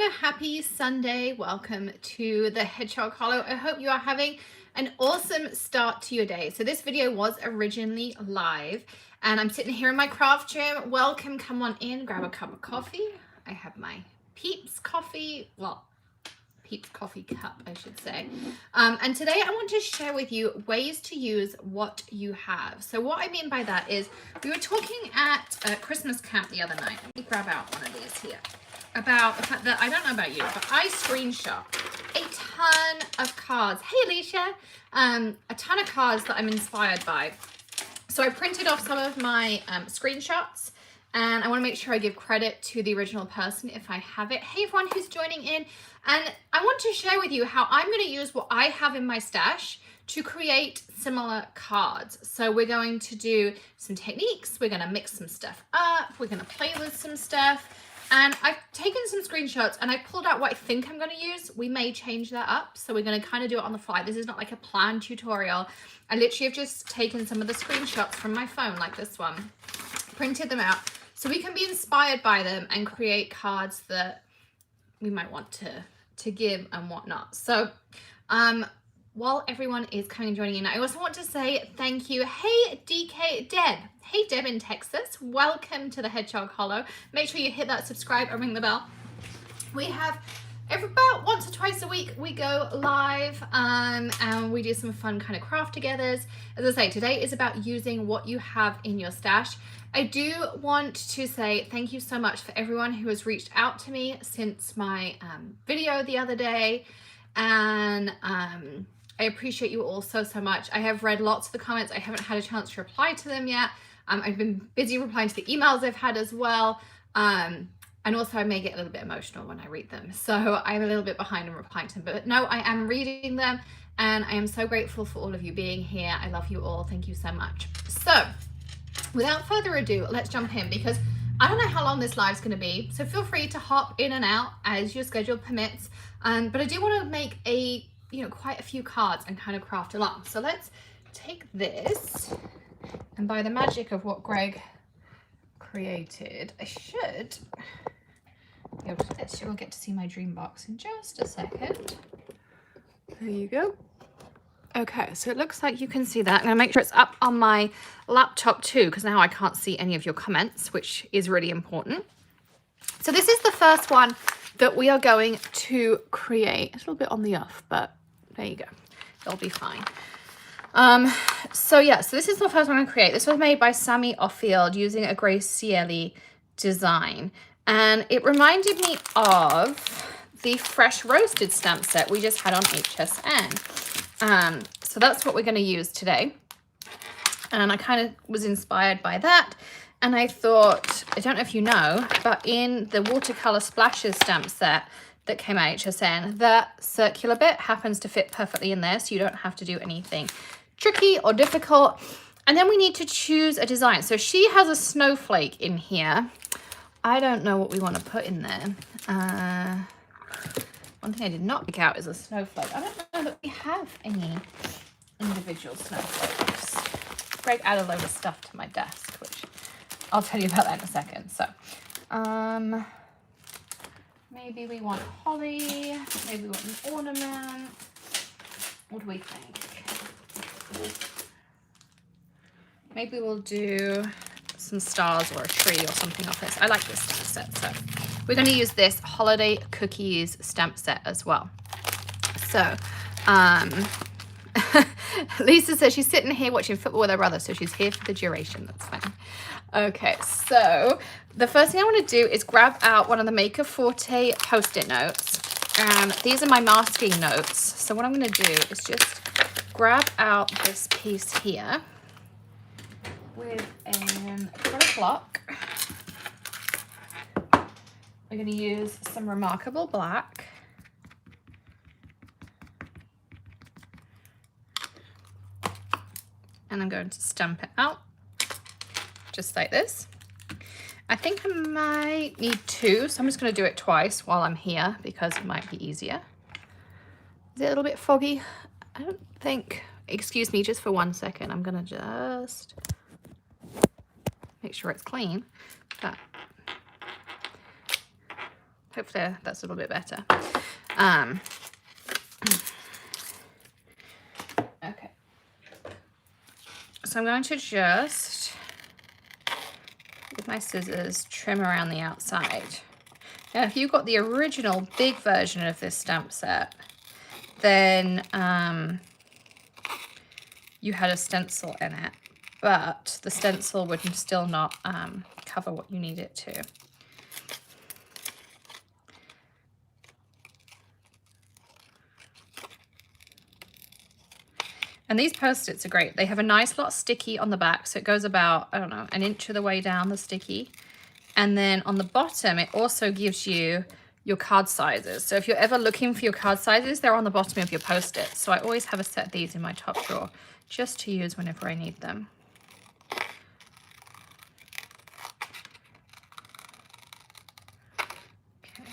happy Sunday. Welcome to the Hedgehog Hollow. I hope you are having an awesome start to your day. So this video was originally live and I'm sitting here in my craft room. Welcome, come on in, grab a cup of coffee. I have my Peeps coffee, well, Peeps coffee cup, I should say. And today I want to share with you ways to use what you have. So what I mean by that is we were talking at Christmas camp the other night. Let me grab out one of these here. About the fact that, I don't know about you, but I screenshot a ton of cards. Hey, Alicia. A ton of cards that I'm inspired by. So I printed off some of my screenshots, and I want to make sure I give credit to the original person if I have it. Hey, everyone who's joining in. And I want to share with you how I'm going to use what I have in my stash to create similar cards. So we're going to do some techniques. We're going to mix some stuff up. We're going to play with some stuff. And I've taken some screenshots and I pulled out what I think I'm going to use. We may change that up. So we're going to kind of do it on the fly. This is not like a planned tutorial. I literally have just taken some of the screenshots from my phone, like this one, printed them out so we can be inspired by them and create cards that we might want to give and whatnot. So while everyone is coming and joining in, I also want to say thank you. Hey, DK Deb. Hey, Deb in Texas. Welcome to the Hedgehog Hollow. Make sure you hit that subscribe and ring the bell. We have about once or twice a week we go live and we do some fun kind of craft togethers. As I say, today is about using what you have in your stash. I do want to say thank you so much for everyone who has reached out to me since my video the other day, and I appreciate you all so much. I have read lots of the comments. I haven't had a chance to reply to them yet. I've been busy replying to the emails I've had as well. And also I may get a little bit emotional when I read them. So I'm a little bit behind in replying to them, but no, I am reading them and I am so grateful for all of you being here. I love you all. Thank you so much. So without further ado, let's jump in because I don't know how long this live is going to be. So feel free to hop in and out as your schedule permits. But I do want to make quite a few cards and kind of craft along. So let's take this, and by the magic of what Greg created, I should be able to do this. You'll get to see my dream box in just a second. There you go. Okay, so it looks like you can see that. I'm going to make sure it's up on my laptop too, because now I can't see any of your comments, which is really important. So this is the first one that we are going to create. It's a little bit on the off, but there you go. It'll be fine. So this is the first one I'm going to create. This was made by Sammy Offield using a Grace Cieli design. And it reminded me of the fresh roasted stamp set we just had on HSN. So that's what we're going to use today. And I kind of was inspired by that. And I thought, I don't know if you know, but in the watercolor splashes stamp set that came out HSN, that circular bit happens to fit perfectly in there. So you don't have to do anything tricky or difficult. And then we need to choose a design. So she has a snowflake in here. I don't know what we want to put in there. One thing I did not pick out is a snowflake. I don't know that we have any individual snowflakes. Greg added a load of stuff to my desk, which I'll tell you about that in a second. So, maybe we want holly. Maybe we want an ornament. What do we think? Maybe we'll do some stars or a tree or something off this. I like this stamp set, so we're going to use this holiday cookies stamp set as well. So Lisa says she's sitting here watching football with her brother, so she's here for the duration. That's fine. Okay, so the first thing I want to do is grab out one of the Maker Forte post-it notes, and these are my masking notes. So what I'm going to do is just grab out this piece here with an acrylic block. We're going to use some Remarkable Black. And I'm going to stamp it out just like this. I think I might need two, so I'm just going to do it twice while I'm here because it might be easier. Is it a little bit foggy? I don't think. Excuse me just for 1 second. I'm going to just make sure it's clean. But Hopefully that's a little bit better. Okay. So I'm going to just, with my scissors, trim around the outside. Now, if you got the original big version of this stamp set, then you had a stencil in it, but the stencil would still not cover what you need it to. And these Post-its are great. They have a nice lot sticky on the back, so it goes about, I don't know, an inch of the way down the sticky. And then on the bottom, it also gives you your card sizes. So if you're ever looking for your card sizes, they're on the bottom of your Post-its. So I always have a set of these in my top drawer just to use whenever I need them. Okay.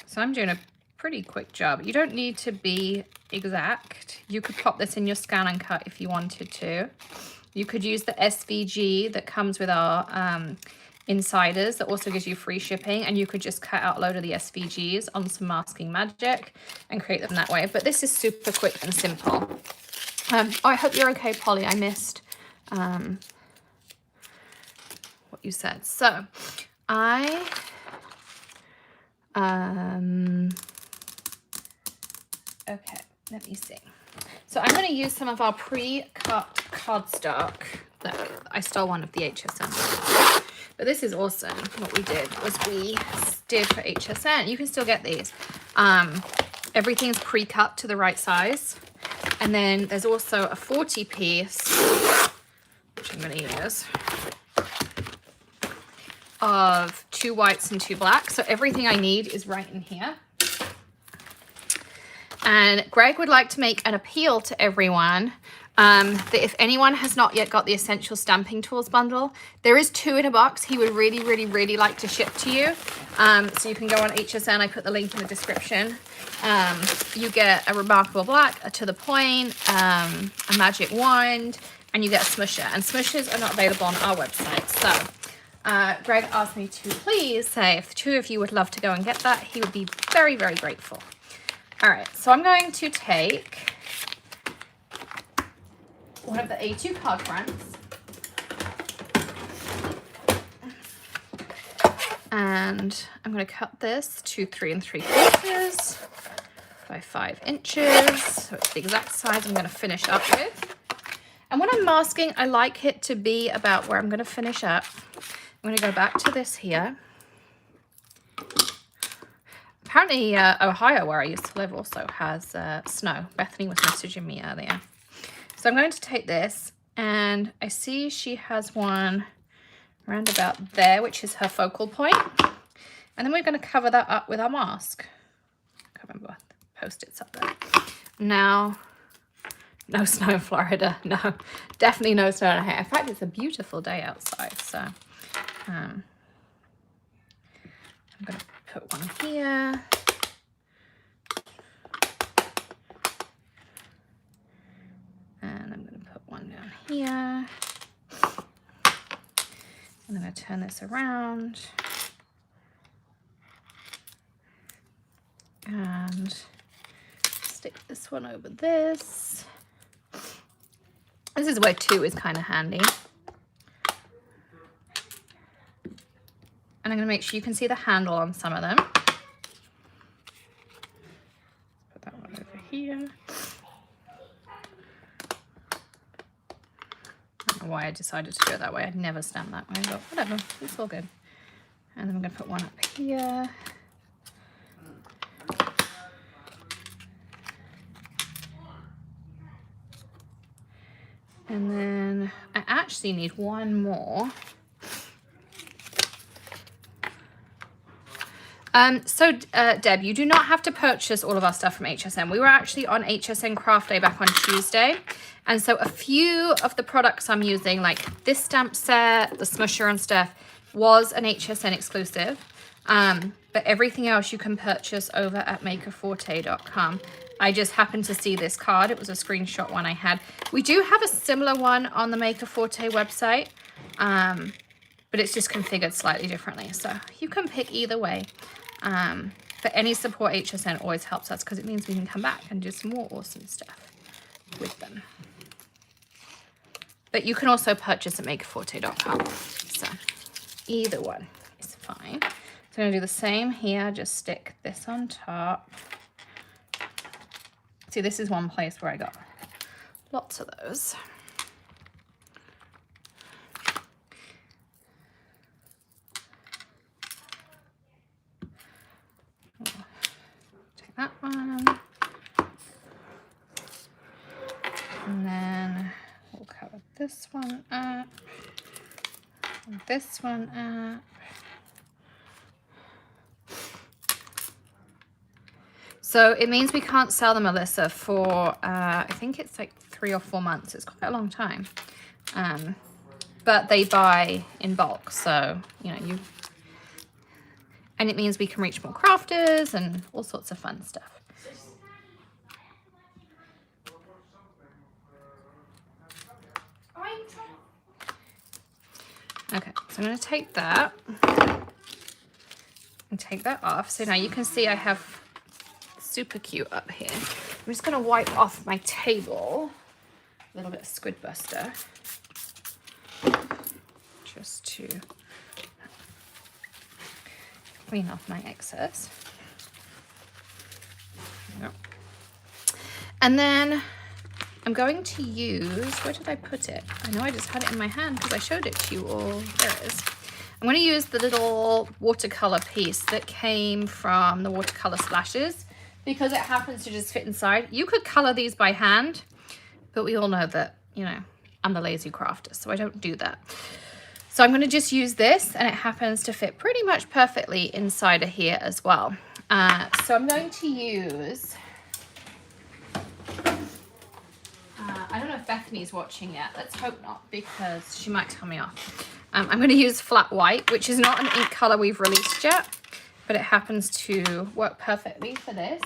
So I'm doing a pretty quick job. You don't need to be exact. You could pop this in your scan and cut if you wanted to. You could use the SVG that comes with our insiders that also gives you free shipping, and you could just cut out a load of the SVGs on some masking magic and create them that way. But this is super quick and simple. Oh, I hope you're okay, Polly. I missed what you said. So I okay, let me see. So I'm going to use some of our pre-cut cardstock. I stole one of the HSN. But this is awesome. What we did was we did for HSN. You can still get these. Everything's pre-cut to the right size. And then there's also a 40 piece, which I'm going to use, of 2 whites and 2 blacks. So everything I need is right in here. And Greg would like to make an appeal to everyone that if anyone has not yet got the Essential Stamping Tools bundle, there is 2 in a box he would really, really, really like to ship to you. So you can go on HSN. I put the link in the description. You get a Remarkable Black, a To The Point, a Magic Wand, and you get a Smusher. And Smushers are not available on our website. So Greg asked me to please say if the 2 of you would love to go and get that, he would be very, very grateful. All right, so I'm going to take one of the A2 card fronts and I'm going to cut this to 3 3/4 by 5 inches. So it's the exact size I'm going to finish up with. And when I'm masking, I like it to be about where I'm going to finish up. I'm going to go back to this here. Apparently, Ohio, where I used to live, also has snow. Bethany was messaging me earlier. So I'm going to take this, and I see she has one around about there, which is her focal point. And then we're going to cover that up with our mask. I can't remember what Post-its up there. Now, no snow in Florida. No, definitely no snow in here. In fact, it's a beautiful day outside. So I'm going to put one here. And I'm going to put one down here. And I'm going to turn this around. And stick this one over this. This is where 2 is kind of handy. And I'm going to make sure you can see the handle on some of them. Put that one over here. I don't know why I decided to do it that way. I'd never stamp that way, but whatever. It's all good. And then I'm going to put one up here. And then I actually need one more. Deb, you do not have to purchase all of our stuff from HSN. We were actually on HSN Craft Day back on Tuesday. And so a few of the products I'm using, like this stamp set, the Smusher and stuff, was an HSN exclusive. But everything else you can purchase over at makerforte.com. I just happened to see this card. It was a screenshot one I had. We do have a similar one on the Maker Forte website. but it's just configured slightly differently. So you can pick either way. But any support HSN always helps us because it means we can come back and do some more awesome stuff with them. But you can also purchase at makerforte.com. So either one is fine. So I'm going to do the same here. Just stick this on top. See, this is one place where I got lots of those. Take that one. And then we'll cover this one up. And this one up. So it means we can't sell them, Alyssa, for I think it's like 3 or 4 months. It's quite a long time. But they buy in bulk, so you know and it means we can reach more crafters and all sorts of fun stuff. Okay, so I'm going to take that and take that off. So now you can see I have super cute up here. I'm just going to wipe off my table. A little bit of Squid Buster. Just to clean off my excess. Yep. And then I'm going to use, where did I put it? I know I just had it in my hand because I showed it to you all. There it is. I'm going to use the little watercolor piece that came from the watercolor splashes because it happens to just fit inside. You could color these by hand, but we all know that, you know, I'm the lazy crafter, so I don't do that. So I'm going to just use this, and it happens to fit pretty much perfectly inside of here as well. So I'm going to use... I don't know if Bethany's watching yet. Let's hope not, because she might tell me off. I'm going to use flat white, which is not an ink color we've released yet, but it happens to work perfectly for this.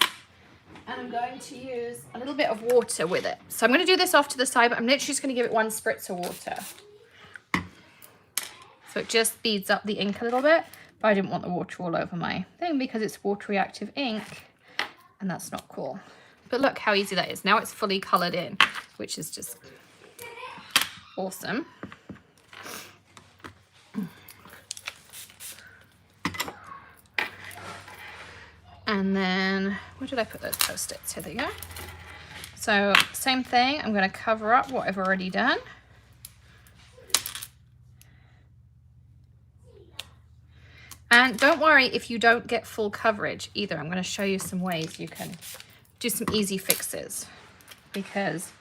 And I'm going to use a little bit of water with it. So I'm going to do this off to the side, but I'm literally just going to give it 1 spritz of water. So it just speeds up the ink a little bit, but I didn't want the water all over my thing because it's water reactive ink, and that's not cool. But look how easy that is. Now it's fully colored in, which is just awesome. And then, where did I put those Post-its? Here they go. So same thing, I'm going to cover up what I've already done. And don't worry if you don't get full coverage either. I'm going to show you some ways you can do some easy fixes, because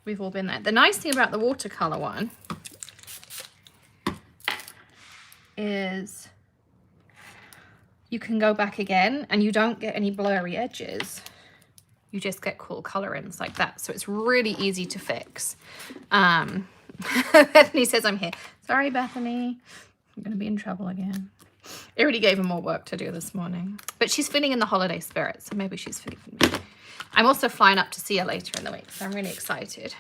we've all been there. The nice thing about the watercolor one is you can go back again and you don't get any blurry edges. You just get cool color ins like that. So it's really easy to fix. Bethany says I'm here. Sorry, Bethany. I'm going to be in trouble again. I already gave her more work to do this morning. But she's feeling in the holiday spirit, so maybe she's forgiven me. I'm also flying up to see her later in the week, so I'm really excited.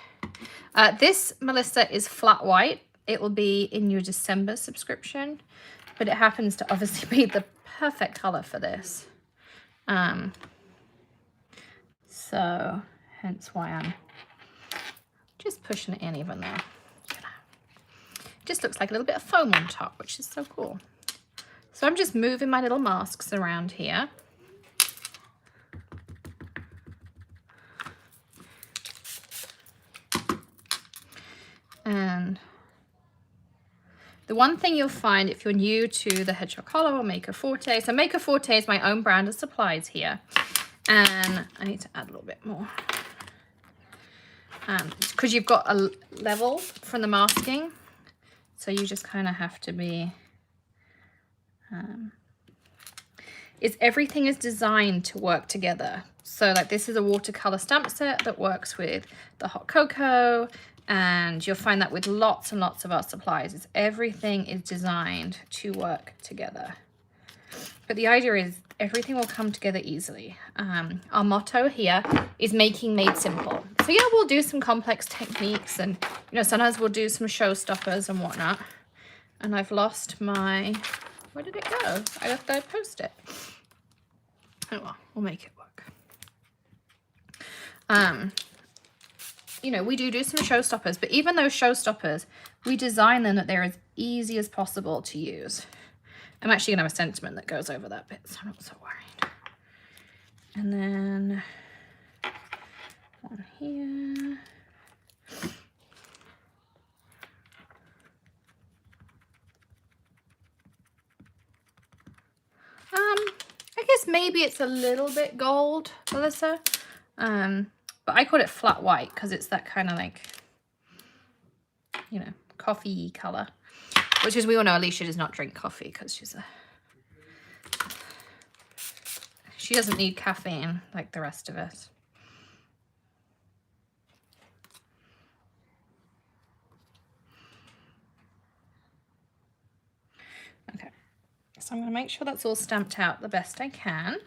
This, Melissa, is flat white. It will be in your December subscription, but it happens to obviously be the perfect color for this. So hence why I'm just pushing it in even though just looks like a little bit of foam on top, which is so cool. So I'm just moving my little masks around here. And the one thing you'll find if you're new to the Hedgehog Hollow or Maker Forte, so Maker Forte is my own brand of supplies here. And I need to add a little bit more. Because you've got a level from the masking. So you just kind of have to be, everything is designed to work together. So like this is a watercolor stamp set that works with the hot cocoa, and you'll find that with lots and lots of our supplies. Everything is designed to work together. But the idea is everything will come together easily. Our motto here is making made simple. So So yeah, we'll do some complex techniques, and you know, sometimes we'll do some showstoppers and whatnot. And I've lost my, where did it go? I left the Post-it. Oh well, we'll make it work. You know, we do some showstoppers, but even those showstoppers, we design them that they're as easy as possible to use. I'm actually gonna have a sentiment that goes over that bit, so I'm not so worried. And then one here. I guess maybe it's a little bit gold, Melissa. But I call it flat white because it's that kind of like, you know, coffee color, which, as we all know, Alicia does not drink coffee because she doesn't need caffeine like the rest of us. Okay, so I'm going to make sure that's all stamped out the best I can.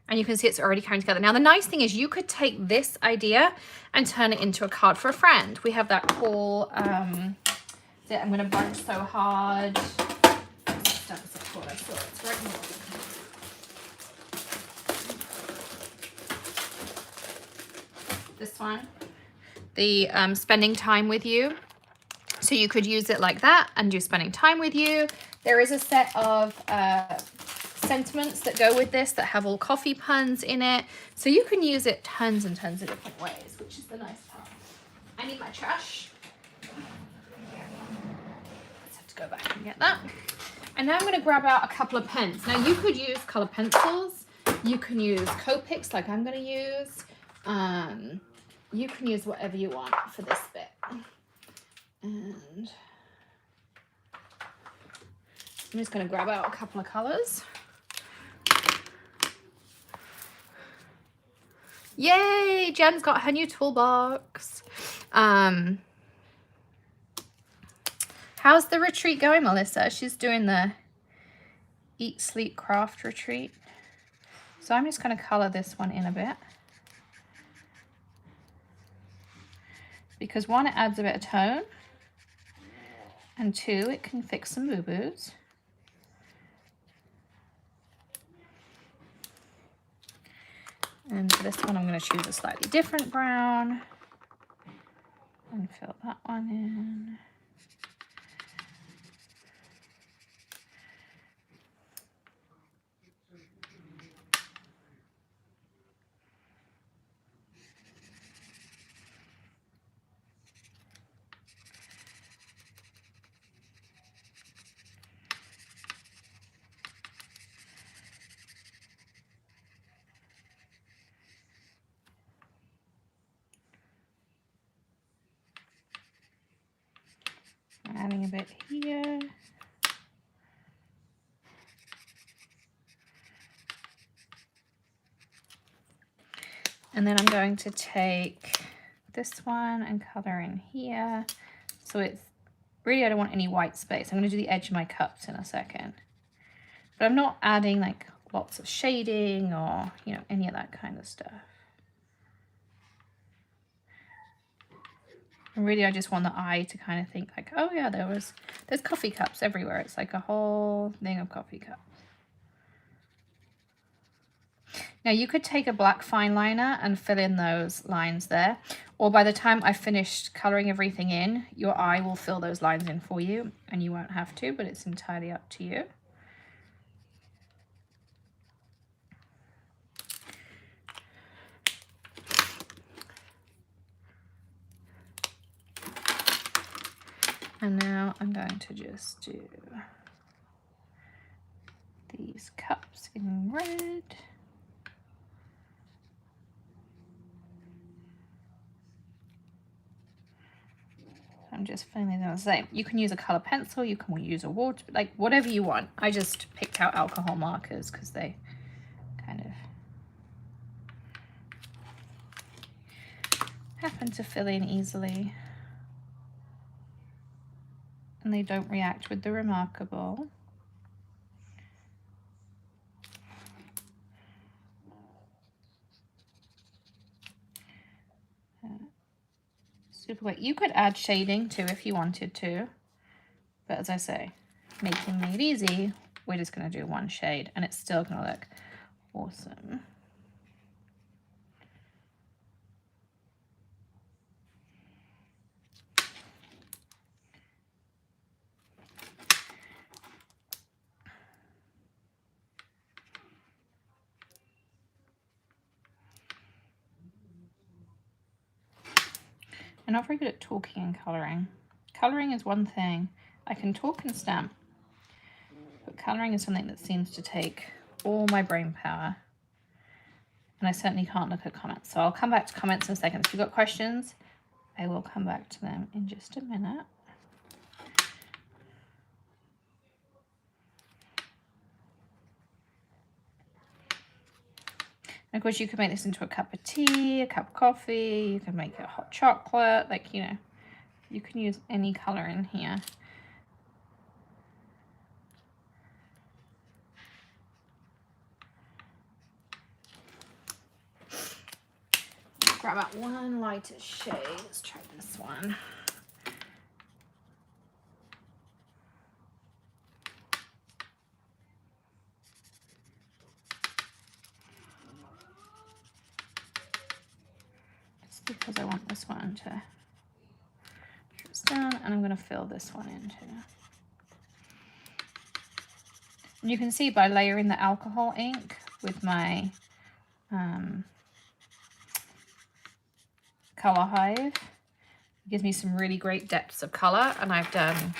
And you can see it's already coming together. Now, the nice thing is you could take this idea and turn it into a card for a friend. We have that cool, I'm going to bunch so hard. It's right here. This one, the spending time with you. So you could use it like that and do spending time with you. There is a set of sentiments that go with this that have all coffee puns in it. So you can use it tons and tons of different ways, which is the nice part. I need my trash. Let's have to go back and get that. And now I'm going to grab out a couple of pens. Now you could use color pencils. You can use Copics like I'm going to use. You can use whatever you want for this bit. And I'm just going to grab out a couple of colors. Yay! Jen's got her new toolbox. How's the retreat going, Melissa? She's doing the Eat, Sleep, Craft retreat. So I'm just going to color this one in a bit. Because one, it adds a bit of tone. And two, it can fix some boo-boos. And for this one, I'm going to choose a slightly different brown and fill that one in. Adding a bit here. And then I'm going to take this one and color in here. So it's really, I don't want any white space. I'm going to do the edge of my cups in a second. But I'm not adding like lots of shading or, you know, any of that kind of stuff. And really, I just want the eye to kind of think like, oh yeah, there's coffee cups everywhere. It's like a whole thing of coffee cups. Now you could take a black fine liner and fill in those lines there. Or by the time I've finished coloring everything in, your eye will fill those lines in for you and you won't have to, but it's entirely up to you. And now I'm going to just do these cups in red. I'm just filling them the same. You can use a color pencil, you can use a water, like whatever you want. I just picked out alcohol markers because they kind of happen to fill in easily. And they don't react with the remarkable. Super great. You could add shading too if you wanted to. But as I say, making made easy, we're just going to do one shade and it's still going to look awesome. I'm not very good at talking and colouring. Colouring is one thing. I can talk and stamp, but colouring is something that seems to take all my brain power. And I certainly can't look at comments. So I'll come back to comments in a second. If you've got questions, I will come back to them in just a minute. And of course, you could make this into a cup of tea, a cup of coffee. You can make it hot chocolate. Like, you know, you can use any color in here. Grab out one lighter shade. Let's try this one. Because I want this one to drip down, and I'm going to fill this one in too. And you can see by layering the alcohol ink with my color hive, it gives me some really great depths of color, and I've done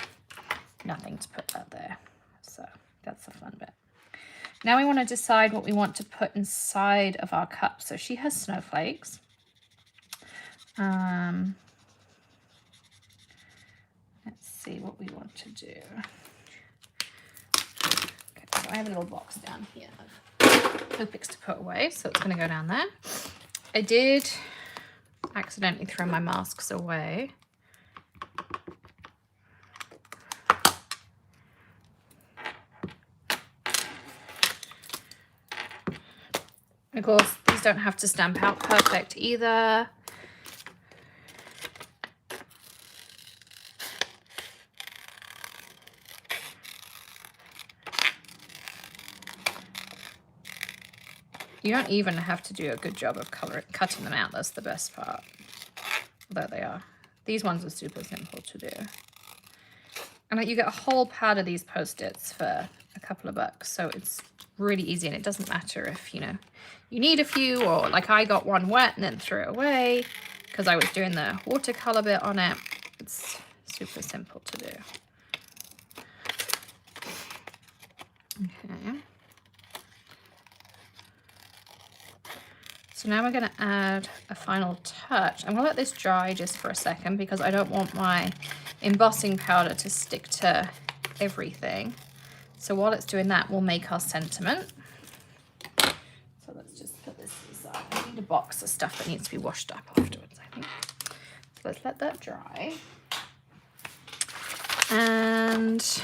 nothing to put that there. So that's the fun bit. Now we want to decide what we want to put inside of our cup. So she has snowflakes. Let's see what we want to do. Okay, so I have a little box down here of Copics to put away, so it's going to go down there. I did accidentally throw my masks away. Of course, these don't have to stamp out perfect either. You don't even have to do a good job of cutting them out. That's the best part. Although they are. These ones are super simple to do. And you get a whole pad of these Post-its for a couple of bucks. So it's really easy, and it doesn't matter if, you know, you need a few, or like I got one wet and then threw it away because I was doing the watercolor bit on it. It's super simple to do. Okay. So now we're going to add a final touch. I'm going to let this dry just for a second because I don't want my embossing powder to stick to everything. So while it's doing that, we'll make our sentiment. So let's just put this aside. I need a box of stuff that needs to be washed up afterwards, I think. So let's let that dry. And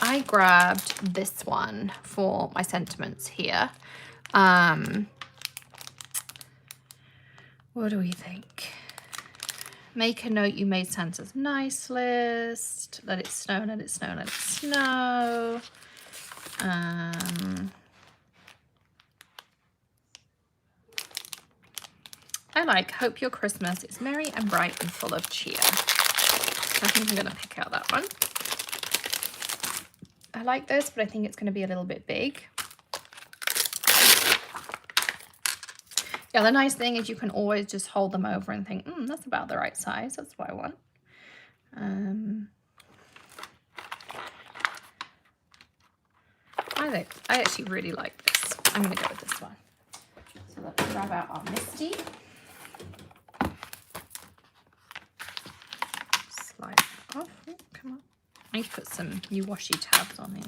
I grabbed this one for my sentiments here. What do we think? Make a note you made Santa's nice list. Let it snow, let it snow, let it snow. I like hope your Christmas is merry and bright and full of cheer. I think I'm going to pick out that one. I like this, but I think it's going to be a little bit big. Yeah, the nice thing is you can always just hold them over and think, that's about the right size. That's what I want. I actually really like this. I'm going to go with this one. So let's grab out our Misty. Slide that off. Oh, come on. I need to put some new washi tabs on these.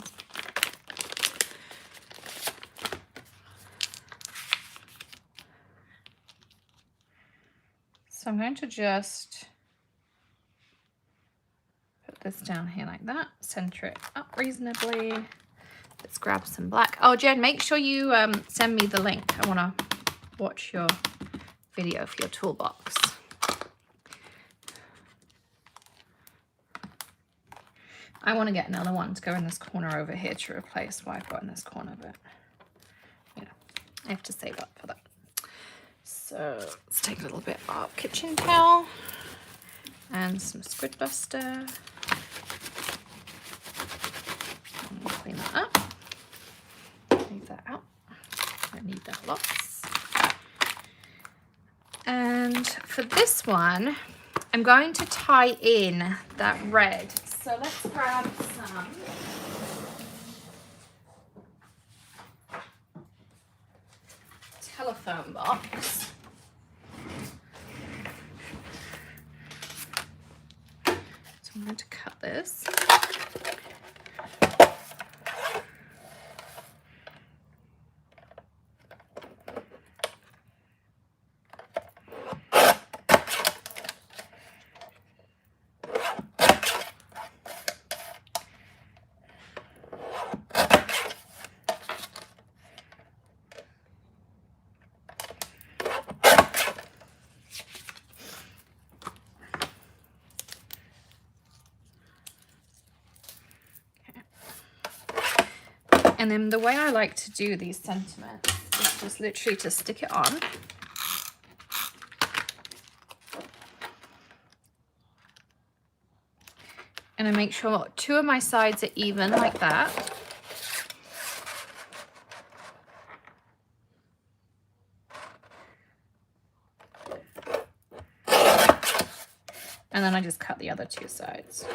So I'm going to just put this down here like that, center it up reasonably. Let's grab some black. Oh, Jen, make sure you send me the link. I want to watch your video for your toolbox. I want to get another one to go in this corner over here to replace what I've got in this corner, but you know, I have to save up for that. So let's take a little bit of kitchen towel and some squid buster. And clean that up. Leave that out. I need that lots. And for this one, I'm going to tie in that red. So let's grab some telephone box. So I'm going to cut this. And then the way I like to do these sentiments is just literally to stick it on. And I make sure 2 of my sides are even like that. And then I just cut the other 2 sides.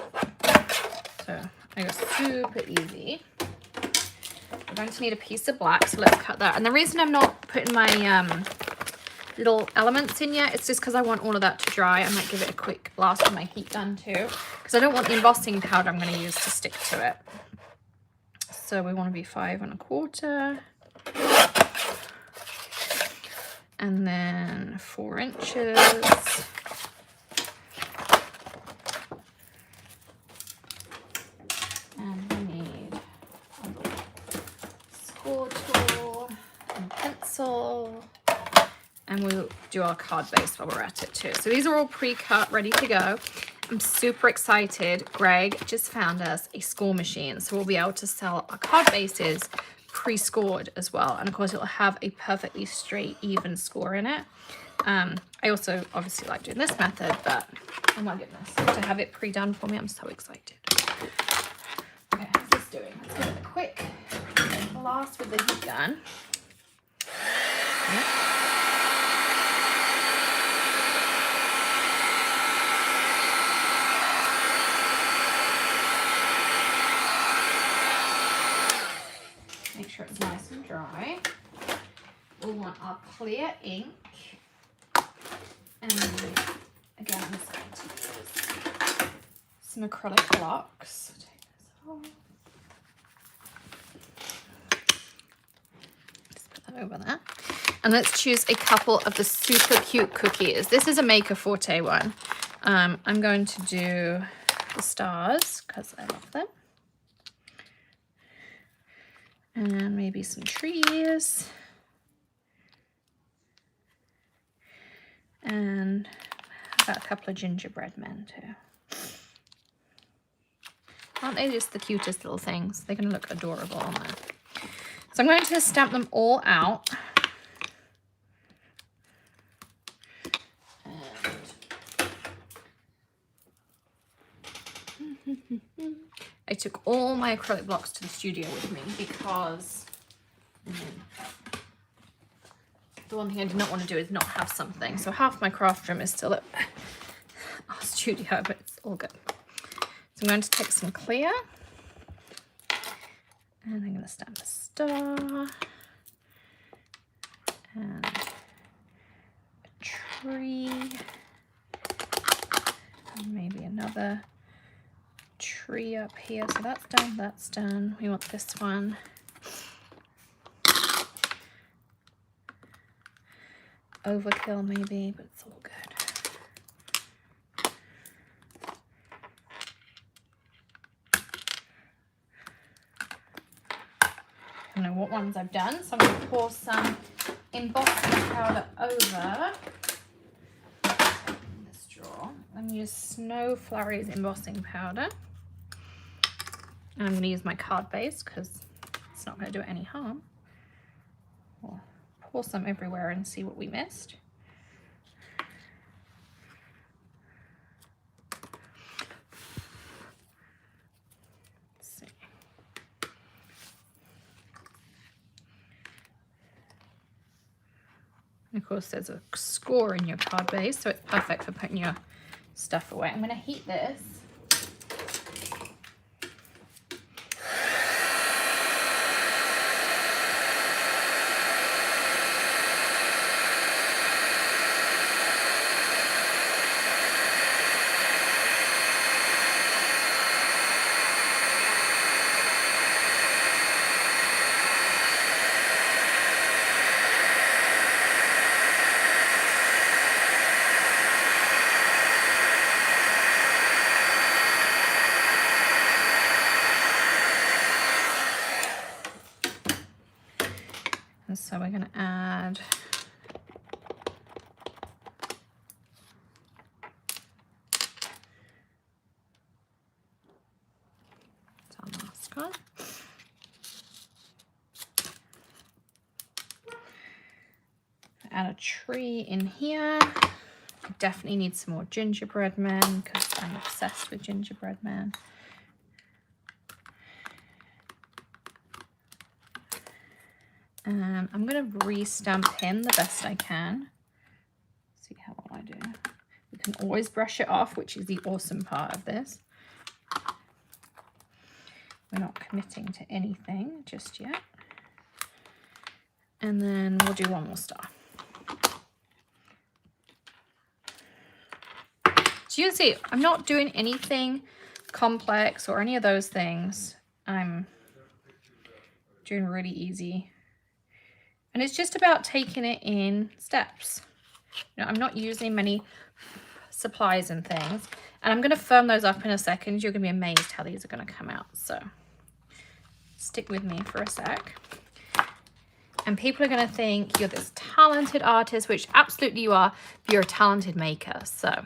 So I go super easy. We're going to need a piece of black, so let's cut that. And the reason I'm not putting my little elements in yet, it's just because I want all of that to dry. I might give it a quick blast with my heat gun too, because I don't want the embossing powder I'm going to use to stick to it. So we want to be 5 1/4. And then 4 inches. And we need score tool and pencil, and we'll do our card base while we're at it too. So these are all pre-cut, ready to go. I'm super excited. Greg just found us a score machine, so we'll be able to sell our card bases pre-scored as well. And of course it'll have a perfectly straight, even score in it. I also obviously like doing this method, but oh my goodness, to have it pre-done for me, I'm so excited. Okay, how's this doing? Let's give it a quick blast with the heat gun. Yep. Make sure it's nice and dry. We'll want our clear ink. And again, I'm just going to use some acrylic blocks. Take this off. Just put that over there. And let's choose a couple of the super cute cookies. This is a Maker Forte one. I'm going to do the stars because I love them. And maybe some trees. And how about a couple of gingerbread men too. Aren't they just the cutest little things? They're going to look adorable on there. So I'm going to stamp them all out. And I took all my acrylic blocks to the studio with me because the one thing I did not want to do is not have something. So half my craft room is still at our studio, but it's all good. So I'm going to take some clear and I'm going to stamp a star and a tree and maybe another tree up here. So that's done, that's done. We want this one. Overkill maybe, but it's all good. I don't know what ones I've done, so I'm going to pour some embossing powder over this drawer and use Snow Flurries embossing powder. And I'm going to use my card base because it's not going to do it any harm. We'll pour some everywhere and see what we missed. And of course there's a score in your card base, so it's perfect for putting your stuff away. I'm going to heat this. And so we're going to add our last one. Add a tree in here. I definitely need some more gingerbread men because I'm obsessed with gingerbread men. And I'm going to re-stamp him the best I can. See how well I do. You can always brush it off, which is the awesome part of this. We're not committing to anything just yet. And then we'll do one more star. So you can see, I'm not doing anything complex or any of those things. I'm doing really easy. And it's just about taking it in steps. You know, I'm not using many supplies and things. And I'm going to firm those up in a second. You're going to be amazed how these are going to come out. So stick with me for a sec. And people are going to think you're this talented artist, which absolutely you are, but you're a talented maker. So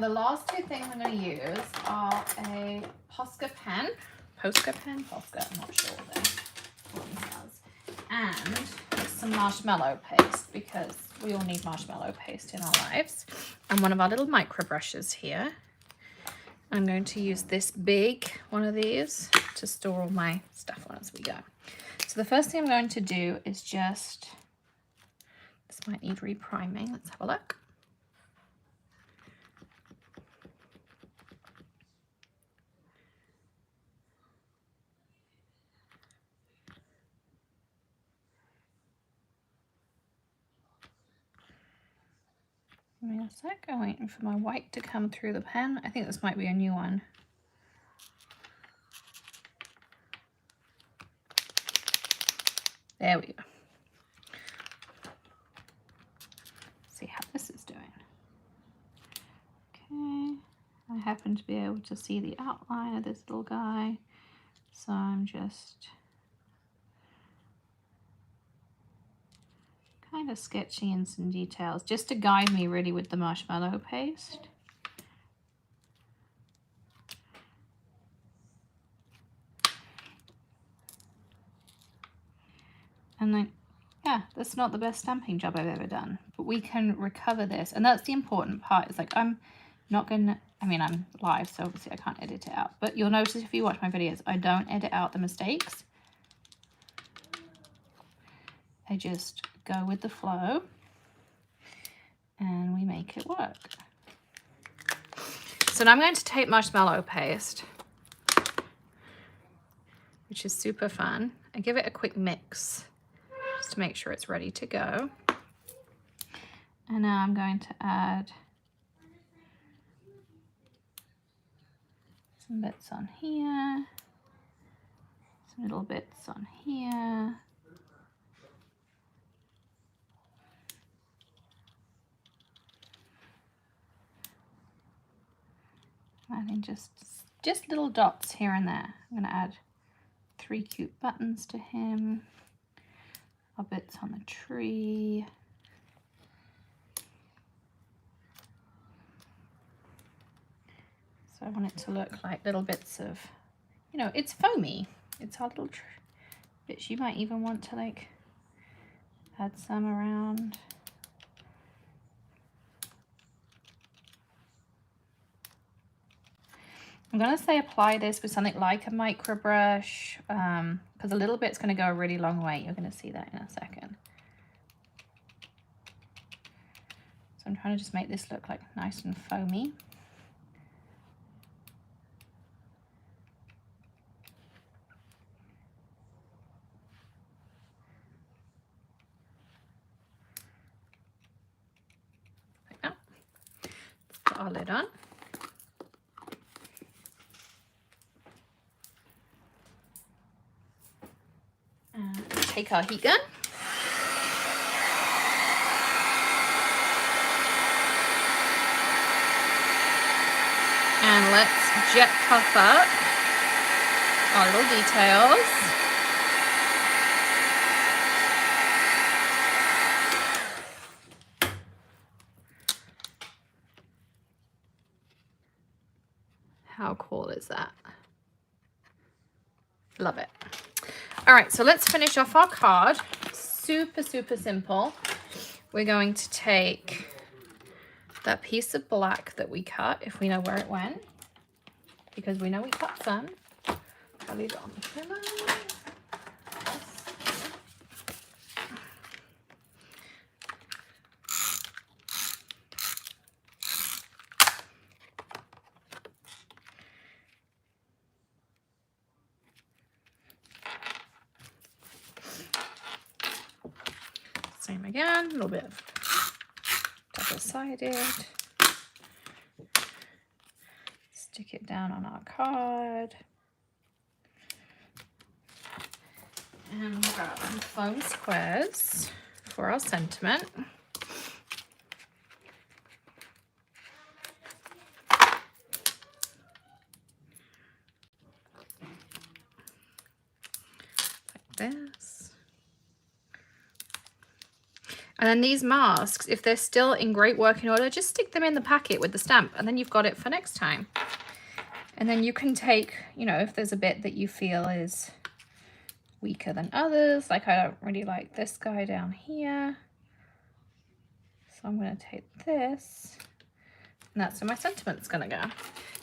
the last two things I'm going to use are a Posca pen, I'm not sure what it says, and some marshmallow paste, because we all need marshmallow paste in our lives, and one of our little micro brushes here. I'm going to use this big one of these to store all my stuff on as we go. So the first thing I'm going to do is just, this might need repriming, let's have a look. Give me a sec, I'm waiting for my white to come through the pen. I think this might be a new one. There we go. See how this is doing. Okay, I happen to be able to see the outline of this little guy, so I'm just kind of sketching in some details just to guide me really with the marshmallow paste. And then, yeah, that's not the best stamping job I've ever done, but we can recover this. And that's the important part. It's like, I'm not gonna, I mean, I'm live, so obviously I can't edit it out, but you'll notice if you watch my videos, I don't edit out the mistakes. I just go with the flow and we make it work. So now I'm going to take marshmallow paste, which is super fun, and give it a quick mix just to make sure it's ready to go. And now I'm going to add Some bits on here. Some little bits on here. And then just little dots here and there. I'm going to add 3 cute buttons to him. Bits on the tree. So I want it to look like little bits of, you know, it's foamy. It's our little bits. You might even want to like add some around. I'm going to say apply this with something like a micro brush, because a little bit's going to go a really long way. You're going to see that in a second. So I'm trying to just make this look like nice and foamy. Like that. Let's put our lid on. Take our heat gun. And let's jet puff up our little details. How cool is that? Love it. All right, so let's finish off our card. Super, super simple. We're going to take that piece of black that we cut, if we know where it went, because we know we cut some. I'll leave it on the trimmer. Same again, a little bit of double-sided. Stick it down on our card. And we'll grab some foam squares for our sentiment. Like this. And then these masks, if they're still in great working order, just stick them in the packet with the stamp, and then you've got it for next time. And then you can take, you know, if there's a bit that you feel is weaker than others, like I don't really like this guy down here. So I'm going to take this, and that's where my sentiment's going to go.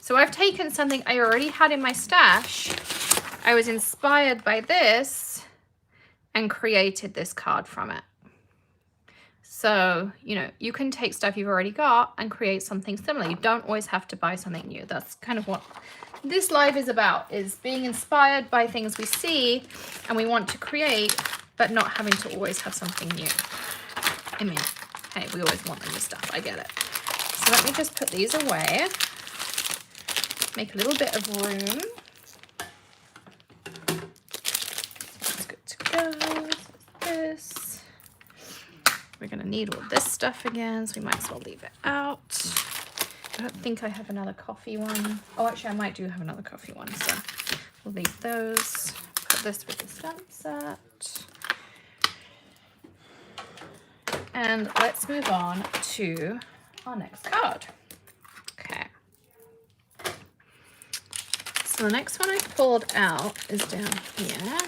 So I've taken something I already had in my stash. I was inspired by this and created this card from it. So, you know, you can take stuff you've already got and create something similar. You don't always have to buy something new. That's kind of what this live is about, is being inspired by things we see and we want to create, but not having to always have something new. I mean, hey, we always want new stuff. I get it. So let me just put these away. Make a little bit of room. That's good to go. So this. We're going to need all this stuff again, so we might as well leave it out. I don't think I have another coffee one. Oh, actually, I might do have another coffee one, so we'll leave those. Put this with the stamp set. And let's move on to our next card. Okay. So the next one I pulled out is down here.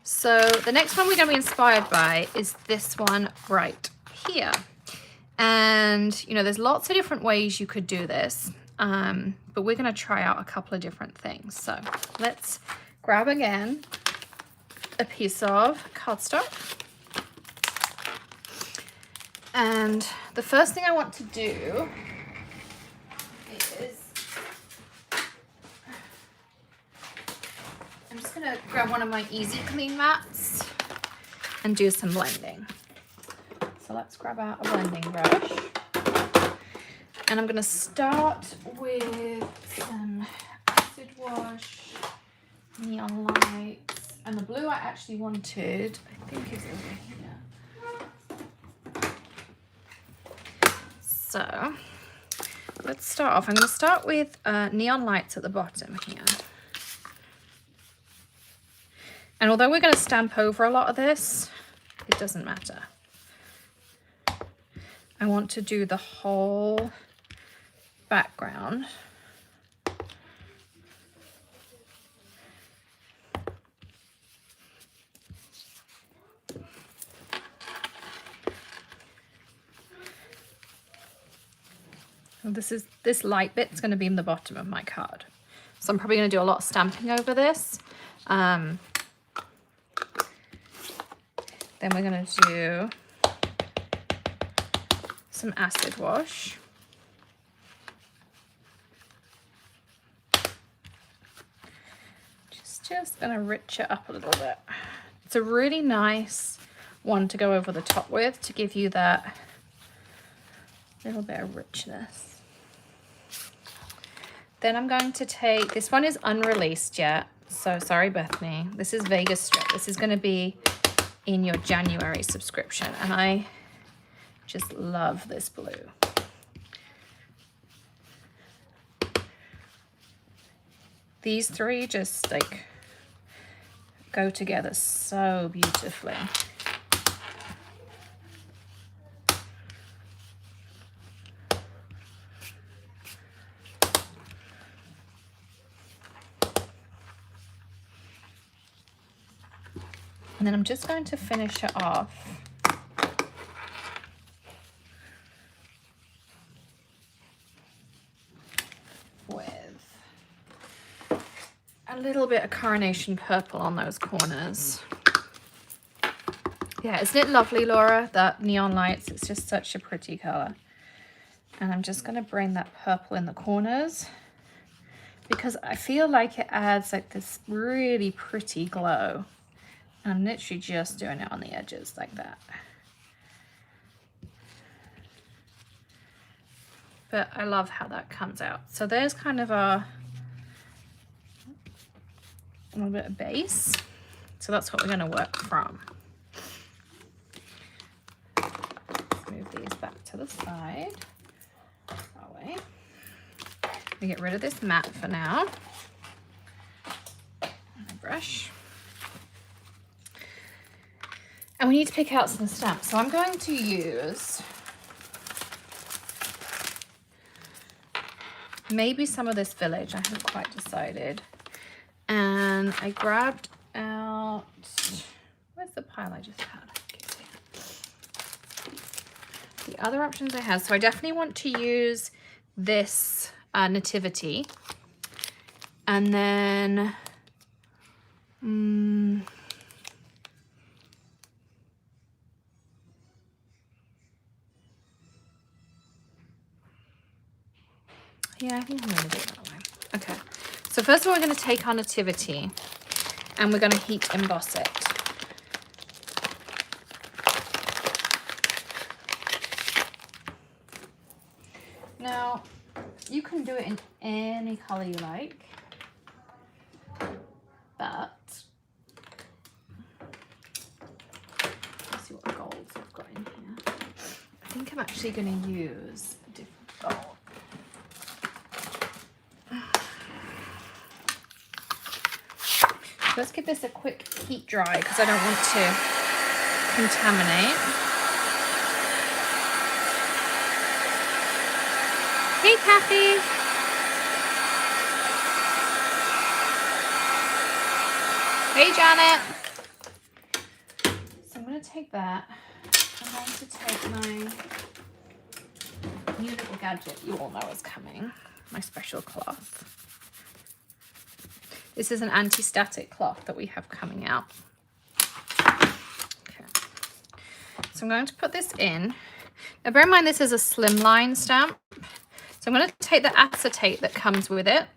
So the next one we're going to be inspired by is this one right here. And, you know, there's lots of different ways you could do this, but we're going to try out a couple of different things. So let's grab again a piece of cardstock. And the first thing I want to do is I'm just going to grab one of my easy clean mats and do some blending. So let's grab out a blending brush. And I'm going to start with some acid wash, neon lights, and the blue I actually wanted, I think is over here. So let's start off. I'm going to start with neon lights at the bottom here. And although we're going to stamp over a lot of this, it doesn't matter. I want to do the whole background. This light bit's going to be in the bottom of my card. So I'm probably going to do a lot of stamping over this. Then we're going to do some acid wash. Just going to rich it up a little bit. It's a really nice one to go over the top with to give you that little bit of richness. Then I'm going to take, this one is unreleased yet, so sorry Bethany, this is Vegas Strip. This is going to be in your January subscription, and I just love this blue. These three just like go together so beautifully. And then I'm just going to finish it off with a little bit of Coronation Purple on those corners. Yeah, isn't it lovely, Laura? That neon lights, it's just such a pretty color. And I'm just going to bring that purple in the corners because I feel like it adds like this really pretty glow. I'm literally just doing it on the edges like that. But I love how that comes out. So there's kind of a little bit of base. So that's what we're going to work from. Move these back to the side. That way. We get rid of this mat for now. And a brush. And we need to pick out some stamps. So I'm going to use maybe some of this Village. I haven't quite decided. And I grabbed out, where's the pile I just had? The other options I have. So I definitely want to use this Nativity. And then, yeah, I think I'm going to do it that way. Okay. So first of all, we're going to take our Nativity and we're going to heat emboss it. Now, you can do it in any color you like, but let's see what golds I've got in here. I think I'm actually going to use a different gold. Let's give this a quick heat dry because I don't want to contaminate. Hey, Kathy. Hey, Janet. So I'm going to take that. I'm going to take my new little gadget you all know is coming, my special cloth. This is an anti-static cloth that we have coming out. Okay. So I'm going to put this in. Now bear in mind this is a slimline stamp. So I'm going to take the acetate that comes with it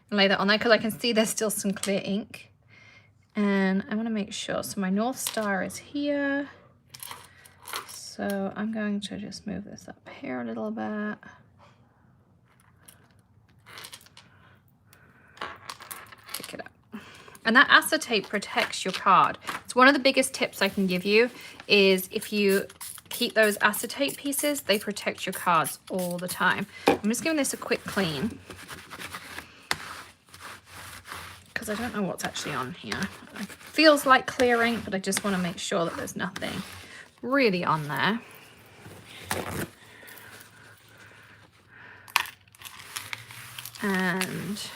and lay that on there because I can see there's still some clear ink. And I want to make sure. So my North Star is here. So So I'm going to just move this up here a little bit. Pick it up. And that acetate protects your card. It's one of the biggest tips I can give you is if you keep those acetate pieces, they protect your cards all the time. I'm just giving this a quick clean because I don't know what's actually on here. It feels like clearing, but I just want to make sure that there's nothing really on there. And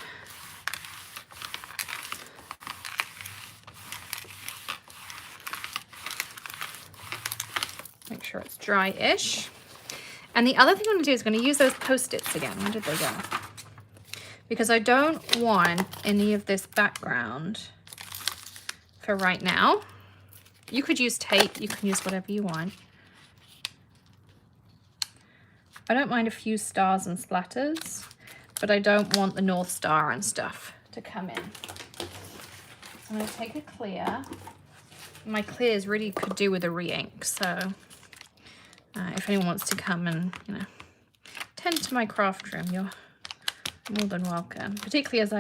make sure it's dry-ish. And the other thing I'm going to do is going to use those Post-its again. Where did they go? Because I don't want any of this background for right now. You could use tape. You can use whatever you want. I don't mind a few stars and splatters, but I don't want the North Star and stuff to come in. I'm going to take a clear. My clears really could do with a re-ink, so if anyone wants to come and, you know, tend to my craft room, you're more than welcome. Particularly as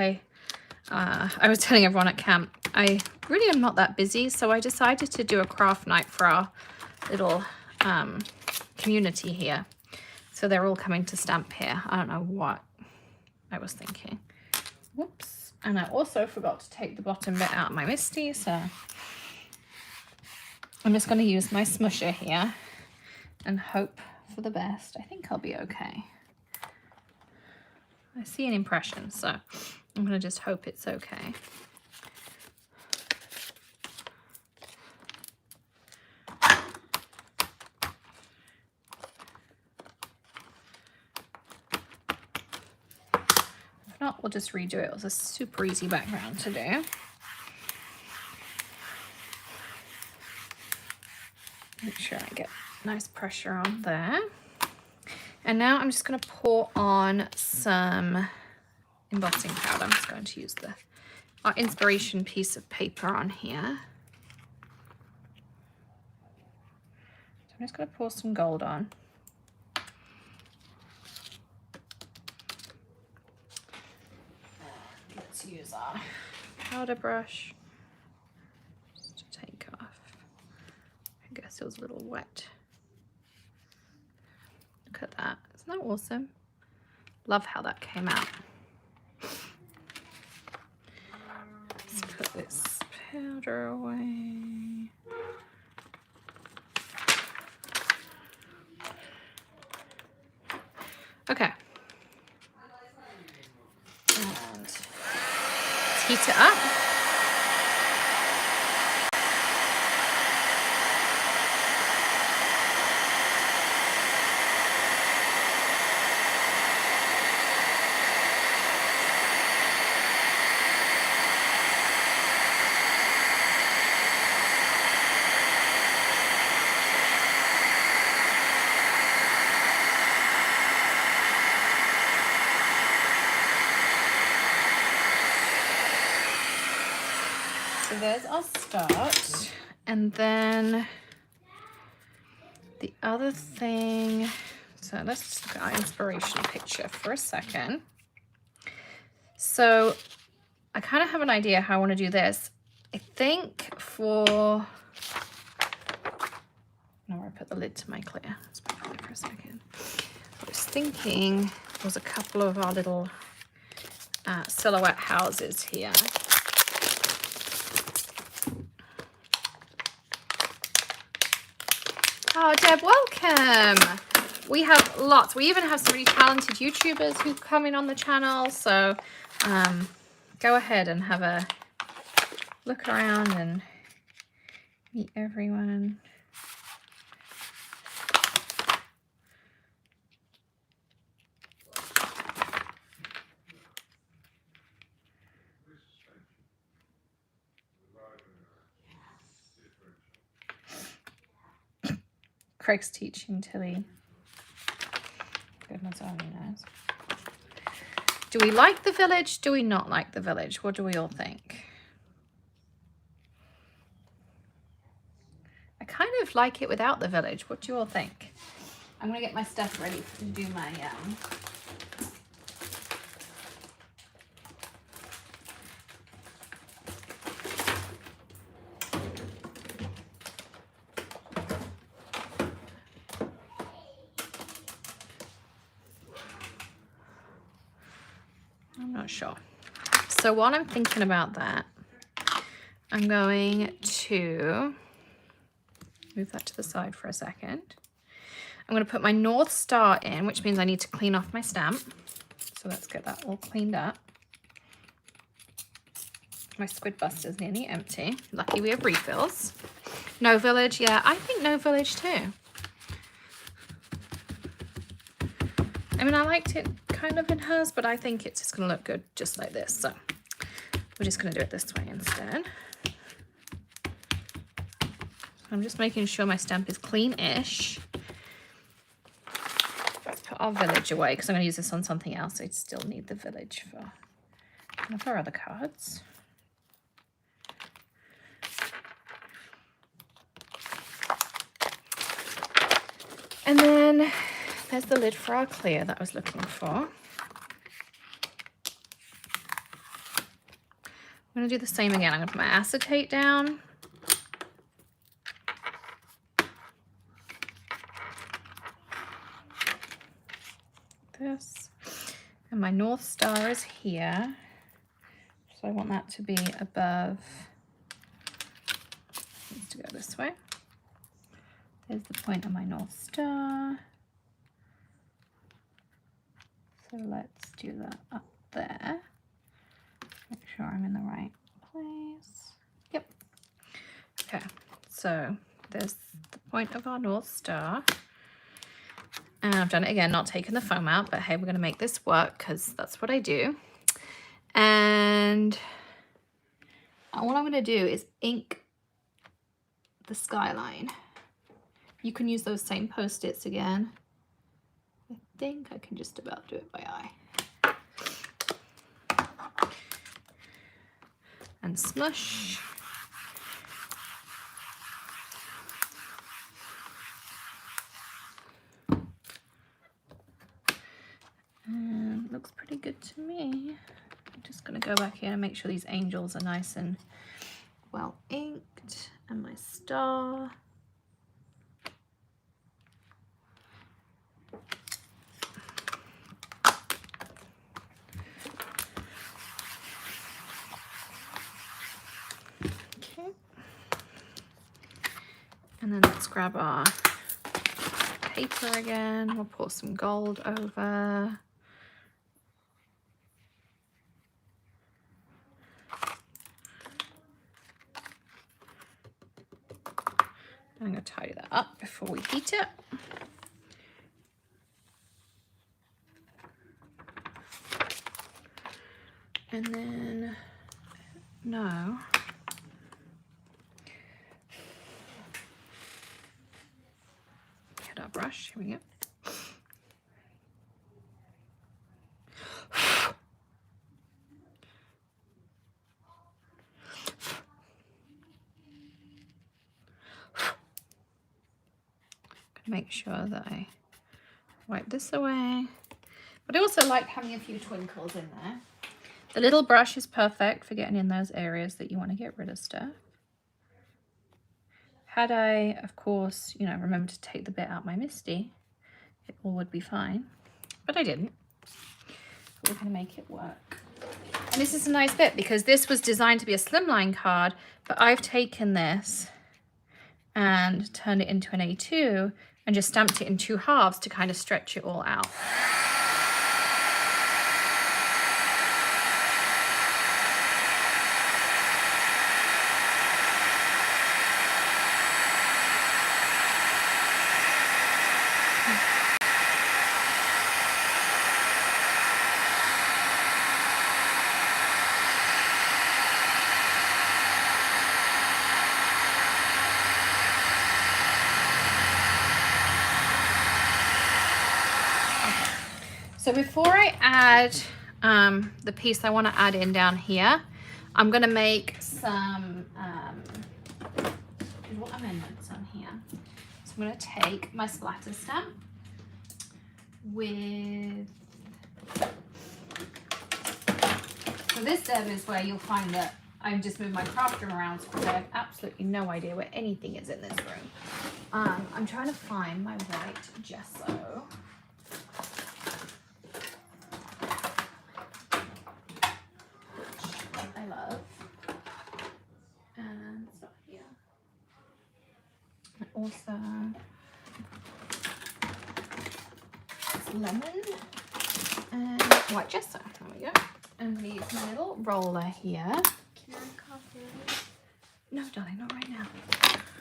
I was telling everyone at camp, I really am not that busy, so I decided to do a craft night for our little community here. So they're all coming to stamp here. I don't know what I was thinking. Whoops. And I also forgot to take the bottom bit out of my Misty, so I'm just going to use my smusher here and hope for the best. I think I'll be okay. I see an impression, so I'm going to just hope it's okay. If not, we'll just redo it. It was a super easy background to do. Make sure I get nice pressure on there. And now I'm just going to pour on some embossing powder. I'm just going to use our inspiration piece of paper on here. So I'm just going to pour some gold on. Let's use our powder brush just to take off. I guess it was a little wet. Look at that. Isn't that awesome? Love how that came out. Let's put this powder away. Okay. And let's heat it up. So there's our start, and then the other thing, so let's just look at our inspiration picture for a second. So I kind of have an idea how I want to do this. I think for, now where I put the lid to my clear, let's put it there for a second. I was thinking there's a couple of our little silhouette houses here. Oh, Deb, welcome. We have lots. We even have some really talented YouTubers who come in on the channel. So go ahead and have a look around and meet everyone. Craig's teaching Tilly. Goodness only knows. Do we like the village? Do we not like the village? What do we all think? I kind of like it without the village. What do you all think? I'm gonna get my stuff ready to do my I'm not sure. So while I'm thinking about that, I'm going to move that to the side for a second. I'm going to put my North Star in, which means I need to clean off my stamp. So let's get that all cleaned up. My squid buster's nearly empty. Lucky we have refills. No village, yeah, I think no village too. I mean, I liked it kind of in hers, but I think it's just going to look good just like this. So we're just going to do it this way instead. I'm just making sure my stamp is clean-ish. Let's put our village away because I'm going to use this on something else. I still need the village for one of our other cards. And then there's the lid for our clear that I was looking for. I'm going to do the same again. I'm going to put my acetate down. This. And my North Star is here. So I want that to be above. It needs to go this way. There's the point of my North Star. So let's do that up there. Make sure I'm in the right place. Yep. Okay, so there's the point of our North Star. And I've done it again, not taking the foam out, but hey, we're going to make this work because that's what I do. And all I'm going to do is ink the skyline. You can use those same Post-its again. I think I can just about do it by eye. And smush. And looks pretty good to me. I'm just going to go back in and make sure these angels are nice and well inked. And my star. And then let's grab our paper again. We'll pour some gold over. I'm going to tidy that up before we heat it. And then, no. Get our brush, here we go. Make sure that I wipe this away. But I also like having a few twinkles in there. The little brush is perfect for getting in those areas that you want to get rid of stuff. Had I, of course, you know, remembered to take the bit out my Misty, it all would be fine. But I didn't. But we're going to make it work. And this is a nice bit because this was designed to be a slimline card, but I've taken this and turned it into an A2 and just stamped it in 2 halves to kind of stretch it all out. So before I add the piece I want to add in down here, I'm going to make some what amendments on here. So I'm going to take my splatter stamp with, so this Deb is where you'll find that I've just moved my craft room around because I have absolutely no idea where anything is in this room. I'm trying to find my white gesso. Which I love. And it's not here. And also, it's lemon and white gesso. There we go. And we use my little roller here. Can I copy it? No, darling, not right now.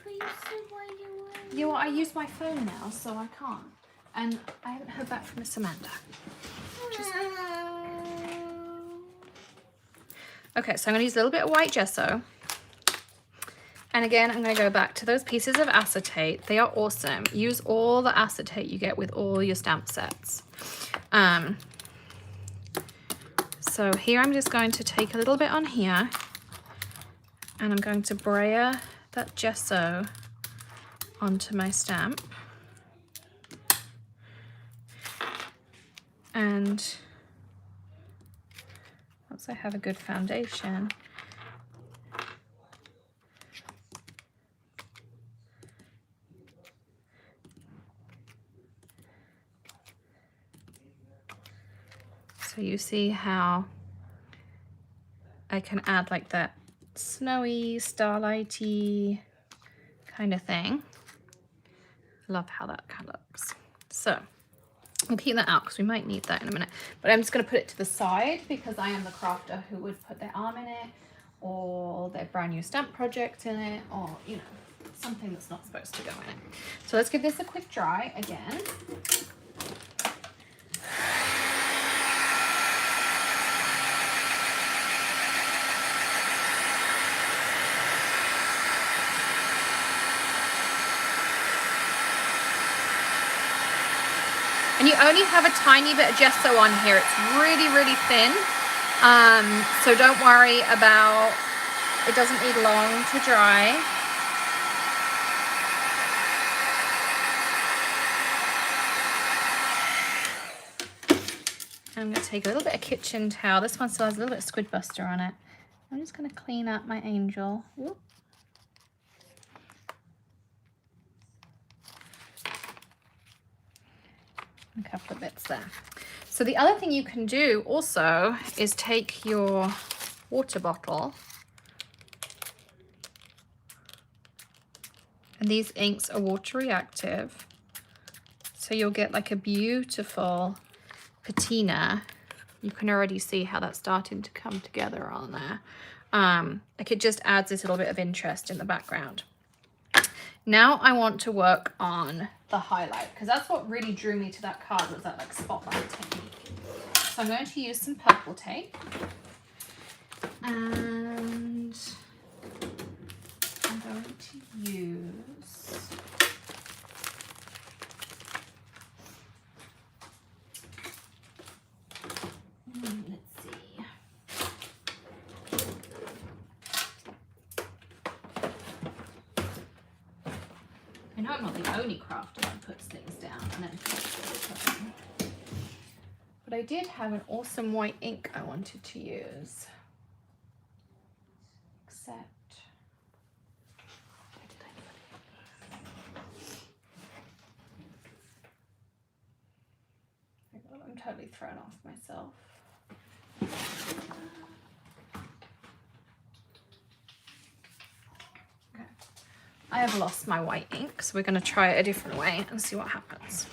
But you said why you were. You know, I use my phone now, so I can't. And I haven't heard back from Miss Amanda. Okay, so I'm going to use a little bit of white gesso. And again, I'm going to go back to those pieces of acetate. They are awesome. Use all the acetate you get with all your stamp sets. So here I'm just going to take a little bit on here. And I'm going to brayer that gesso onto my stamp. And once I have a good foundation, so you see how I can add like that snowy, starlighty kind of thing. Love how that kind of looks. So I'll keep that out because we might need that in a minute. But I'm just going to put it to the side because I am the crafter who would put their arm in it or their brand new stamp project in it, or, you know, something that's not supposed to go in it. So let's give this a quick dry again. And you only have a tiny bit of gesso on here. It's really, really thin. So don't worry about, it doesn't need long to dry. I'm going to take a little bit of kitchen towel. This one still has a little bit of Squid Buster on it. I'm just going to clean up my angel. Whoop. A couple of bits there. So the other thing you can do also is take your water bottle, and these inks are water reactive, so you'll get like a beautiful patina. You can already see how that's starting to come together on there. Like it just adds this little bit of interest in the background. Now I want to work on the highlight because that's what really drew me to that card, was that like spotlight technique. So I'm going to use some purple tape, and I'm going to use let's see. I know I'm not the only crafter that puts things down and then puts it on. But I did have an awesome white ink I wanted to use. Except, where did I put it? I'm totally thrown off myself. I have lost my white ink, so we're going to try it a different way and see what happens.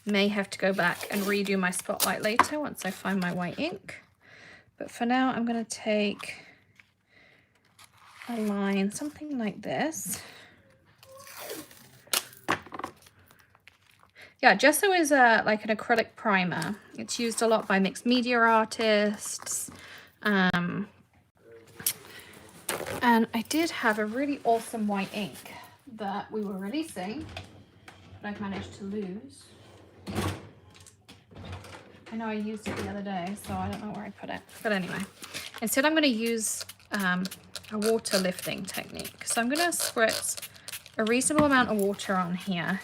May have to go back and redo my spotlight later once I find my white ink. But for now, I'm going to take a line, something like this. Yeah, gesso is like an acrylic primer. It's used a lot by mixed media artists. And I did have a really awesome white ink that we were releasing, but I've managed to lose. I know I used it the other day, so I don't know where I put it. But anyway, instead I'm going to use a water lifting technique. So I'm going to spritz a reasonable amount of water on here.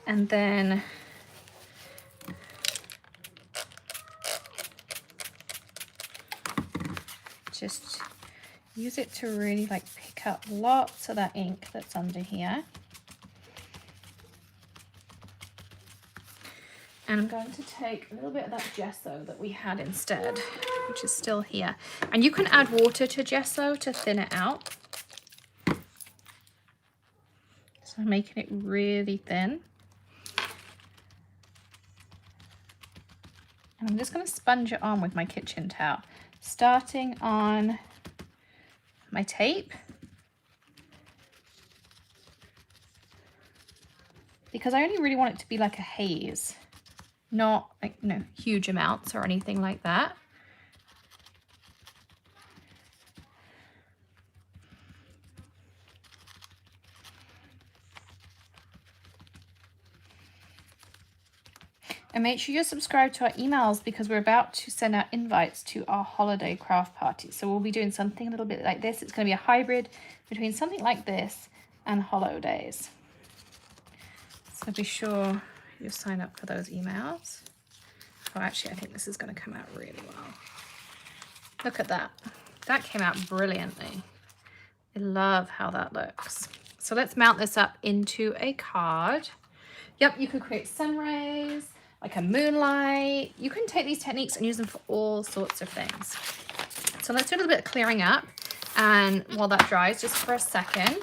And then just use it to really like pick up lots of that ink that's under here. And I'm going to take a little bit of that gesso that we had instead, which is still here. And you can add water to gesso to thin it out. So I'm making it really thin. And I'm just going to sponge it on with my kitchen towel, starting on my tape. Because I only really want it to be like a haze. Not like, you know, huge amounts or anything like that. And make sure you're subscribed to our emails because we're about to send out invites to our holiday craft party. So we'll be doing something a little bit like this. It's going to be a hybrid between something like this and holidays. So be sure you sign up for those emails. Oh, actually, I think this is going to come out really well. Look at that. That came out brilliantly. I love how that looks. So let's mount this up into a card. Yep, you could create sun rays, like a moonlight. You can take these techniques and use them for all sorts of things. So let's do a little bit of clearing up. And while that dries, just for a second,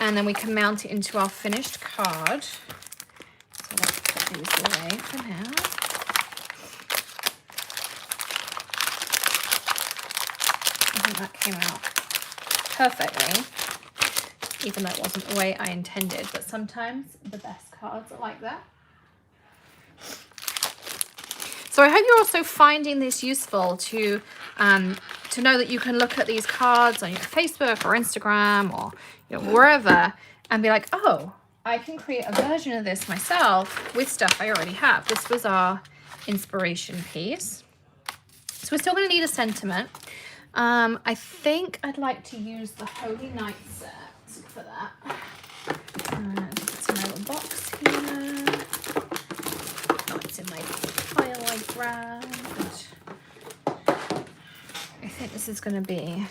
and then we can mount it into our finished card. So let's put these away for now. I think that came out perfectly, even though it wasn't the way I intended, but sometimes the best cards are like that. So I hope you're also finding this useful to know that you can look at these cards on your Facebook or Instagram or wherever and be like, oh, I can create a version of this myself with stuff I already have. This was our inspiration piece. So we're still going to need a sentiment. I think I'd like to use the Holy Night set for that. It's in my little box here. Oh, it's in my pile I grabbed. I think this is going to be...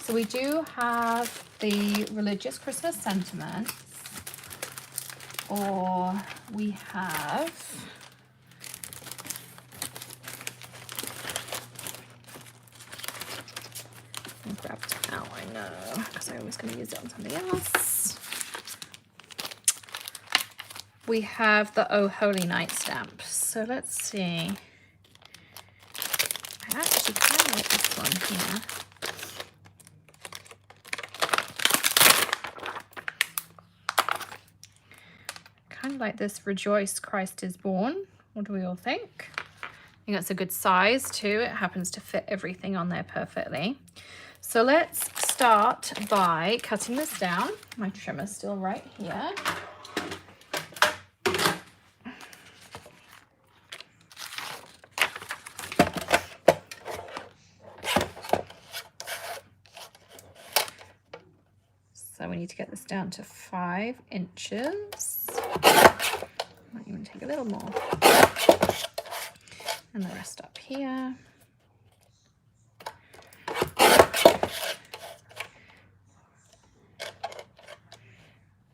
So we do have the religious Christmas sentiments, or we have... I grabbed it out, I know, because I was going to use it on something else. We have the Oh Holy Night stamp. So let's see. I actually kind of like this one here. Kind of like this Rejoice Christ is Born. What do we all think? I think that's a good size too. It happens to fit everything on there perfectly. So let's start by cutting this down. My trimmer's still right here. So we need to get this down to 5 inches. Might even take a little more. And the rest up here.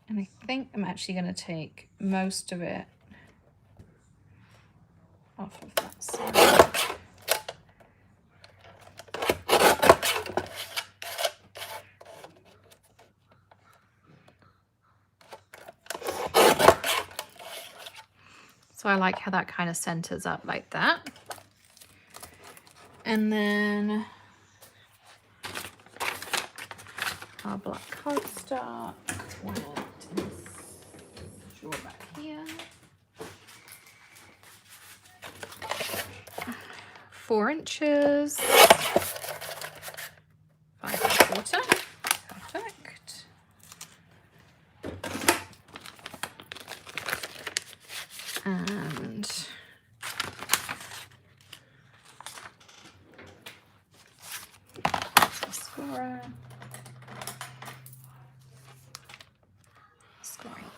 And I think I'm actually going to take most of it off of that side. So I like how that kind of centers up like that. And then our black cardstock went in this drawer back here. 4 inches. 5 1/4. Perfect. And mascara.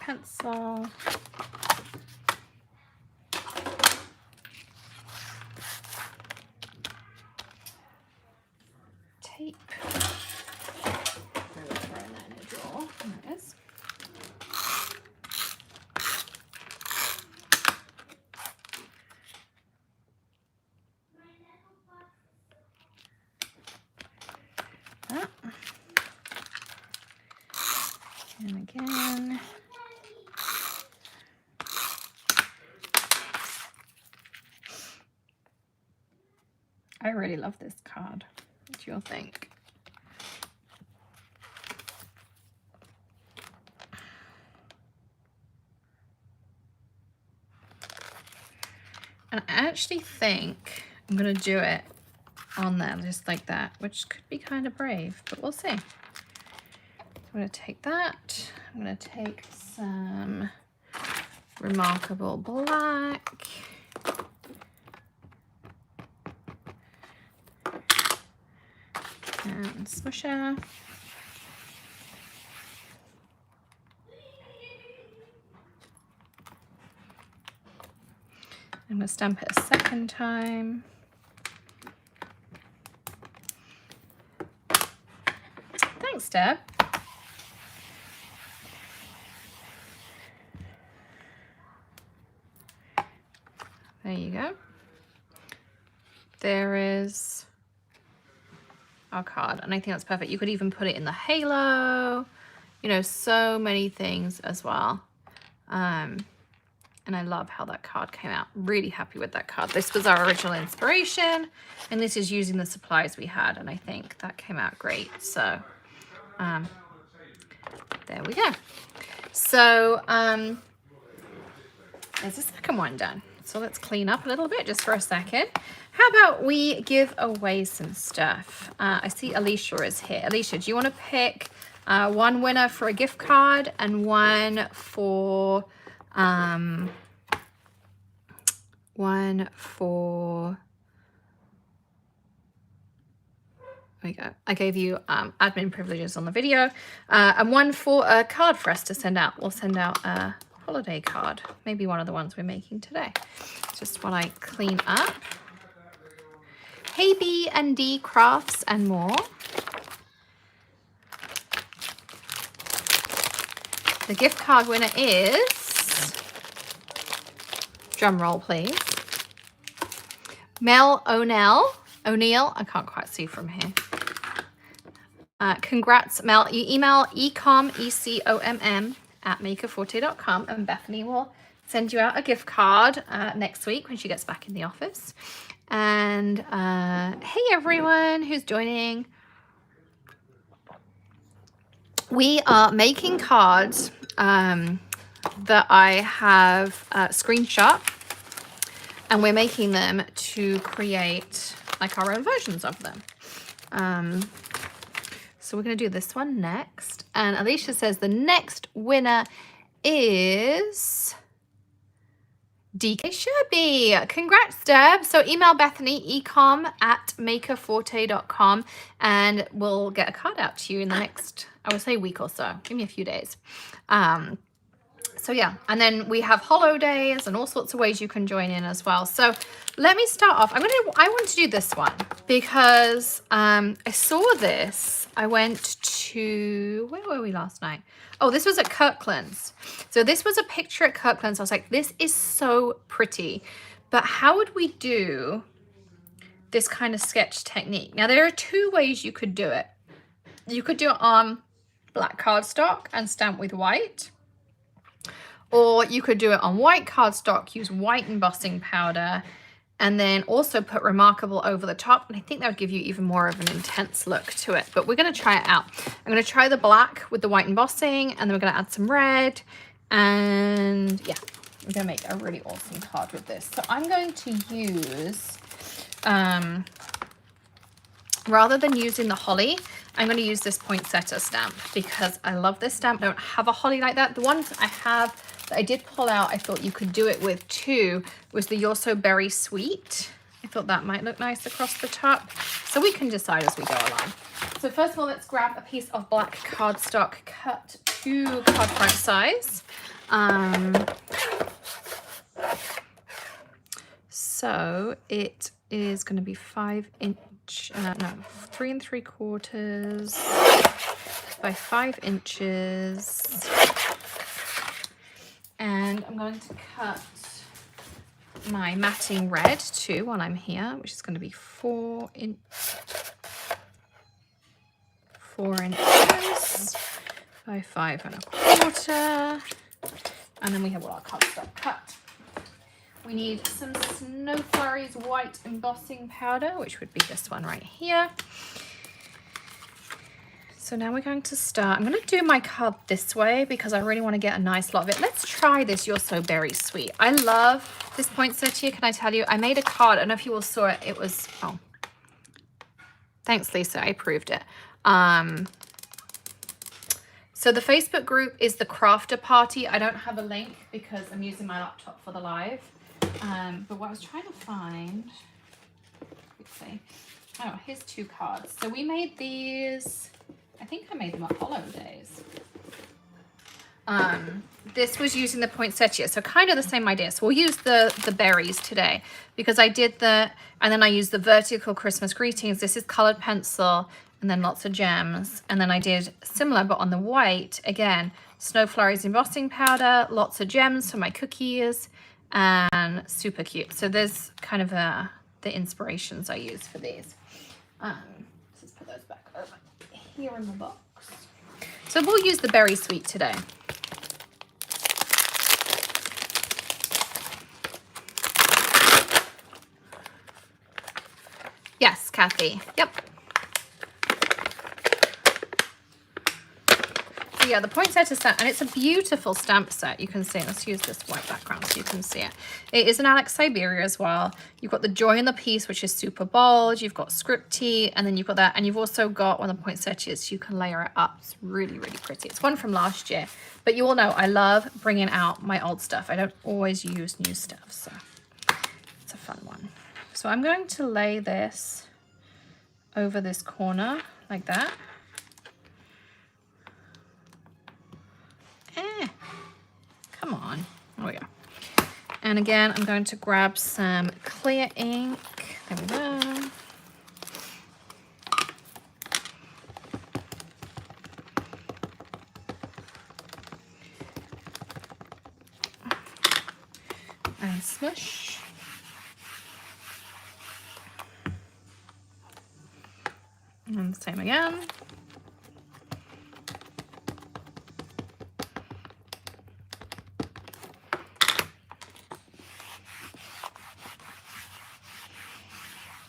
pencil. Tape. Throw that in a drawer. There it is. That. And again. I really love this card. What do you all think? And I actually think I'm going to do it on there just like that, which could be kind of brave, but we'll see. I'm going to take that. I'm going to take some Remarkable Black. And smusher. I'm going to stamp it a second time. Thanks, Deb. There you go. There is our card, and I think that's perfect. You could even put it in the halo, you know, so many things as well. And I love how that card came out. Really happy with that card. This was our original inspiration, and this is using the supplies we had, and I think that came out great. So there we go. So there's the second one done. So let's clean up a little bit just for a second. How about we give away some stuff? I see Alicia is here. Alicia, do you want to pick one winner for a gift card and one for there we go. I gave you admin privileges on the video, and one for a card for us to send out. We'll send out a holiday card, maybe one of the ones we're making today. Just while I clean up. Hey B and D Crafts and More. The gift card winner is, drum roll please, Mel O'Neill. I can't quite see from here. Congrats, Mel. You email ecom, E-C-O-M-M, at makerforte.com, and Bethany will send you out a gift card next week when she gets back in the office. And hey everyone who's joining. We are making cards that I have screenshot, and we're making them to create like our own versions of them. So we're going to do this one next. And Alicia says the next winner is DK Sherby. Congrats, Deb. So email Bethany, ecom at makerforte.com, and we'll get a card out to you in the next, I would say, week or so. Give me a few days. So yeah, and then we have holo days and all sorts of ways you can join in as well. So let me start off. I want to do this one because I saw this. I went to, where were we last night? Oh, this was at Kirkland's. So this was a picture at Kirkland's. I was like, this is so pretty, but how would we do this kind of sketch technique? Now there are two ways you could do it. You could do it on black cardstock and stamp with white. Or you could do it on white cardstock, use white embossing powder, and then also put Remarkable over the top. And I think that would give you even more of an intense look to it. But we're going to try it out. I'm going to try the black with the white embossing, and then we're going to add some red. And yeah, we're going to make a really awesome card with this. So I'm going to use, rather than using the holly, I'm going to use this poinsettia stamp because I love this stamp. I don't have a holly like that. The ones I have that I did pull out, I thought you could do it with too, was the You're So Berry Sweet. I thought that might look nice across the top. So we can decide as we go along. So first of all, let's grab a piece of black cardstock cut to card front size. So it is going to be 5 inch, no, 3 3/4 by 5 inches. And I'm going to cut my matting red too while I'm here, which is going to be 4 inches by 5 1/4. And then we have all our cardstock cut. We need some Snow Flurries white embossing powder, which would be this one right here. So now we're going to start. I'm going to do my card this way because I really want to get a nice lot of it. Let's try this You're So Berry Sweet. I love this poinsettia, can I tell you? I made a card. I don't know if you all saw it. It was, oh, thanks, Lisa. I approved it. So the Facebook group is the Crafter Party. I don't have a link because I'm using my laptop for the live. But what I was trying to find, quickly. Oh, here's 2 cards. So we made these, I think I made them at holidays. This was using the poinsettia, so kind of the same idea. So we'll use the berries today because I did and then I used the vertical Christmas greetings. This is colored pencil and then lots of gems. And then I did similar, but on the white, again, Snow Flurries embossing powder, lots of gems for my cookies, and super cute. So there's kind of the inspirations I use for these. Let's just put those back over here in the box. So we'll use the berry sweet today. Yes, Kathy. Yep. So yeah, the poinsettia stamp, and it's a beautiful stamp set. You can see. Let's use this white background so you can see it. It is an Alex Siberia as well. You've got the Joy in the Piece, which is super bold. You've got Scripty, and then you've got that, and you've also got one of the poinsettias. So you can layer it up. It's really, really pretty. It's one from last year, but you all know I love bringing out my old stuff. I don't always use new stuff, so it's a fun one. So I'm going to lay this over this corner like that. Come on. There we go. And again, I'm going to grab some clear ink. There we go. And smush. And the same again.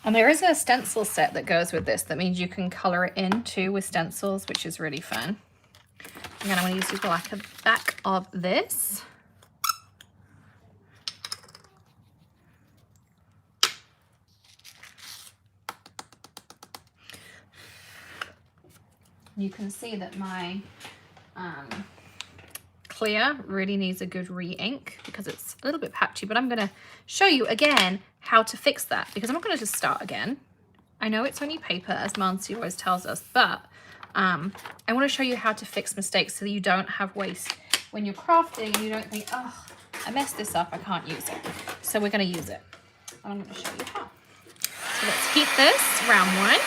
And there is a stencil set that goes with this. That means you can color it in too with stencils, which is really fun. Again, I'm going to use the back of this. You can see that my clear really needs a good re-ink because it's a little bit patchy, but I'm going to show you again how to fix that because I'm not going to just start again. I know it's only paper, as Mansi always tells us, but I want to show you how to fix mistakes so that you don't have waste when you're crafting and you don't think, oh, I messed this up, I can't use it. So we're going to use it. And I'm going to show you how. So let's heat this, round 1.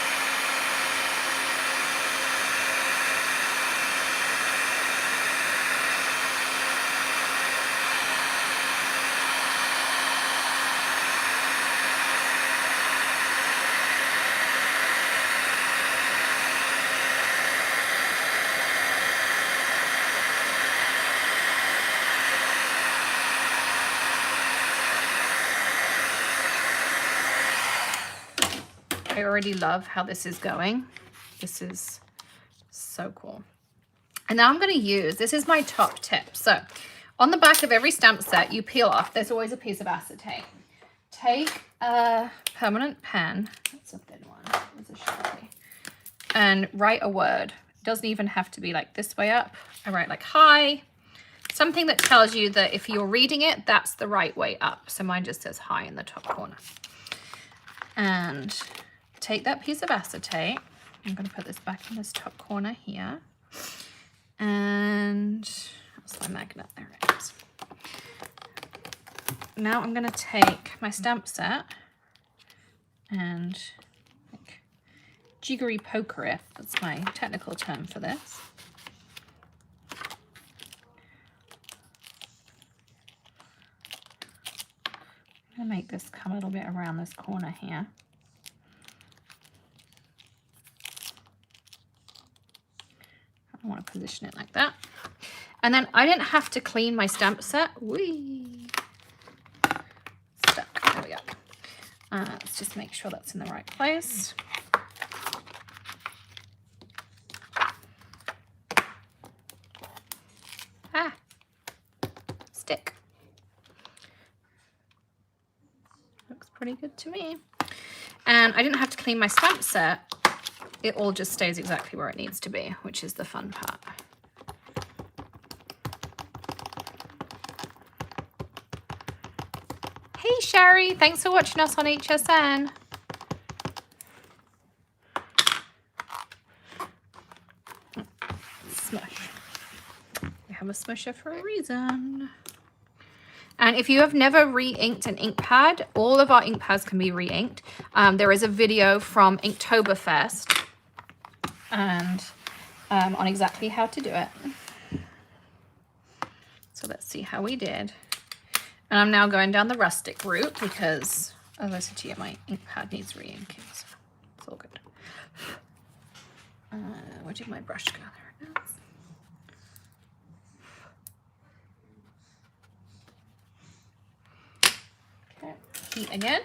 I already love how this is going. This is so cool. And now I'm going to use, this is my top tip. So on the back of every stamp set, you peel off, there's always a piece of acetate. Take a permanent pen, that's a thin one, there's a Sharpie, and write a word. It doesn't even have to be like this way up. I write like hi, something that tells you that if you're reading it, that's the right way up. So mine just says hi in the top corner. And take that piece of acetate. I'm going to put this back in this top corner here. And that's my magnet. There it is. now I'm going to take my stamp set and like, jiggery poker it. That's my technical term for this. I'm going to make this come a little bit around this corner here. I want to position it like that. And then I didn't have to clean my stamp set. Whee! Stuck. There we go. Let's just make sure that's in the right place. Ah! Stick. Looks pretty good to me. And I didn't have to clean my stamp set. It all just stays exactly where it needs to be, which is the fun part. Hey Sherry, thanks for watching us on HSN. Smush. We have a smusher for a reason. And if you have never re-inked an ink pad, all of our ink pads can be re-inked. There is a video from Inktoberfest and on exactly how to do it. So let's see how we did. And I'm now going down the Rustic route because, as I said to you, my ink pad needs re-inking, so it's all good. Where did my brush go? There it is. Okay, heat again.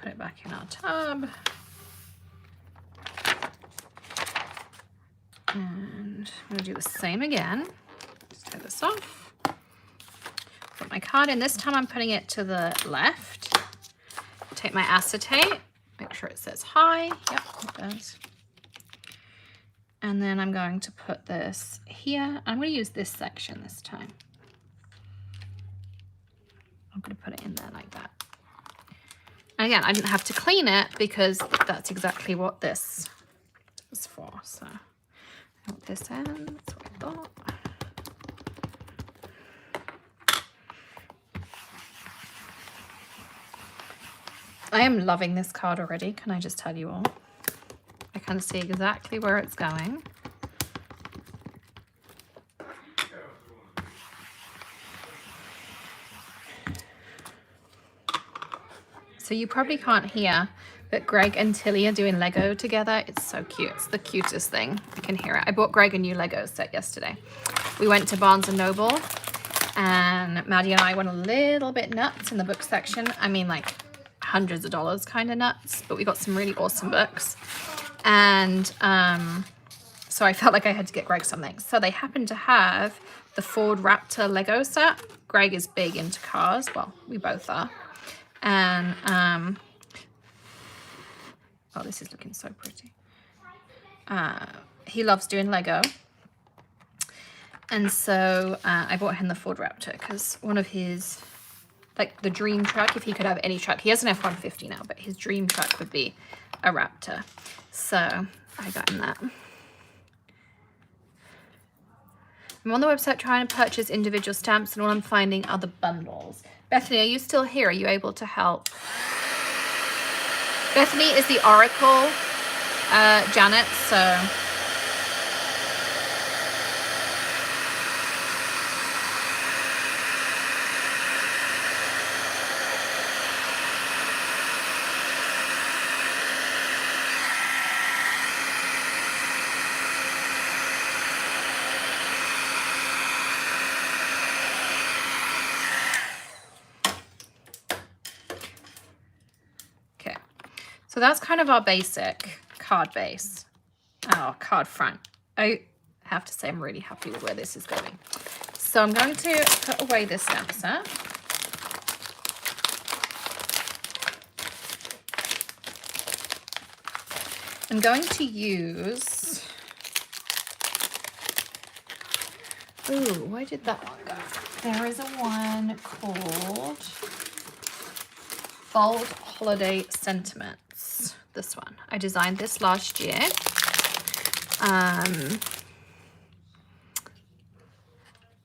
Put it back in our tub. And I'm going to do the same again. Just take this off. Put my card in. This time I'm putting it to the left. Take my acetate. Make sure it says hi. Yep, it does. And then I'm going to put this here. I'm going to use this section this time. I'm going to put it in there like that. And again, I didn't have to clean it because that's exactly what this is for. So I want this in. That's what I thought. I am loving this card already. Can I just tell you all? I can see exactly where it's going. So you probably can't hear, but Greg and Tilly are doing Lego together. It's so cute. It's the cutest thing. I can hear it. I bought Greg a new Lego set yesterday. We went to Barnes & Noble and Maddie and I went a little bit nuts in the book section. I mean, like hundreds of dollars kind of nuts, but we got some really awesome books. And so I felt like I had to get Greg something. So they happened to have the Ford Raptor Lego set. Greg is big into cars. Well, we both are. And oh, this is looking so pretty. He loves doing Lego, and so I bought him the Ford Raptor because one of his, like the dream truck, if he could have any truck, he has an F-150 now, but his dream truck would be a Raptor. So I got him that. I'm on the website trying to purchase individual stamps, and all I'm finding are the bundles. Bethany, are you still here? Are you able to help? Bethany is the Oracle, Janet, so. So that's kind of our basic card base, our card front. I have to say I'm really happy with where this is going. So I'm going to put away this stamp set. I'm going to use Ooh, where did that one go? There is a one called Bold Holiday Sentiments. This one. I designed this last year.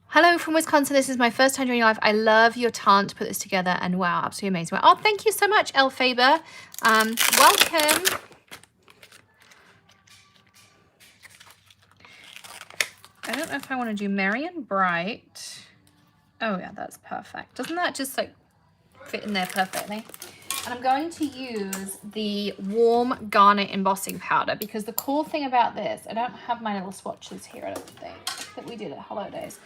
Hello from Wisconsin. This is my first time joining live. I love your talent to put this together, and wow, absolutely amazing. Oh, thank you so much, Elle Faber. Welcome. I don't know if I want to do Merry and Bright. Oh yeah, that's perfect. Doesn't that just like fit in there perfectly? And I'm going to use the Warm Garnet Embossing Powder because the cool thing about this, I don't have my little swatches here, I don't think, that we did at Holidays,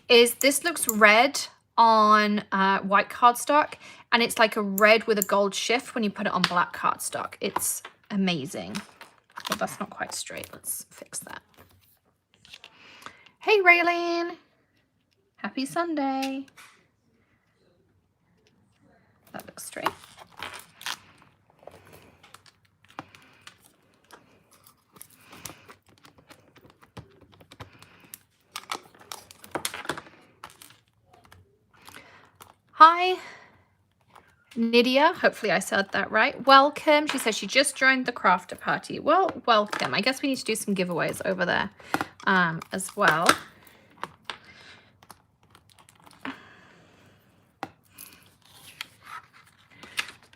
is this looks red on white cardstock, and it's like a red with a gold shift when you put it on black cardstock. It's amazing. Well, that's not quite straight. Let's fix that. Hey, Raylene. Happy Sunday. That looks straight. Hi, Nydia. Hopefully I said that right. Welcome. She says she just joined the crafter party. Well, welcome. I guess we need to do some giveaways over there as well.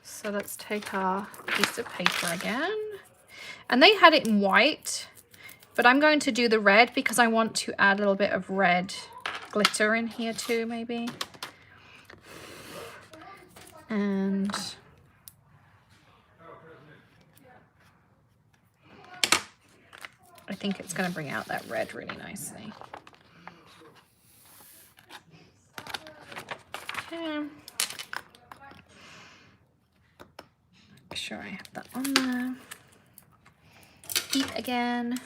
So let's take our piece of paper again. And they had it in white, but I'm going to do the red because I want to add a little bit of red glitter in here too, maybe. And I think it's going to bring out that red really nicely. Okay. Make sure I have that on there. Heat again.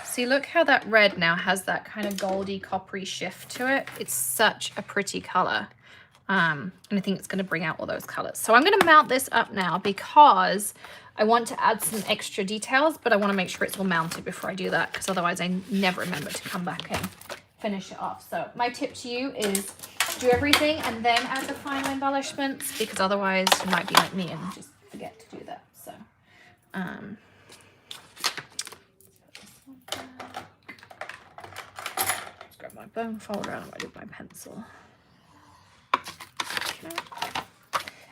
See, look how that red now has that kind of goldy coppery shift to it. It's such a pretty color. And I think it's going to bring out all those colors. So I'm going to mount this up now because I want to add some extra details, but I want to make sure it's all mounted before I do that, because otherwise I never remember to come back and finish it off. So my tip to you is do everything and then add the final embellishments, because otherwise you might be like me and just forget to do that. So let's grab my bone folder and I do my pencil. Okay.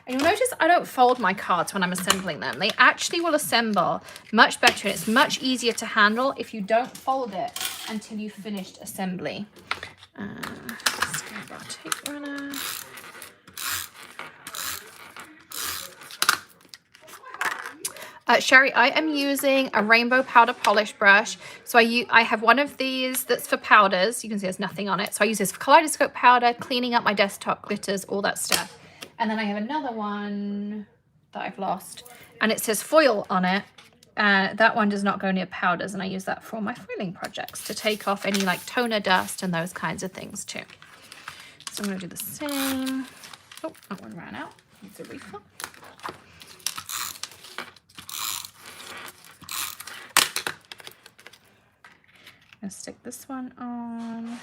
And you'll notice I don't fold my cards when I'm assembling them. They actually will assemble much better, and it's much easier to handle if you don't fold it until you've finished assembly. Let's grab our tape runner. Sherry, I am using a rainbow powder polish brush. So I have one of these that's for powders. You can see there's nothing on it. So I use this for kaleidoscope powder, cleaning up my desktop, glitters, all that stuff. And then I have another one that I've lost, and it says foil on it. That one does not go near powders, and I use that for my foiling projects to take off any like toner dust and those kinds of things too. So I'm going to do the same. Oh, that one ran out. Needs a refill. I'm going to stick this one on.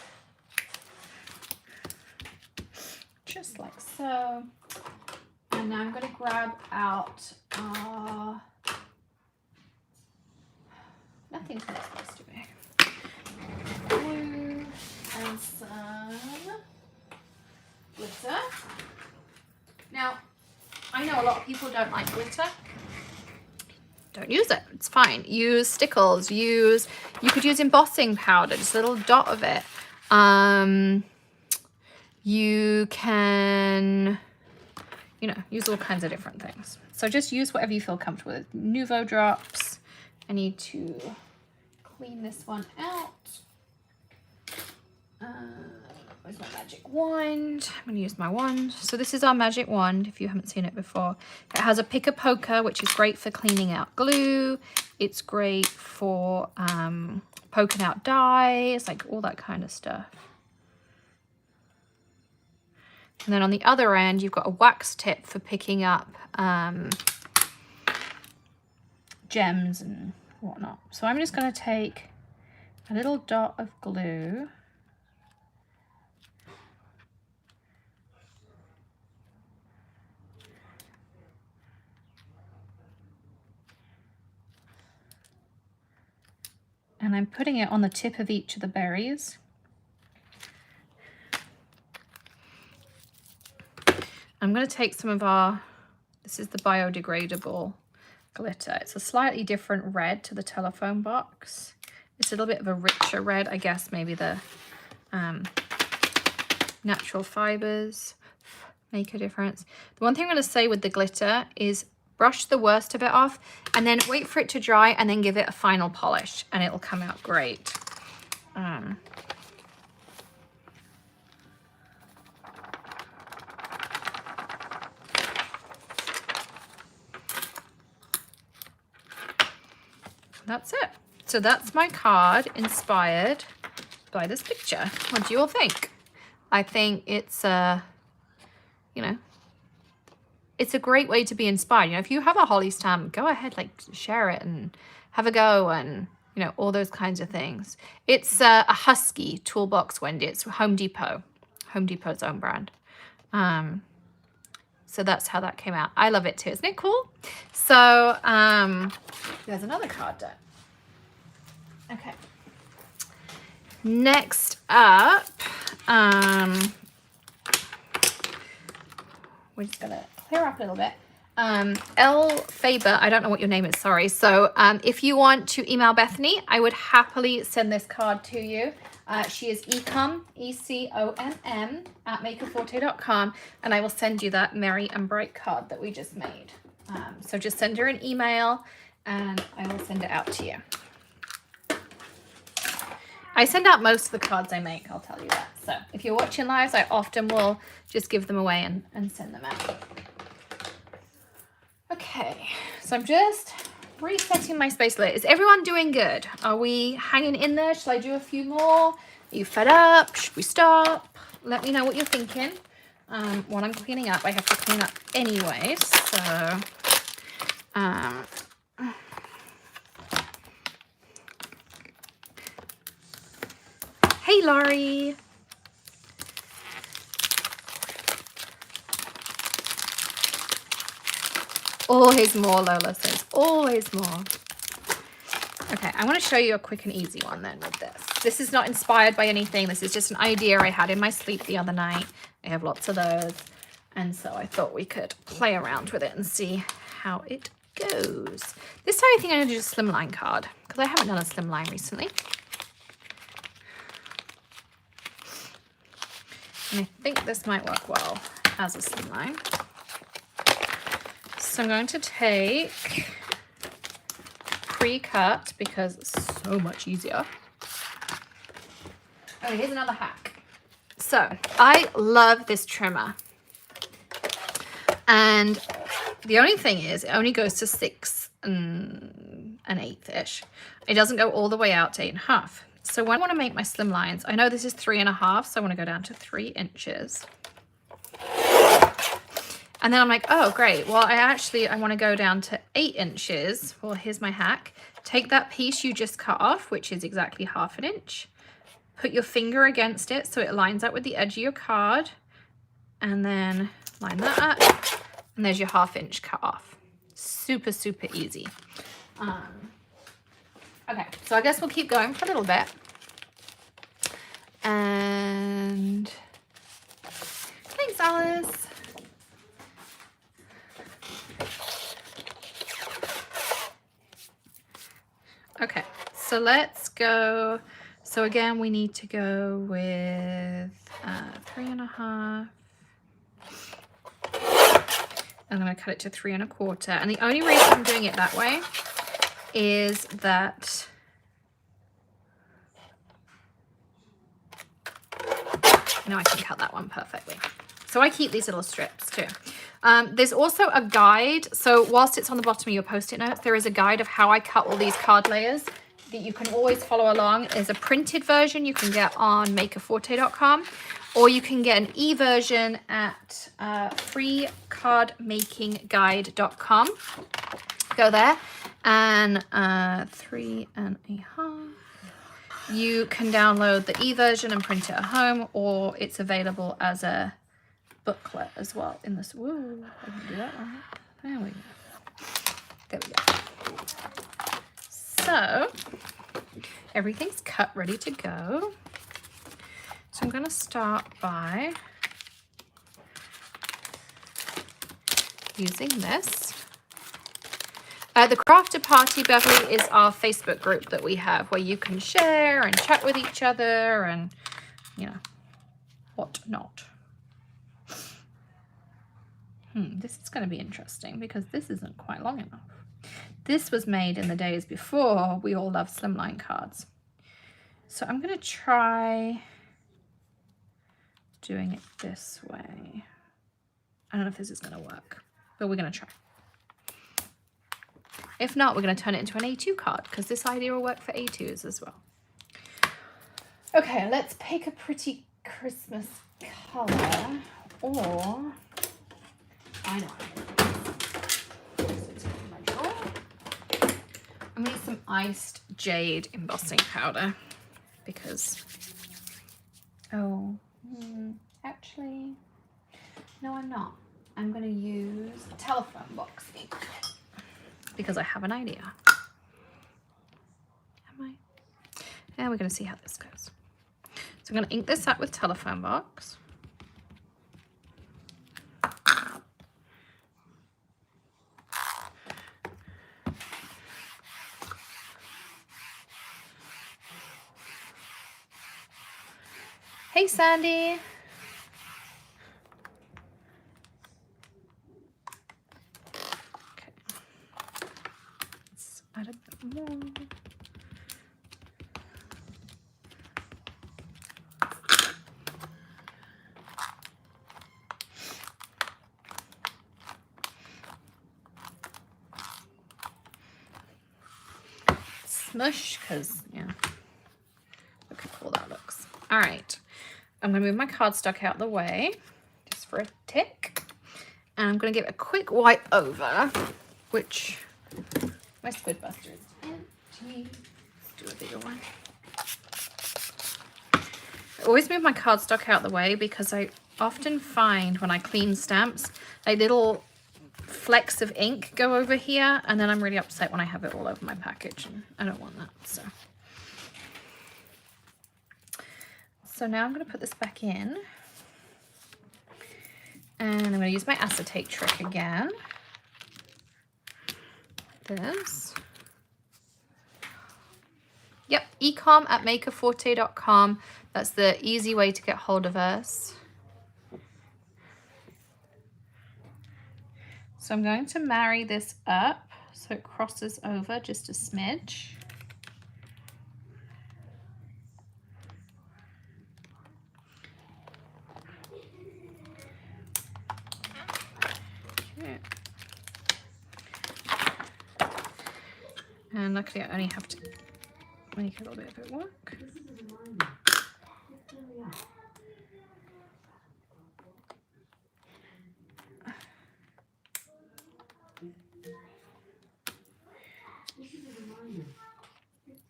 Just like so. And now I'm going to grab out nothing's not supposed to be. Glue and some glitter. Now, I know a lot of people don't like glitter. Don't use it. It's fine. Use stickles. You could use embossing powder, just a little dot of it. You can, use all kinds of different things. So just use whatever you feel comfortable with. Nouveau drops. I need to clean this one out. Where's my magic wand? I'm going to use my wand. So this is our magic wand, if you haven't seen it before. It has a picker poker, which is great for cleaning out glue. It's great for poking out dyes, like all that kind of stuff. And then on the other end, you've got a wax tip for picking up gems and whatnot. So I'm just going to take a little dot of glue. And I'm putting it on the tip of each of the berries. I'm going to take some of our, this is the biodegradable glitter. It's a slightly different red to the telephone box. It's a little bit of a richer red, I guess maybe the natural fibers make a difference. The one thing I'm going to say with the glitter is brush the worst of it off and then wait for it to dry and then give it a final polish and it'll come out great. That's it. So that's my card inspired by this picture. What do you all think? I think it's you know, it's a great way to be inspired. You know, if you have a holly stamp, go ahead, like share it and have a go and, you know, all those kinds of things. It's a Husky toolbox, Wendy. It's Home Depot, Home Depot's own brand. So that's how that came out. I love it too. Isn't it cool? So there's another card done. Okay. Next up, we're just gonna clear up a little bit. L Faber, I don't know what your name is, sorry. So if you want to email Bethany, I would happily send this card to you. She is ecom, E-C-O-M-M, at makerforte.com, and I will send you that Merry and Bright card that we just made. So just send her an email and I will send it out to you. I send out most of the cards I make, I'll tell you that. So if you're watching lives, I often will just give them away and send them out. Okay, so I'm just resetting my space a little. Is everyone doing good? Are we hanging in there? Shall I do a few more? Are you fed up? Should we stop? Let me know what you're thinking. While I'm cleaning up, I have to clean up anyway, so hey, Laurie. Always more, Lola says. Always more. Okay, I want to show you a quick and easy one then with this. This is not inspired by anything. This is just an idea I had in my sleep the other night. I have lots of those. And so I thought we could play around with it and see how it goes. This time I think I'm going to do a slimline card because I haven't done a slimline recently. And I think this might work well as a slimline. So I'm going to take pre-cut because it's so much easier. Oh, here's another hack. So I love this trimmer. And the only thing is it only goes to 6 1/8-ish. It doesn't go all the way out to 8.5. So when I want to make my slim lines, I know this is 3.5, so I want to go down to 3 inches. And then I'm like, oh, great. Well, I want to go down to 8 inches. Well, here's my hack. Take that piece you just cut off, which is exactly 1/2 inch. Put your finger against it so it lines up with the edge of your card. And then line that up. And there's your 1/2 inch cut off. Super, super easy. Okay, so I guess we'll keep going for a little bit. And thanks, Alice. Okay, so let's go. So again, we need to go with 3.5. I'm going to cut it to 3 1/4. And the only reason I'm doing it that way is that now I can cut that one perfectly. So I keep these little strips too. There's also a guide. So whilst it's on the bottom of your Post-it notes, there is a guide of how I cut all these card layers that you can always follow along. There's a printed version you can get on makerforte.com. or you can get an e-version at freecardmakingguide.com. Go there, and 3.5. You can download the e-version and print it at home, or it's available as a booklet as well in this. Woo, I can do that right. There we go. There we go. So everything's cut, ready to go. So I'm going to start by using this. The Crafter Party, Beverly, is our Facebook group that we have where you can share and chat with each other and, you know, whatnot. This is going to be interesting because this isn't quite long enough. This was made in the days before we all loved slimline cards. So I'm going to try doing it this way. I don't know if this is going to work, but we're going to try. If not, we're going to turn it into an A2 card because this idea will work for A2s as well. Okay, let's pick a pretty Christmas color, or I know. I'm going to use some iced jade embossing powder because, actually, no, I'm not. I'm going to use telephone box ink because I have an idea. Am I? And we're going to see how this goes. So I'm going to ink this up with telephone box. Hey, Sandy. Okay. Let's add a bit more. Smush, because, yeah, look how cool that looks. All right. I'm going to move my cardstock out of the way just for a tick. And I'm going to give it a quick wipe over, which my squid buster is empty. Let's do a bigger one. I always move my cardstock out of the way because I often find when I clean stamps, like little flecks of ink go over here, and then I'm really upset when I have it all over my package, and I don't want that. So now I'm going to put this back in, and I'm going to use my acetate trick again. This. Yep, ecom@makerforte.com. That's the easy way to get hold of us. So I'm going to marry this up so it crosses over just a smidge. And luckily I only have to make a little bit of it work.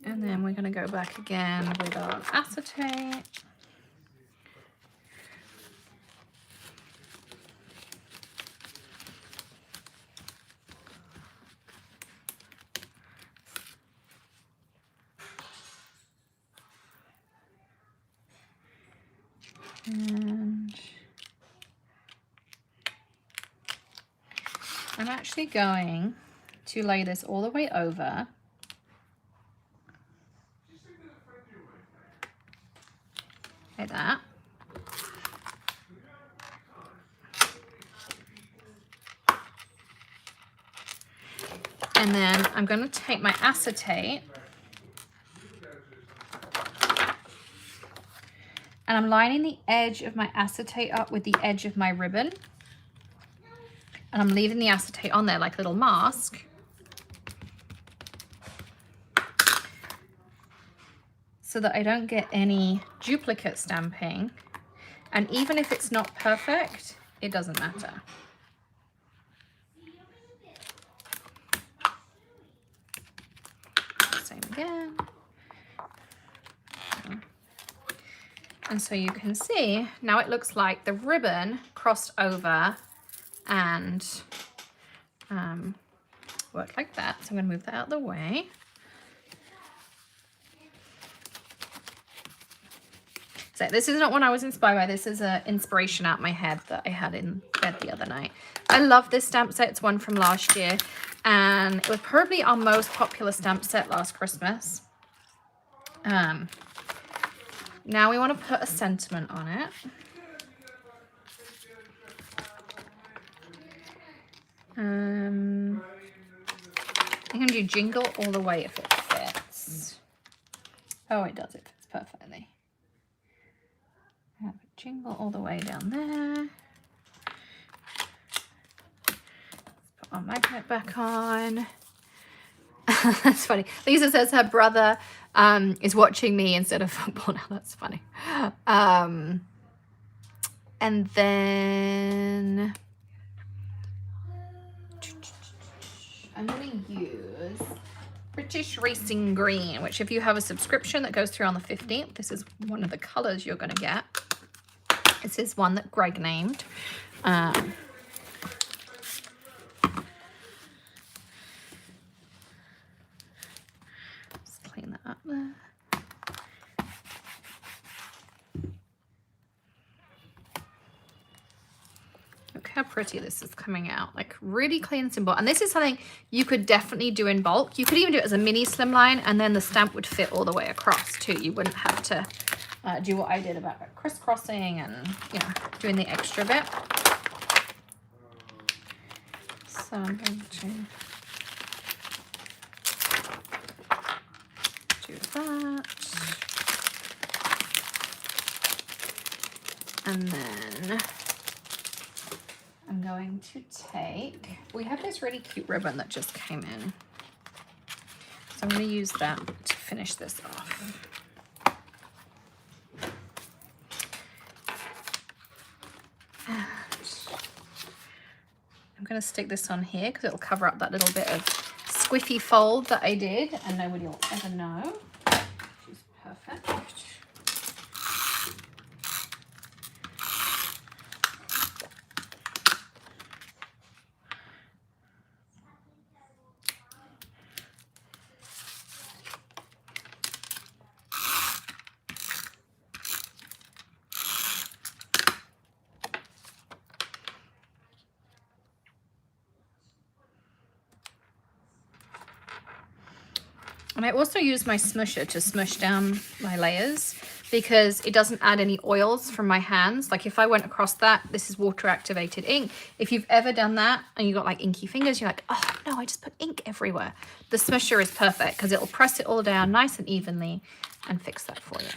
And then we're going to go back again with our acetate. And I'm actually going to lay this all the way over. Like that. And then I'm going to take my acetate and I'm lining the edge of my acetate up with the edge of my ribbon. And I'm leaving the acetate on there like a little mask. So that I don't get any duplicate stamping. And even if it's not perfect, it doesn't matter. Same again. And so you can see, now it looks like the ribbon crossed over and worked like that. So I'm going to move that out of the way. So this is not one I was inspired by. This is an inspiration out my head that I had in bed the other night. I love this stamp set. It's one from last year. And it was probably our most popular stamp set last Christmas. Now we want to put a sentiment on it. I'm going to do jingle all the way if it fits. Oh, it does. It fits perfectly. Have a jingle all the way down there. Put our magnet back on. That's funny. Lisa says her brother is watching me instead of football now. That's funny. And then I'm going to use British Racing Green, which if you have a subscription that goes through on the 15th, this is one of the colors you're going to get. This is one that Greg named. Let's clean that up there. Look how pretty this is coming out, like really clean and simple. And this is something you could definitely do in bulk. You could even do it as a mini slimline, and then the stamp would fit all the way across too. You wouldn't have to do what I did about crisscrossing and, you know, doing the extra bit. So I'm going to do that. And then I'm going to take, we have this really cute ribbon that just came in. So I'm going to use that to finish this off. And I'm going to stick this on here because it'll cover up that little bit of squiffy fold that I did and nobody will ever know. Which is perfect. And I also use my smusher to smush down my layers because it doesn't add any oils from my hands. Like if I went across that, this is water activated ink. If you've ever done that and you got like inky fingers, you're like, oh no, I just put ink everywhere. The smusher is perfect because it'll press it all down nice and evenly and fix that for you.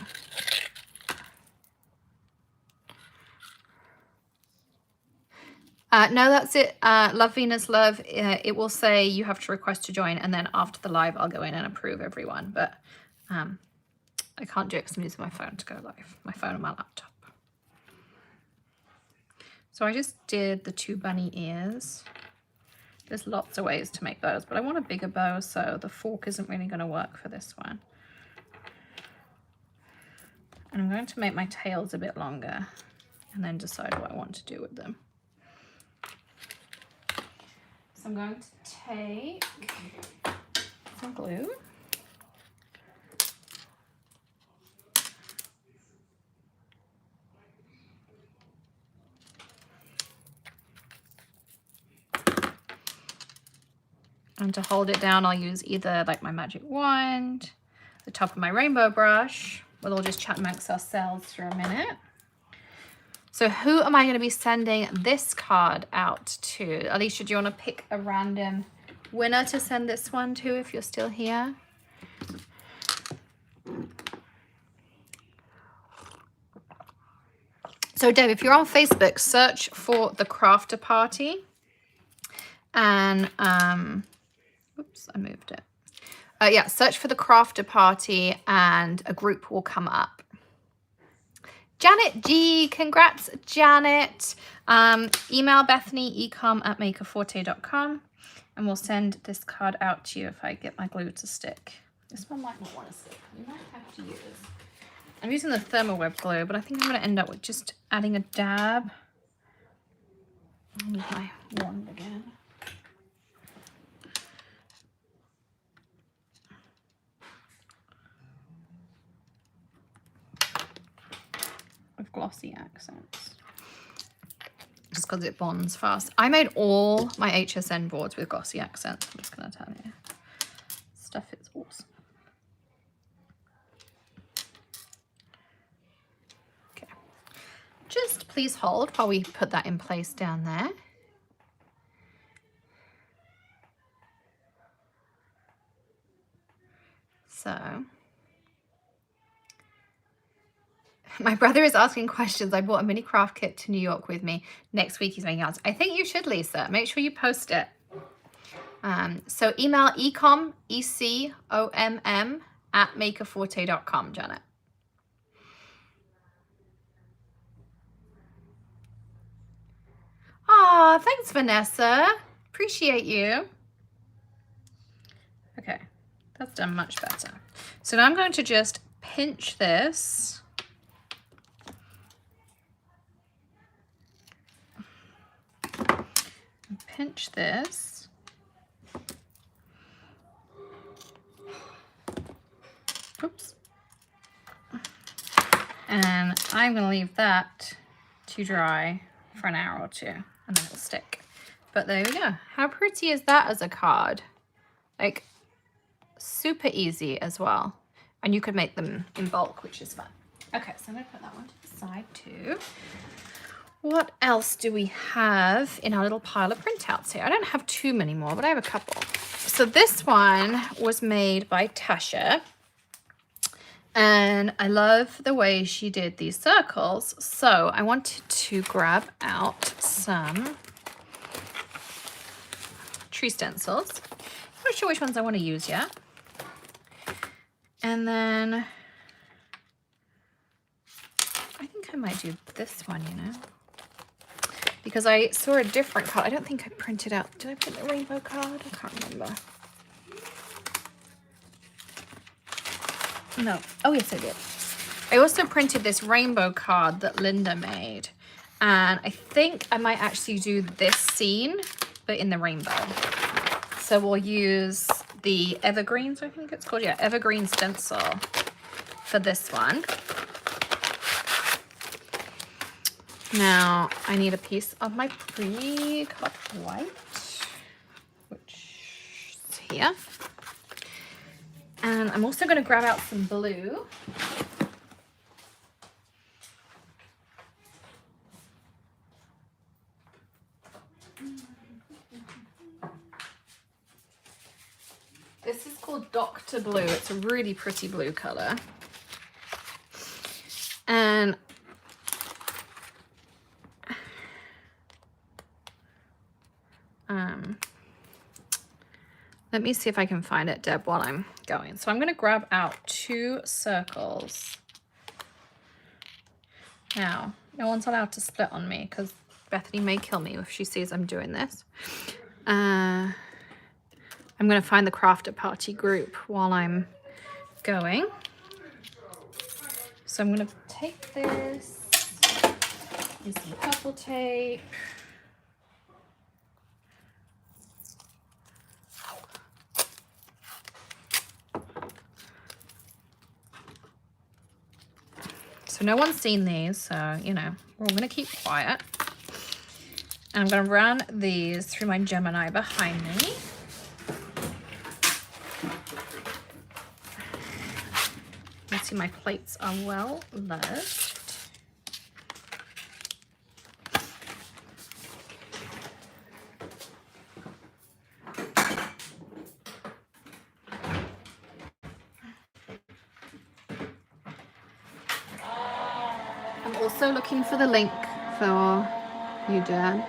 No, that's it. Love Venus Love. It will say you have to request to join, and then after the live, I'll go in and approve everyone. But I can't do it because I'm using my phone to go live. My phone and my laptop. So I just did the 2 bunny ears. There's lots of ways to make those, but I want a bigger bow, so the fork isn't really going to work for this one. And I'm going to make my tails a bit longer and then decide what I want to do with them. So I'm going to take some glue. And to hold it down, I'll use either like my magic wand, the top of my rainbow brush. We'll all just chat amongst ourselves for a minute. So who am I going to be sending this card out to? Alicia, do you want to pick a random winner to send this one to if you're still here? So Deb, if you're on Facebook, search for the Crafter Party. And, oops, I moved it. Yeah, search for the Crafter Party and a group will come up. Janet G, congrats, Janet. Email Bethany ecom@makerforte.com and we'll send this card out to you if I get my glue to stick. This one might not want to stick. You might have to use. I'm using the Thermoweb glue, but I think I'm going to end up with just adding a dab. I need my wand again. With glossy accents. Just because it bonds fast. I made all my HSN boards with glossy accents. I'm just going to tell you. Stuff is awesome. Okay. Just please hold while we put that in place down there. So, my brother is asking questions. I bought a mini craft kit to New York with me. Next week he's making ours. I think you should, Lisa. Make sure you post it. So email ecom, E-C-O-M-M, @makerforte.com, Janet. Aw, thanks, Vanessa. Appreciate you. Okay, that's done much better. So now I'm going to just pinch this. Pinch this. Oops. And I'm going to leave that to dry for an hour or two, and then it'll stick. But there we go. How pretty is that as a card? Like, super easy as well. And you could make them in bulk, which is fun. Okay, so I'm going to put that one to the side too. What else do we have in our little pile of printouts here? I don't have too many more, but I have a couple. So this one was made by Tasha. And I love the way she did these circles. So I wanted to grab out some tree stencils. I'm not sure which ones I want to use yet. And then I think I might do this one, you know, because I saw a different card. I don't think I printed out. Did I print the rainbow card? I can't remember. No. Oh, yes, I did. I also printed this rainbow card that Linda made. And I think I might actually do this scene, but in the rainbow. So we'll use the evergreens, I think it's called. Yeah, evergreen stencil for this one. Now I need a piece of my pre-cut white, which is here. And I'm also going to grab out some blue. This is called Dr. Blue. It's a really pretty blue color. And let me see if I can find it, Deb, while I'm going. So I'm going to grab out 2 circles. Now, no one's allowed to split on me because Bethany may kill me if she sees I'm doing this. I'm going to find the Crafter Party group while I'm going. So I'm going to take this, use some couple tape. So no one's seen these, so, you know, we're all going to keep quiet. And I'm going to run these through my Gemini behind me. You see my plates are well loved. I'm also looking for the link for you, Dan.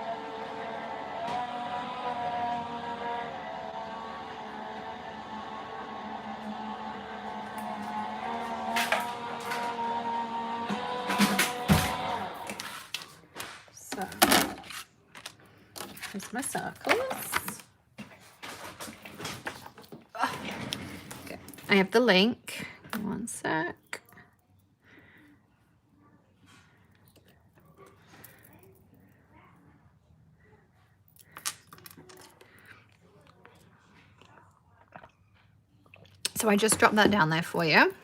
my circles. Okay. I have the link. One sec. So I just dropped that down there for you.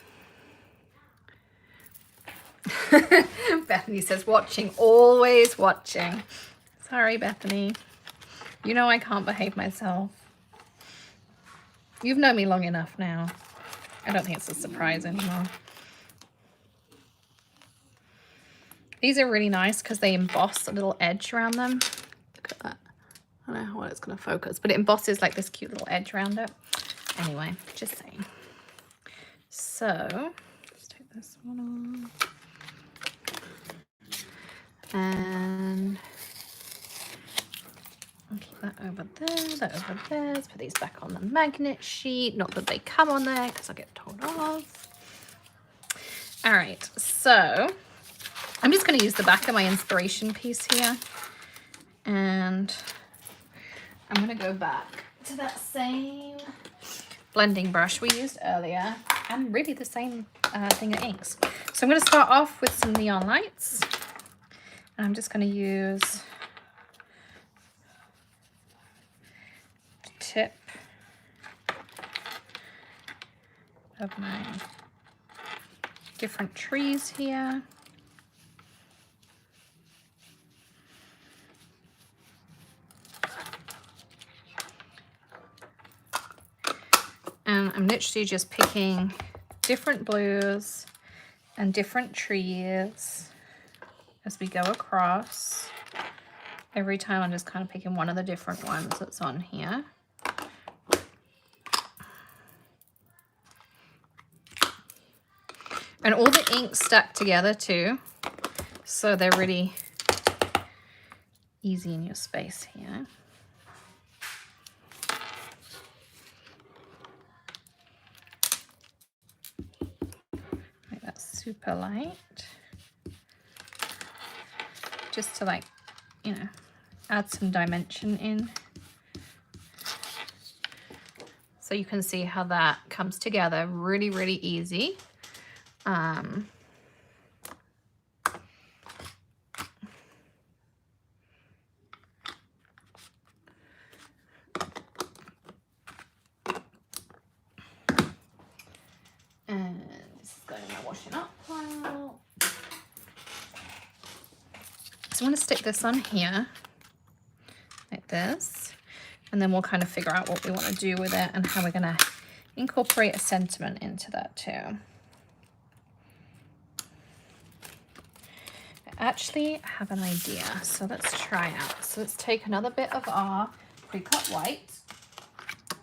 Bethany says, watching, always watching. Sorry, Bethany. You know I can't behave myself. You've known me long enough now. I don't think it's a surprise anymore. These are really nice because they emboss a little edge around them. Look at that. I don't know how it's going to focus, but it embosses like this cute little edge around it. Anyway, just saying. So, let's take this one off. And I'll keep that over there, that over there. Let's put these back on the magnet sheet. Not that they come on there because I get told off. All right, so I'm just going to use the back of my inspiration piece here. And I'm going to go back to that same blending brush we used earlier. And really the same thing of inks. So I'm going to start off with some neon lights. And I'm just going to use the tip of my different trees here. And I'm literally just picking different blues and different trees as we go across. Every time I'm just kind of picking one of the different ones that's on here. And all the inks stack together too, so they're really easy in your space here. Make that super light. Just to, like, you know, add some dimension in. So you can see how that comes together really, really easy. And this is going in my washing up pile. So I'm going to stick this on here like this, and then we'll kind of figure out what we want to do with it and how we're going to incorporate a sentiment into that too. I actually have an idea, so let's try out. So let's take another bit of our pre-cut white,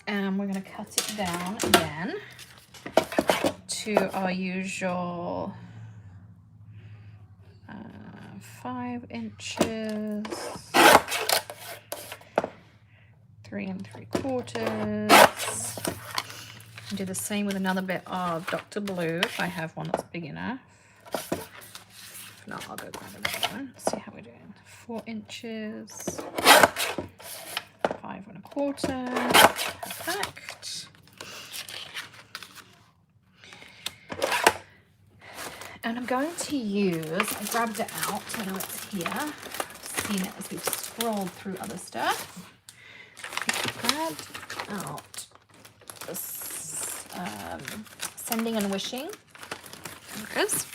and we're going to cut it down again to our usual 5 inches, 3 3/4. And do the same with another bit of Dr. Blue if I have one that's big enough. If not, I'll go grab another one. Let's see how we're doing. 4 inches, 5 1/4. Perfect. And I'm going to use, I grabbed it out, I know it's here. I've seen it as we've scrolled through other stuff. I grabbed out this Sending and Wishing. There it is.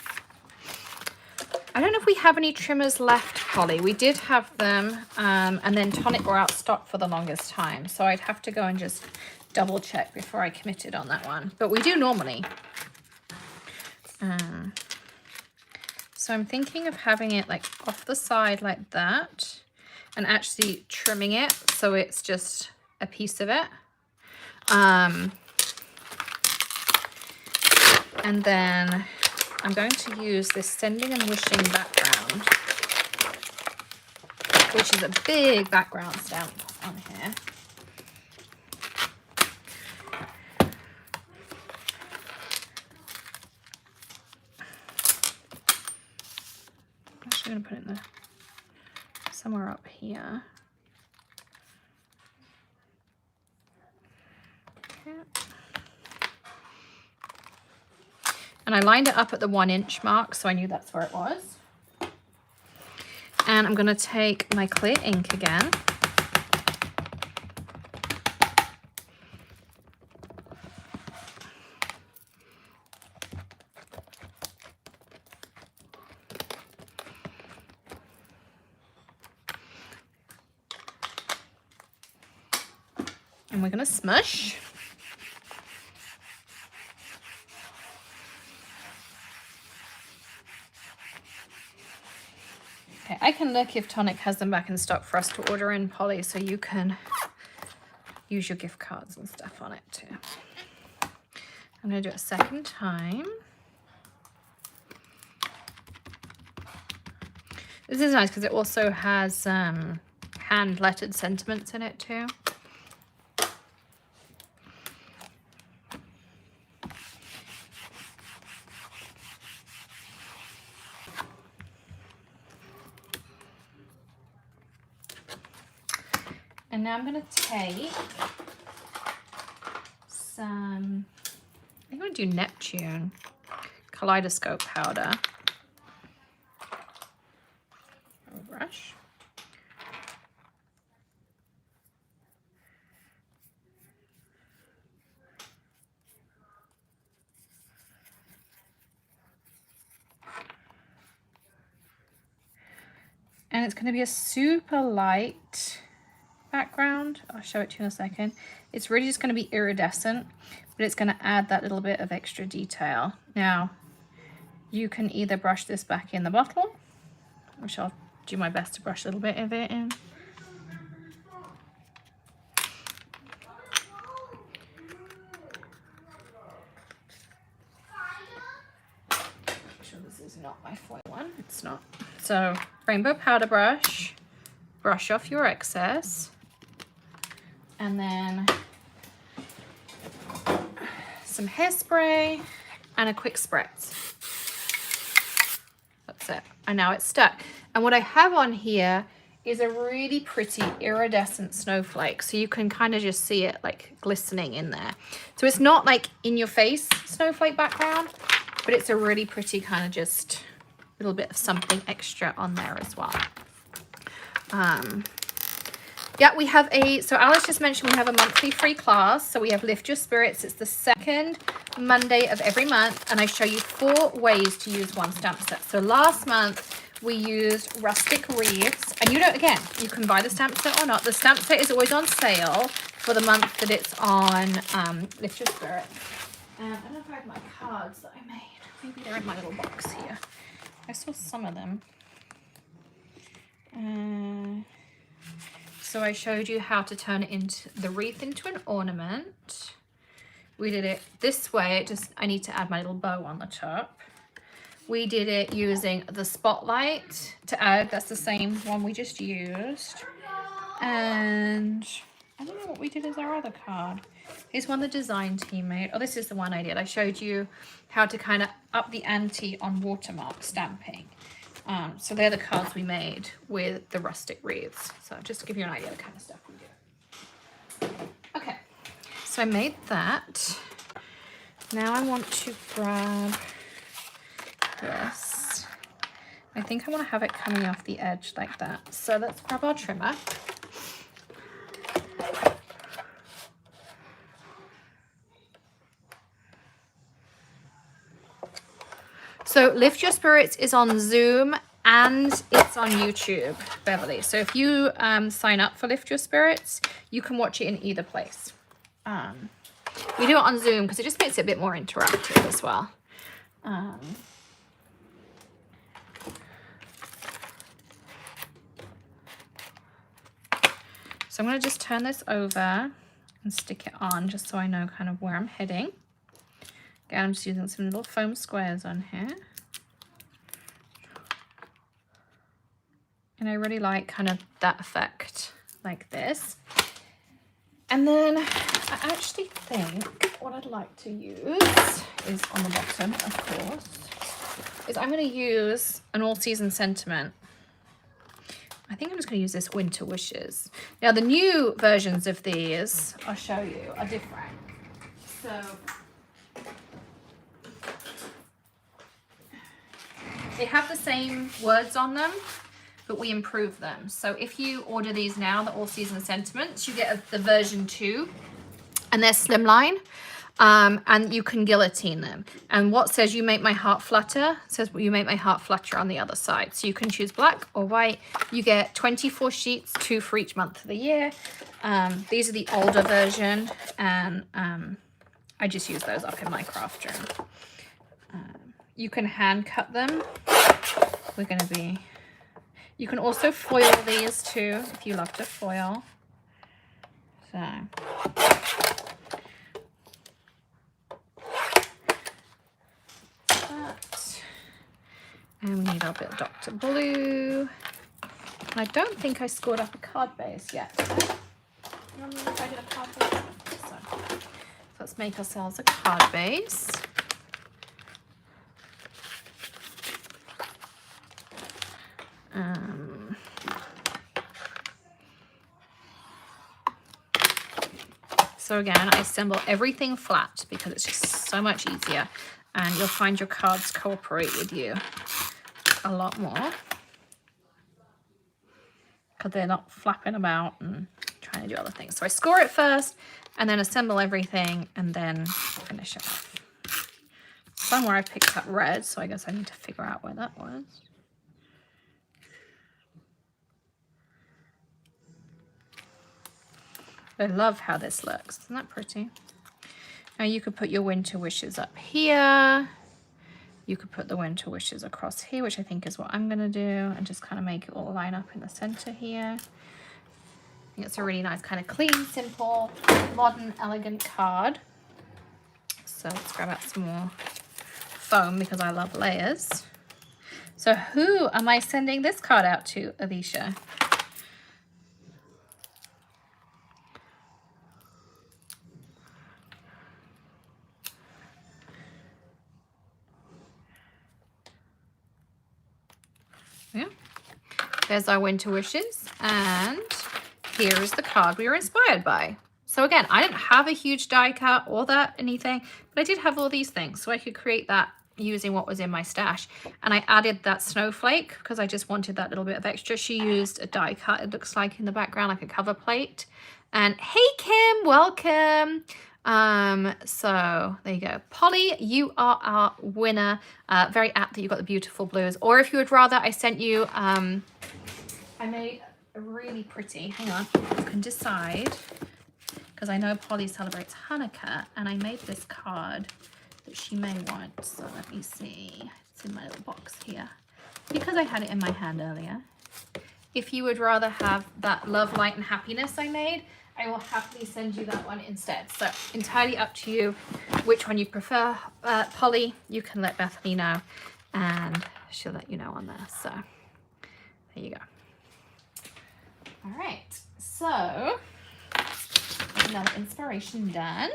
I don't know if we have any trimmers left, Holly. We did have them, and then Tonic were out of stock for the longest time. So I'd have to go and just double check before I committed on that one. But we do normally. So I'm thinking of having it like off the side like that and actually trimming it so it's just a piece of it. And then I'm going to use this Sending and Wishing background, which is a big background stamp on here. I'm going to put it in somewhere up here. And I lined it up at the 1 inch mark, so I knew that's where it was. And I'm going to take my clear ink again. And we're going to smush. Okay, I can look if Tonic has them back in stock for us to order in, Polly, so you can use your gift cards and stuff on it too. I'm going to do it a second time. This is nice because it also has hand-lettered sentiments in it too. And now I'm going to take some, I'm going to do Neptune kaleidoscope powder. A brush. And it's going to be a super light background. I'll show it to you in a second. It's really just going to be iridescent, but it's going to add that little bit of extra detail. Now, you can either brush this back in the bottle, which I'll do my best to brush a little bit of it in. Make sure this is not my foil one. It's not. So, rainbow powder brush, brush off your excess. And then some hairspray and a quick spritz. That's it. And now it's stuck. And what I have on here is a really pretty iridescent snowflake. So you can kind of just see it like glistening in there. So it's not like in your face snowflake background, but it's a really pretty kind of just little bit of something extra on there as well. Yeah, we have so Alice just mentioned we have a monthly free class. So we have Lift Your Spirits. It's the second Monday of every month. And I show you 4 ways to use one stamp set. So last month we used Rustic wreaths. And you don't, again, you can buy the stamp set or not. The stamp set is always on sale for the month that it's on Lift Your Spirit. I don't know if I have my cards that I made. Maybe they're in my little box here. I saw some of them. So I showed you how to turn the wreath into an ornament. We did it this way. I need to add my little bow on the top. We did it using the spotlight to add. That's the same one we just used. And I don't know what we did as our other card. Here's one the design team made. Oh, this is the one I did. I showed you how to kind of up the ante on watermark stamping. So they're the cards we made with the rustic wreaths. So just to give you an idea of the kind of stuff we do. Okay, so I made that. Now I want to grab this. I think I want to have it coming off the edge like that. So let's grab our trimmer. So Lift Your Spirits is on Zoom and it's on YouTube, Beverly. So if you sign up for Lift Your Spirits, you can watch it in either place. We do it on Zoom because it just makes it a bit more interactive as well. So I'm going to just turn this over and stick it on just so I know kind of where I'm heading. Again, I'm just using some little foam squares on here. And I really like kind of that effect like this. And then I actually think what I'd like to use is on the bottom, of course, is I'm going to use an all-season sentiment. I think I'm just going to use this Winter Wishes. Now, the new versions of these, I'll show you, are different. So they have the same words on them, but we improve them. So if you order these now, the All Season Sentiments, you get the version 2, and they're slimline, and you can guillotine them. And what says "you make my heart flutter" says "you make my heart flutter" on the other side. So you can choose black or white. You get 24 sheets, 2 for each month of the year. These are the older version, and I just use those up in my craft room. You can hand cut them. We're going to be... You can also foil these too, if you love to foil. So... that. And we need our bit of Dr. Blue. And I don't think I scored up a card base yet. You want me if I did a card base? So let's make ourselves a card base. So again, I assemble everything flat because it's just so much easier, and you'll find your cards cooperate with you a lot more because they're not flapping about and trying to do other things. So I score it first and then assemble everything and then finish it off. Somewhere I picked up red, so I guess I need to figure out where that was. I love how this looks. Isn't that pretty? Now you could put your winter wishes up here. You could put the winter wishes across here, which I think is what I'm going to do, and just kind of make it all line up in the center here. I think it's a really nice kind of clean, simple, modern, elegant card. So let's grab out some more foam because I love layers. So who am I sending this card out to, Alicia? Yeah, there's our winter wishes, and here is the card we were inspired by. So again, I didn't have a huge die cut or that anything, but I did have all these things, so I could create that using what was in my stash. And I added that snowflake because I just wanted that little bit of extra. She used a die cut, it looks like in the background, like a cover plate. And hey Kim, welcome. So there you go. Polly, you are our winner. Very apt that you got the beautiful blues. Or if you would rather, I sent you, I made a really pretty, hang on, you can decide, because I know Polly celebrates Hanukkah, and I made this card that she may want. So let me see, it's in my little box here, because I had it in my hand earlier. If you would rather have that love, light, and happiness I made, I will happily send you that one instead. So entirely up to you which one you prefer. Polly, you can let Bethany know and she'll let you know on there. So there you go. All right, so another inspiration done.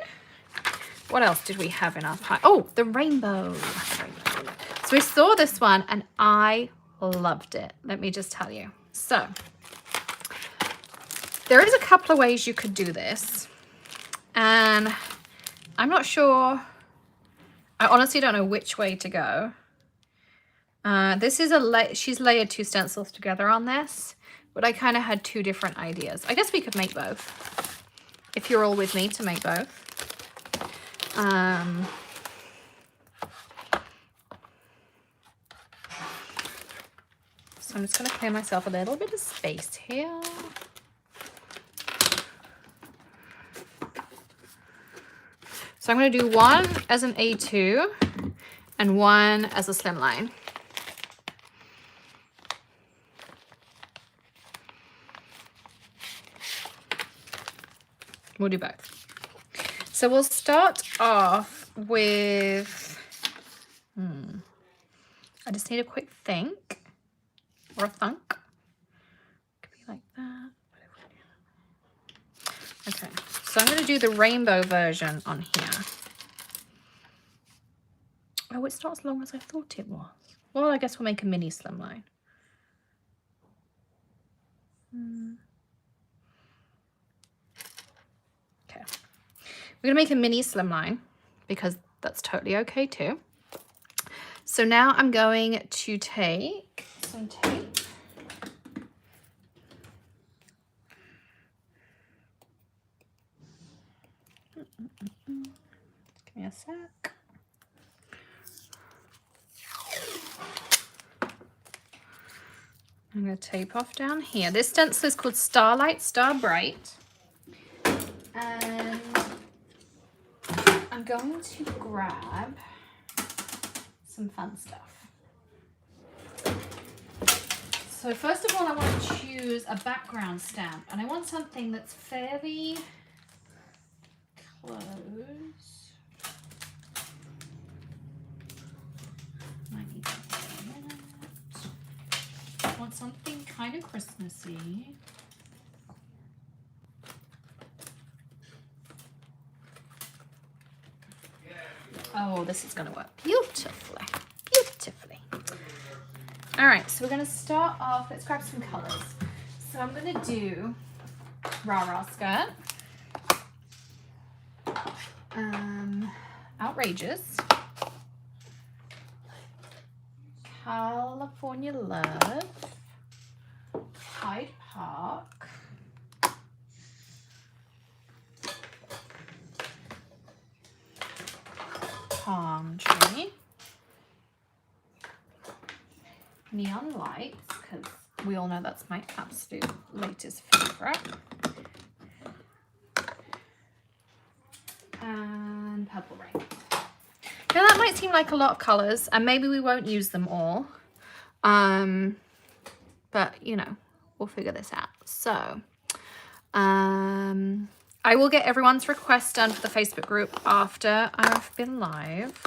What else did we have in our pile? Oh, the rainbow. So we saw this one and I loved it. Let me just tell you. So there is a couple of ways you could do this, and I'm not sure. I honestly don't know which way to go. This is she's layered 2 stencils together on this, but I kind of had 2 different ideas. I guess we could make both, if you're all with me to make both. So I'm just going to clear myself a little bit of space here. So I'm going to do one as an A2 and one as a slimline. We'll do both. So we'll start off with, I just need a quick think, or a thunk. Could be like that. Okay, so I'm going to do the rainbow version on here. Oh, it's not as long as I thought it was. Well, I guess we'll make a mini slimline. Okay. We're gonna make a mini slimline because that's totally okay too. So now I'm going to take some tape. Give me a sec. I'm going to tape off down here. This stencil is called Starlight, Star Bright. And I'm going to grab some fun stuff. So first of all, I want to choose a background stamp. And I want something that's fairly close. Might need that for a minute. I want something kind of Christmassy. Oh, this is going to work beautifully. Beautifully. All right, so we're going to start off. Let's grab some colors. So I'm going to do Rah-Rah skirt. Outrageous. California Love. Hyde Park. Palm Tree. Neon Lights, because we all know that's my absolute latest favorite. And Purple Rain. Now that might seem like a lot of colors, and maybe we won't use them all. But you know, we'll figure this out. So, I will get everyone's request done for the Facebook group after I've been live.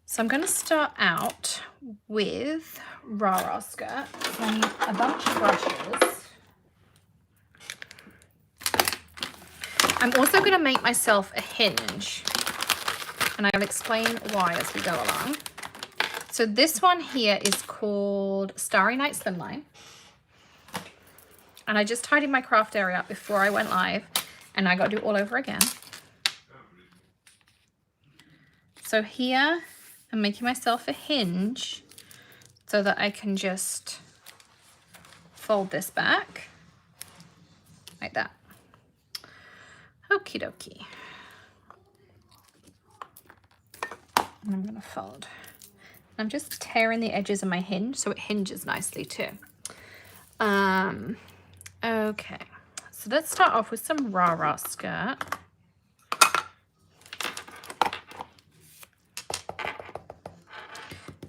So I'm going to start out with Rah-Rah skirt. So I need a bunch of brushes. I'm also going to make myself a hinge, and I'll explain why as we go along. So this one here is called Starry Night Slimline. And I just tidied my craft area up before I went live, and I got to do it all over again. So here I'm making myself a hinge so that I can just fold this back like that. Okie dokie. And I'm going to fold. I'm just tearing the edges of my hinge so it hinges nicely too. Okay, so let's start off with some Rah-Rah skirt.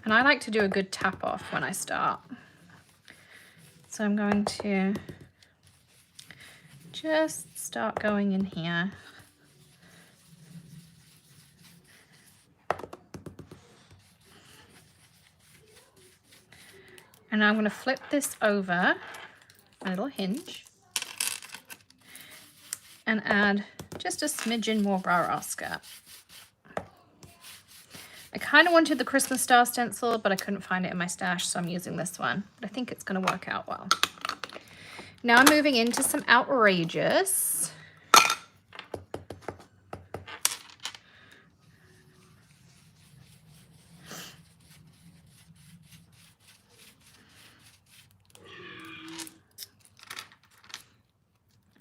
And I like to do a good tap off when I start. So I'm going to just start going in here. And I'm going to flip this over a little hinge and add just a smidgen more Rah-Rah skirt. I kind of wanted the Christmas star stencil, but I couldn't find it in my stash, so I'm using this one. But I think it's going to work out well. Now I'm moving into some Outrageous.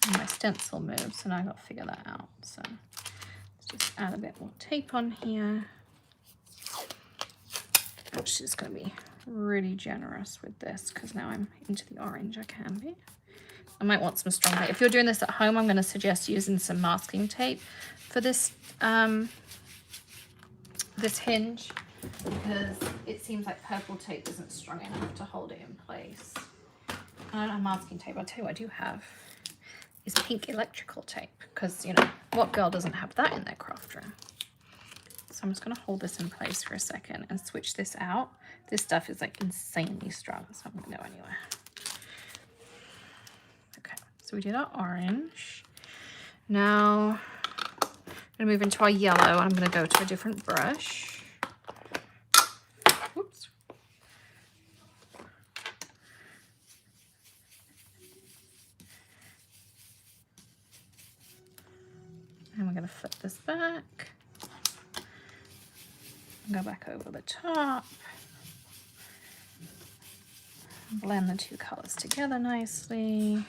And my stencil moves, and I got to figure that out. So let's just add a bit more tape on here. Actually, it's going to be really generous with this because now I'm into the orange. I can be. I might want some strong tape. If you're doing this at home, I'm going to suggest using some masking tape for this this hinge, because it seems like purple tape isn't strong enough to hold it in place. I don't have masking tape. I'll tell you what I do have is pink electrical tape, because you know what girl doesn't have that in their craft room. So I'm just going to hold this in place for a second and switch this out. This stuff is like insanely strong, so I'm going to go anywhere. Okay, so we did our orange. Now I'm going to move into our yellow, and I'm going to go to a different brush. Oops. we're going to flip this back. Go back over the top. Blend the two colors together nicely.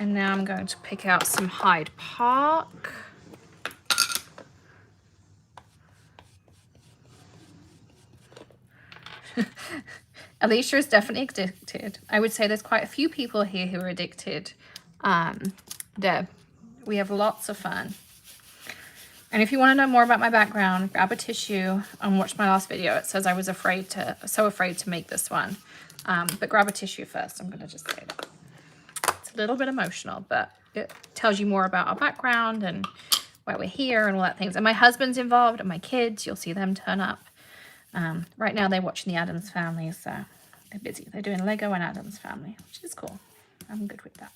And now I'm going to pick out some Hyde Park. Alicia is definitely addicted. I would say there's quite a few people here who are addicted. Deb, we have lots of fun. And if you want to know more about my background, grab a tissue and watch my last video. It says I was so afraid to make this one. But grab a tissue first. I'm going to just say that. It's a little bit emotional, but it tells you more about our background and why we're here and all that things. And my husband's involved and my kids, you'll see them turn up. Right now they're watching the Addams Family, so they're busy. They're doing Lego and Addams Family, which is cool. I'm good with that.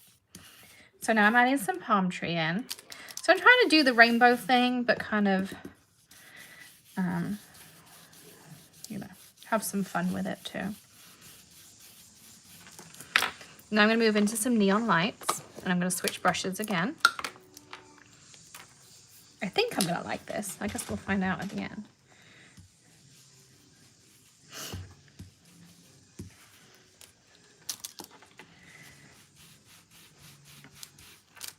So now I'm adding some palm tree in. So I'm trying to do the rainbow thing, but kind of, you know, have some fun with it too. Now I'm going to move into some neon lights, and I'm going to switch brushes again. I think I'm going to like this. I guess we'll find out at the end.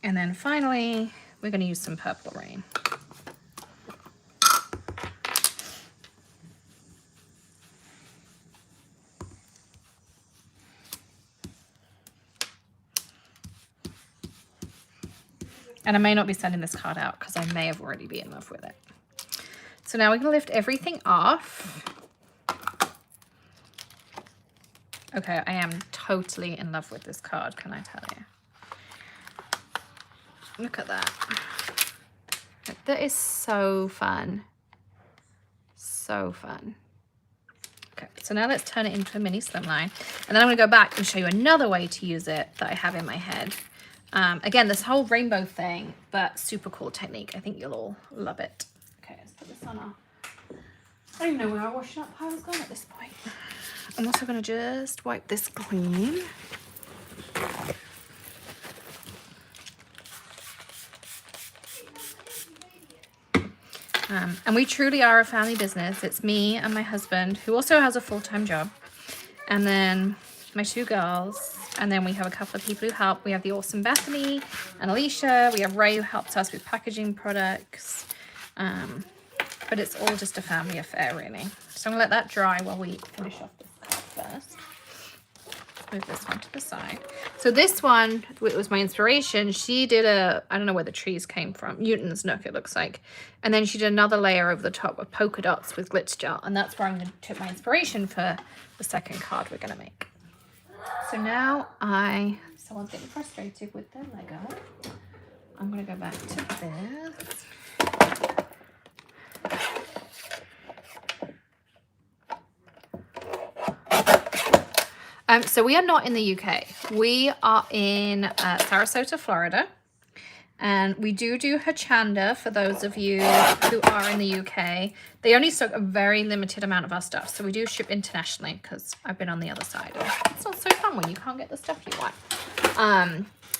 And then finally, we're going to use some Purple Rain. And I may not be sending this card out because I may have already been in love with it. So now we're going to lift everything off. Okay, I am totally in love with this card, can I tell you? Look at that. That is so fun. So fun. Okay, so now let's turn it into a mini slimline. And then I'm going to go back and show you another way to use it that I have in my head. Again, this whole rainbow thing, but super cool technique. I think you'll all love it. Okay, let's put this on our... I don't even know where our washing up pile's gone at this point. I'm also going to just wipe this clean. And we truly are a family business. It's me and my husband, who also has a full-time job, and then my two girls, and then we have a couple of people who help. We have the awesome Bethany and Alicia. We have Ray, who helps us with packaging products. But it's all just a family affair, really. So I'm gonna let that dry while we finish off this card first. Move this one to the side. So this one, it was my inspiration. She did a, I don't know where the trees came from, Newton's Nook it looks like. And then she did another layer over the top of polka dots with glitter gel. And that's where I'm gonna take my inspiration for the second card we're gonna make. So now someone's getting frustrated with their Lego. I'm gonna go back to this. So we are not in the UK. We are in Sarasota, Florida. And we do Hochanda for those of you who are in the UK. They only stock a very limited amount of our stuff. So we do ship internationally because I've been on the other side. It's not so fun when you can't get the stuff you want.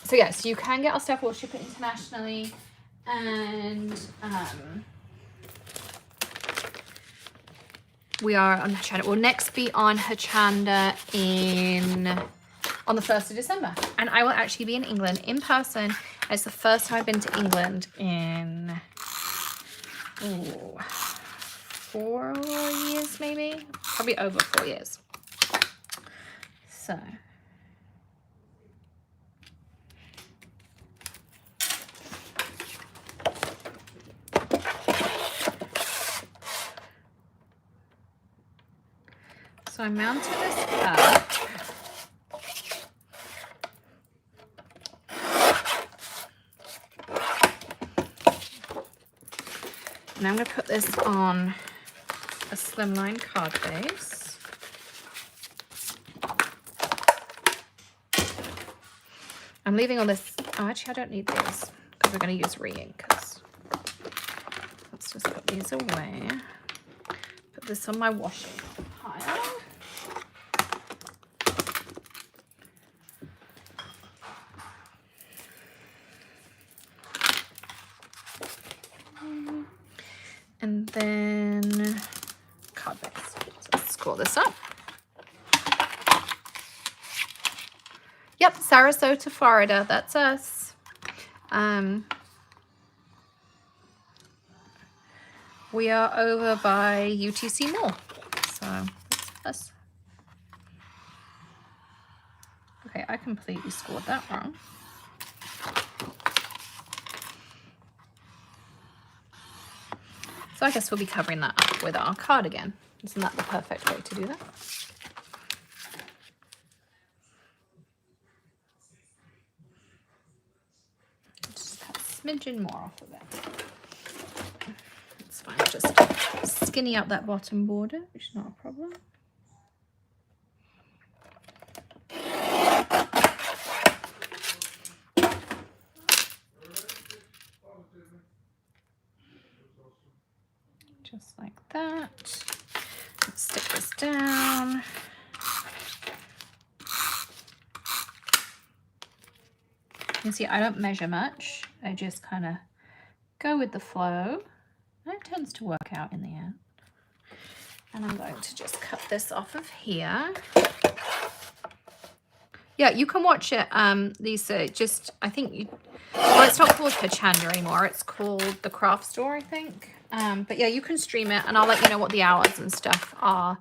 So yes, you can get our stuff. We'll ship it internationally. And we are on Hochanda. We'll next be on Hochanda on the 1st of December. And I will actually be in England in person. It's the first time I've been to England in 4 years, maybe? Probably over 4 years. So. So I'm mounting this up. And I'm going to put this on a slimline card base. I'm leaving all this. Oh, actually, I don't need these because we're going to use re-inkers. Let's just put these away. Put this on my washing pile. then card base. So let's scroll this up. Yep, Sarasota, Florida. That's us. We are over by UTC Mall. So that's us. Okay, I completely scored that wrong. So I guess we'll be covering that up with our card again. Isn't that the perfect way to do that? Just cut a smidgen more off of it. It's fine, just skinny up that bottom border, which is not a problem. Just like that. Let's stick this down. You can see I don't measure much. I just kind of go with the flow. And it tends to work out in the end. And I'm going to just cut this off of here. Yeah, you can watch it, Lisa. Just, I think, well, it's not called Pachanda anymore. It's called The Craft Store, I think. But yeah, you can stream it, and I'll let you know what the hours and stuff are.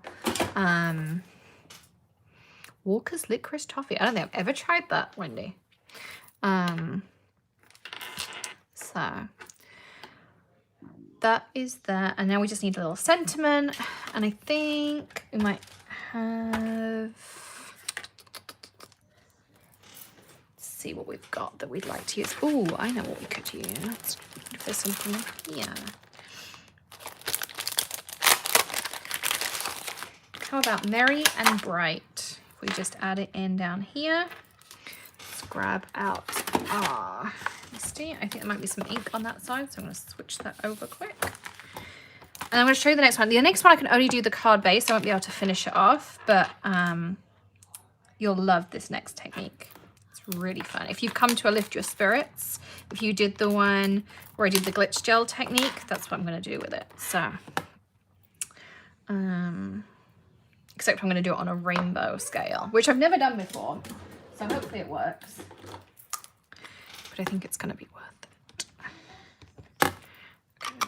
Walker's Licorice Toffee. I don't think I've ever tried that, Wendy. So that is that. And now we just need a little sentiment. And I think we might have... see what we've got that we'd like to use. Oh, I know what we could use. If there's something here. How about Merry and Bright? If we just add it in down here. Let's grab out our misty. I think there might be some ink on that side, so I'm going to switch that over quick. And I'm going to show you the next one. The next one I can only do the card base. I won't be able to finish it off, but you'll love this next technique. Really fun. If you've come to a Lift Your Spirits, if you did the one where I did the glitch gel technique, that's what I'm going to do with it. So except I'm going to do it on a rainbow scale, which I've never done before, so hopefully it works, but I think it's going to be worth it. Okay.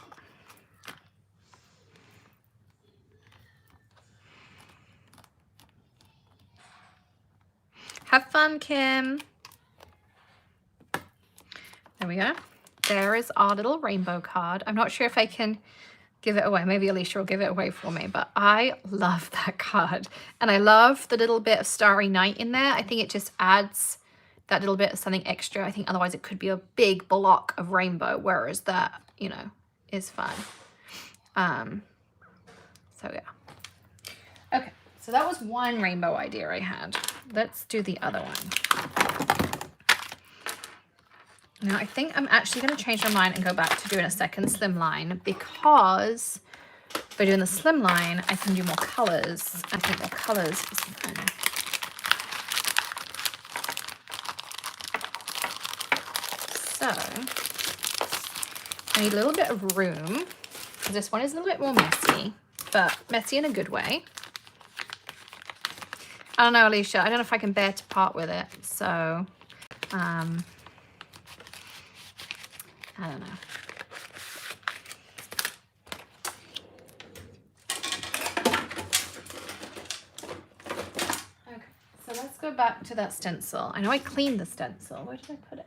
Have fun, Kim. There we go. There is our little rainbow card. I'm not sure if I can give it away. Maybe Alicia will give it away for me, but I love that card. And I love the little bit of Starry Night in there. I think it just adds that little bit of something extra. I think otherwise it could be a big block of rainbow, whereas that, you know, is fun. So yeah. Okay, so that was one rainbow idea I had. Let's do the other one. Now, I think I'm actually going to change my mind and go back to doing a second slimline, because by doing the slimline, I can do more colors. I think more colors is fun. So, I need a little bit of room. This one is a little bit more messy, but messy in a good way. I don't know, Alicia. I don't know if I can bear to part with it, so... I don't know. Okay, so let's go back to that stencil. I know I cleaned the stencil. Where did I put it?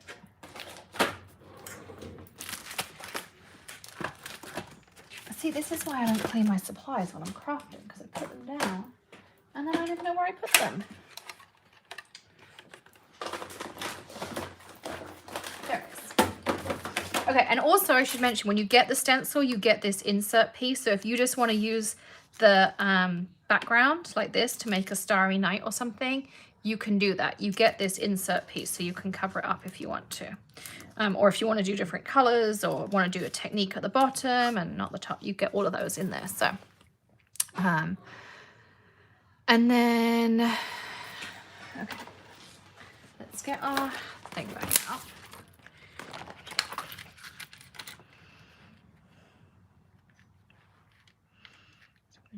See, this is why I don't clean my supplies when I'm crafting, because I put them down and then I don't even know where I put them. Okay, and also I should mention, when you get the stencil, you get this insert piece. So if you just want to use the background like this to make a starry night or something, you can do that. You get this insert piece, so you can cover it up if you want to. Or if you want to do different colors or want to do a technique at the bottom and not the top, you get all of those in there. So, and then, okay, let's get our thing back out.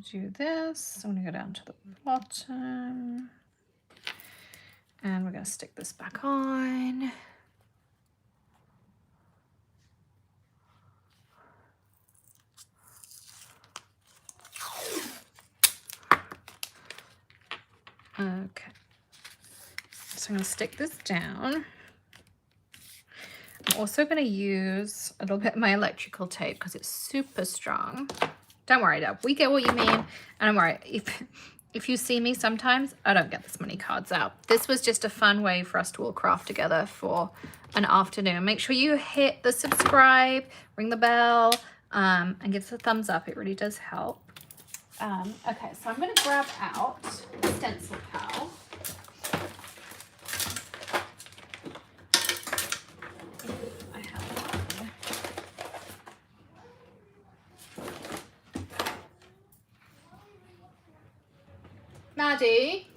do this. I'm going to go down to the bottom. And we're going to stick this back on. Okay. So I'm going to stick this down. I'm also going to use a little bit of my electrical tape because it's super strong. Don't worry, Deb. We get what you mean. And don't worry, if you see me sometimes, I don't get this many cards out. This was just a fun way for us to all craft together for an afternoon. Make sure you hit the subscribe, ring the bell, and give us a thumbs up. It really does help. Okay, so I'm going to grab out the stencil pal. I have one. Maddie?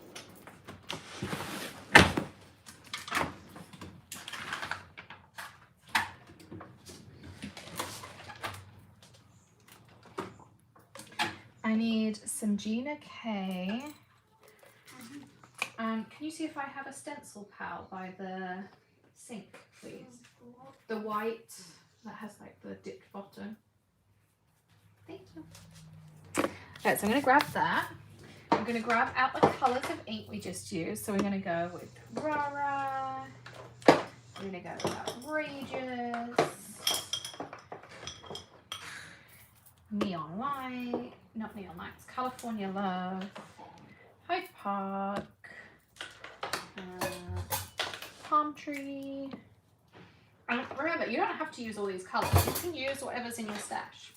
I need some Gina K. Can you see if I have a stencil pal by the sink, please? The white that has like the dipped bottom. Thank you. Okay, so I'm going to grab that. I'm going to grab out the colours of ink we just used. So we're going to go with Rara. We're going to go with Outrageous. Neon Light. Not Neon Light, it's California Love. Hyde Park. Palm Tree. And remember, you don't have to use all these colours. You can use whatever's in your stash.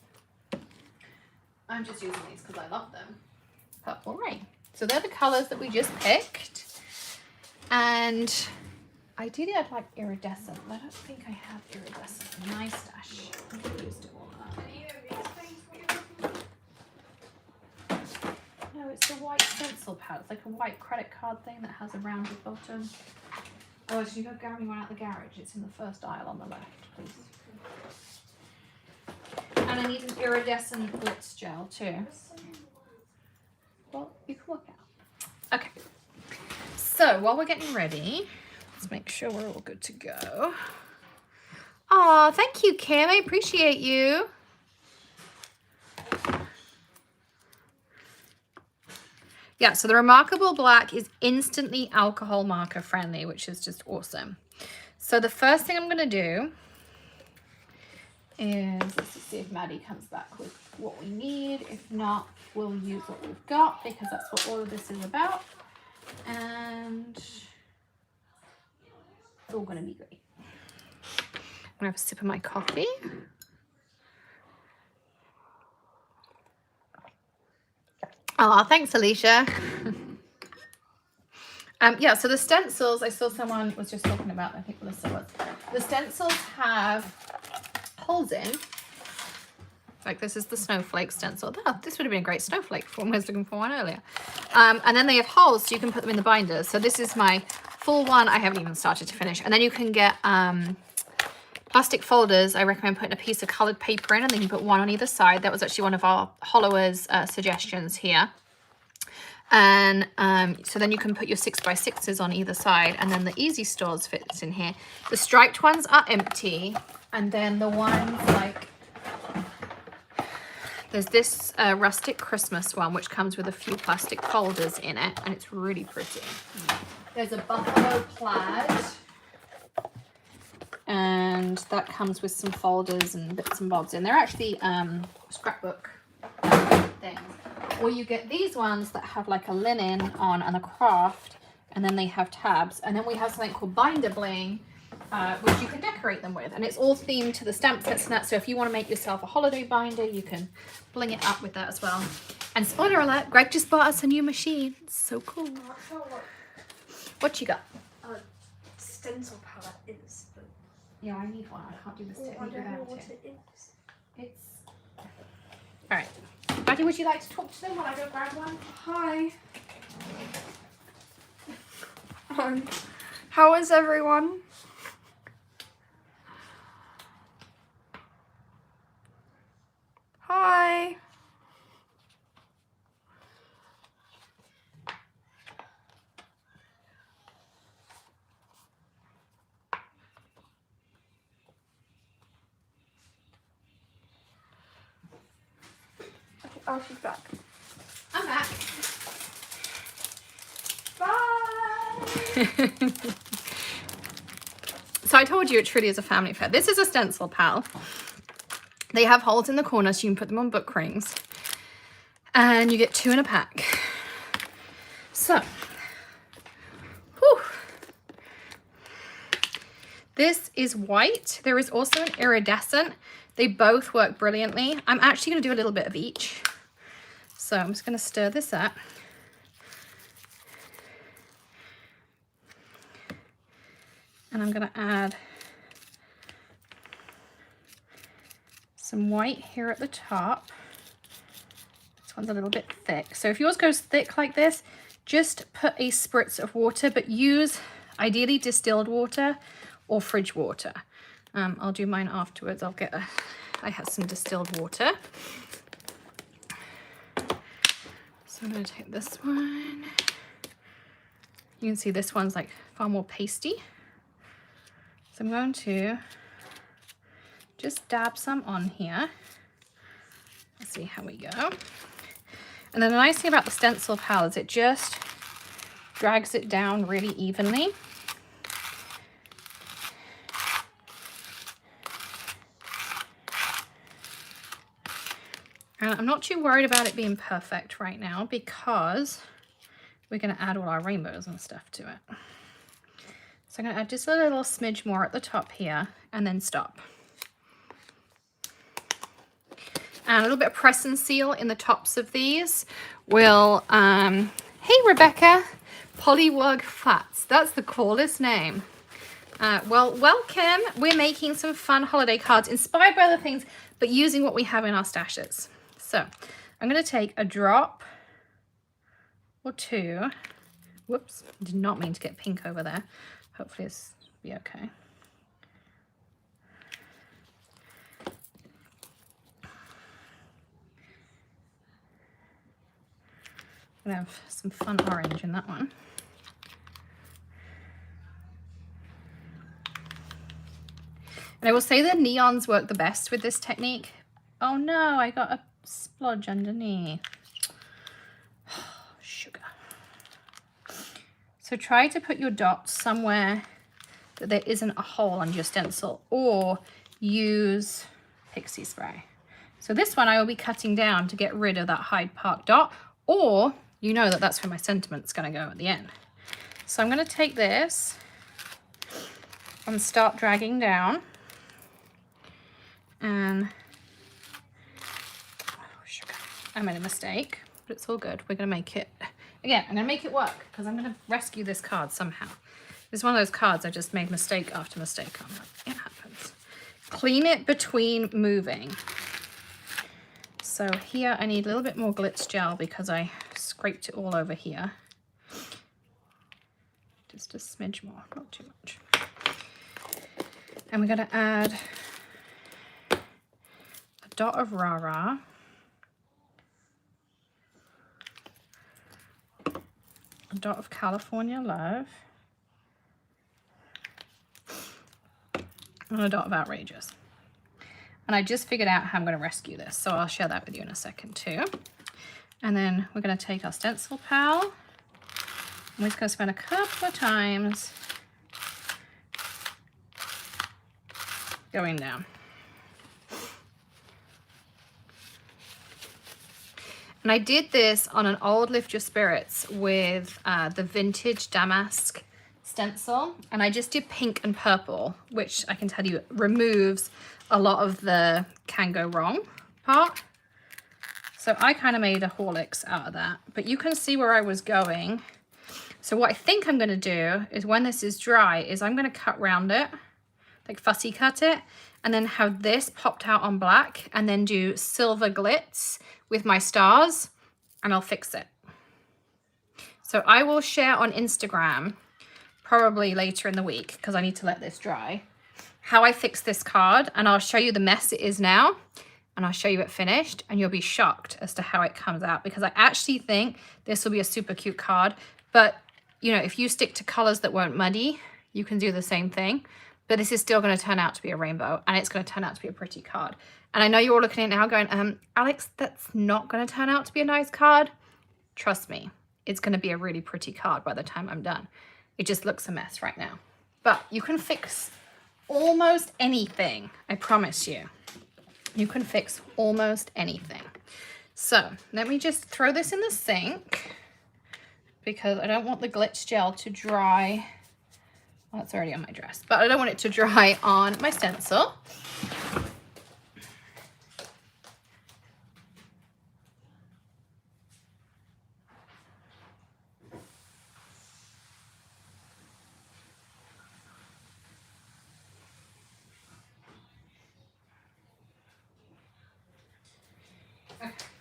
I'm just using these because I love them. Purple Rain. So they're the colours that we just picked. And ideally I'd like iridescent, but I don't think I have iridescent in my stash. I've used it all up. No, it's the white stencil pad. It's like a white credit card thing that has a rounded bottom. Oh, should you go grab me one out the garage? It's in the first aisle on the left, please. And I need an iridescent glitz gel too. Well, you can work out. Okay. So while we're getting ready, let's make sure we're all good to go. Oh, thank you, Kim. I appreciate you. Yeah, so the Remarkable Black is instantly alcohol marker friendly, which is just awesome. So the first thing I'm going to do is, let's see if Maddie comes back with what we need. If not, we'll use what we've got because that's what all of this is about. And it's all going to be great. I'm going to have a sip of my coffee. Oh, thanks, Alicia. Yeah, so the stencils, I saw someone was just talking about, I think Melissa was. The stencils have holes in. Like this is the snowflake stencil. Oh, this would have been a great snowflake form. I was looking for one earlier. And then they have holes so you can put them in the binders. So this is my full one. I haven't even started to finish. And then you can get plastic folders. I recommend putting a piece of colored paper in and then you can put one on either side. That was actually one of our followers' suggestions here. And so then you can put your 6x6s on either side, and then the easy stores fits in here. The striped ones are empty, and then the ones like, there's this rustic Christmas one, which comes with a few plastic folders in it, and it's really pretty. There's a buffalo plaid, and that comes with some folders and bits and bobs in. They're actually scrapbook things. Or you get these ones that have like a linen on and a craft, and then they have tabs. And then we have something called binder bling, which you can decorate them with. And it's all themed to the stamp sets and that. So if you want to make yourself a holiday binder, you can bling it up with that as well. And spoiler alert, Greg just bought us a new machine. It's so cool. I'm not sure What you got? a stencil palette is, but Yeah, I need one. I can't do this I technique don't know without what it. it is. It's... All right. Maddie, would you like to talk to them while I go grab one? Hi. How is everyone? Hi. Oh, she's back. I'm back. Bye! So I told you it truly is a family affair. This is a stencil pal. They have holes in the corner so you can put them on book rings. And you get 2 in a pack. So, whew. This is white. There is also an iridescent. They both work brilliantly. I'm actually going to do a little bit of each. So I'm just going to stir this up. And I'm going to add some white here at the top. This one's a little bit thick. So if yours goes thick like this, just put a spritz of water, but use ideally distilled water or fridge water. I'll do mine afterwards. I have some distilled water. So I'm going to take this one. You can see this one's like far more pasty. So I'm going to just dab some on here. Let's see how we go. And then the nice thing about the stencil pal is it just drags it down really evenly. And I'm not too worried about it being perfect right now because we're going to add all our rainbows and stuff to it. So I'm going to add just a little smidge more at the top here and then stop. And a little bit of press and seal in the tops of these will, hey Rebecca, Polywog Flats. That's the coolest name. Well, welcome. We're making some fun holiday cards inspired by other things, but using what we have in our stashes. So I'm going to take a drop or 2. Whoops, did not mean to get pink over there. Hopefully this will be okay. I'm going to have some fun orange in that one. And I will say the neons work the best with this technique. Oh no, I got a splodge underneath. Sugar. So try to put your dots somewhere that there isn't a hole on your stencil, or use pixie spray. So this one I will be cutting down to get rid of that Hyde Park dot, or you know that that's where my sentiment's going to go at the end. So I'm going to take this and start dragging down. And oh, sugar. I made a mistake, but it's all good. We're going to make it, again, I'm going to make it work because I'm going to rescue this card somehow. It's one of those cards I just made mistake after mistake on. It happens. Clean it between moving. So here I need a little bit more glitz gel because I scraped it all over here. Just a smidge more, not too much. And we're going to add a dot of Rara. A dot of California Love. And a dot of Outrageous. And I just figured out how I'm going to rescue this, so I'll share that with you in a second too. And then we're going to take our stencil pal. We're just going to spend a couple of times going down. And I did this on an old Lift Your Spirits with the vintage damask stencil, and I just did pink and purple, which I can tell you removes a lot of the can go wrong part. So I kind of made a Horlicks out of that, but you can see where I was going. So what I think I'm going to do is when this is dry is I'm going to cut round it, like fussy cut it, and then have this popped out on black, and then do silver glitz with my stars, and I'll fix it. So I will share on Instagram probably later in the week, because I need to let this dry, how I fix this card, and I'll show you the mess it is now, and I'll show you it finished, and you'll be shocked as to how it comes out, because I actually think this will be a super cute card. But you know, if you stick to colors that won't muddy, you can do the same thing. but this is still going to turn out to be a rainbow, and it's going to turn out to be a pretty card. And I know you're all looking at it now going, Alex, that's not going to turn out to be a nice card. Trust me, it's going to be a really pretty card by the time I'm done. It just looks a mess right now. But you can fix almost anything, I promise you. You can fix almost anything. So let me just throw this in the sink because I don't want the glitch gel to dry. Well, it's already on my dress, but I don't want it to dry on my stencil.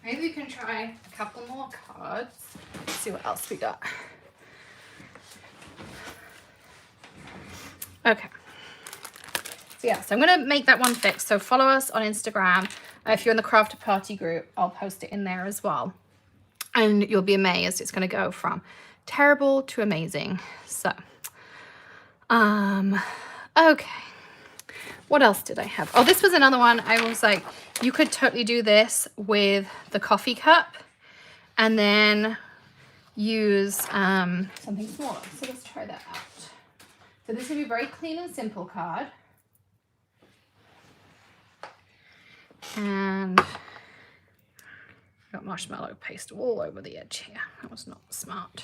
Maybe we can try a couple more cards. Let's see what else we got. Okay. So yeah, so I'm going to make that one fix. So follow us on Instagram. If you're in the Crafter Party group, I'll post it in there as well. And you'll be amazed. It's going to go from terrible to amazing. So, okay. What else did I have? Oh, this was another one. I was like, you could totally do this with the coffee cup and then use something smaller. So let's try that out. So this would be a very clean and simple card. And got marshmallow paste all over the edge here. That was not smart.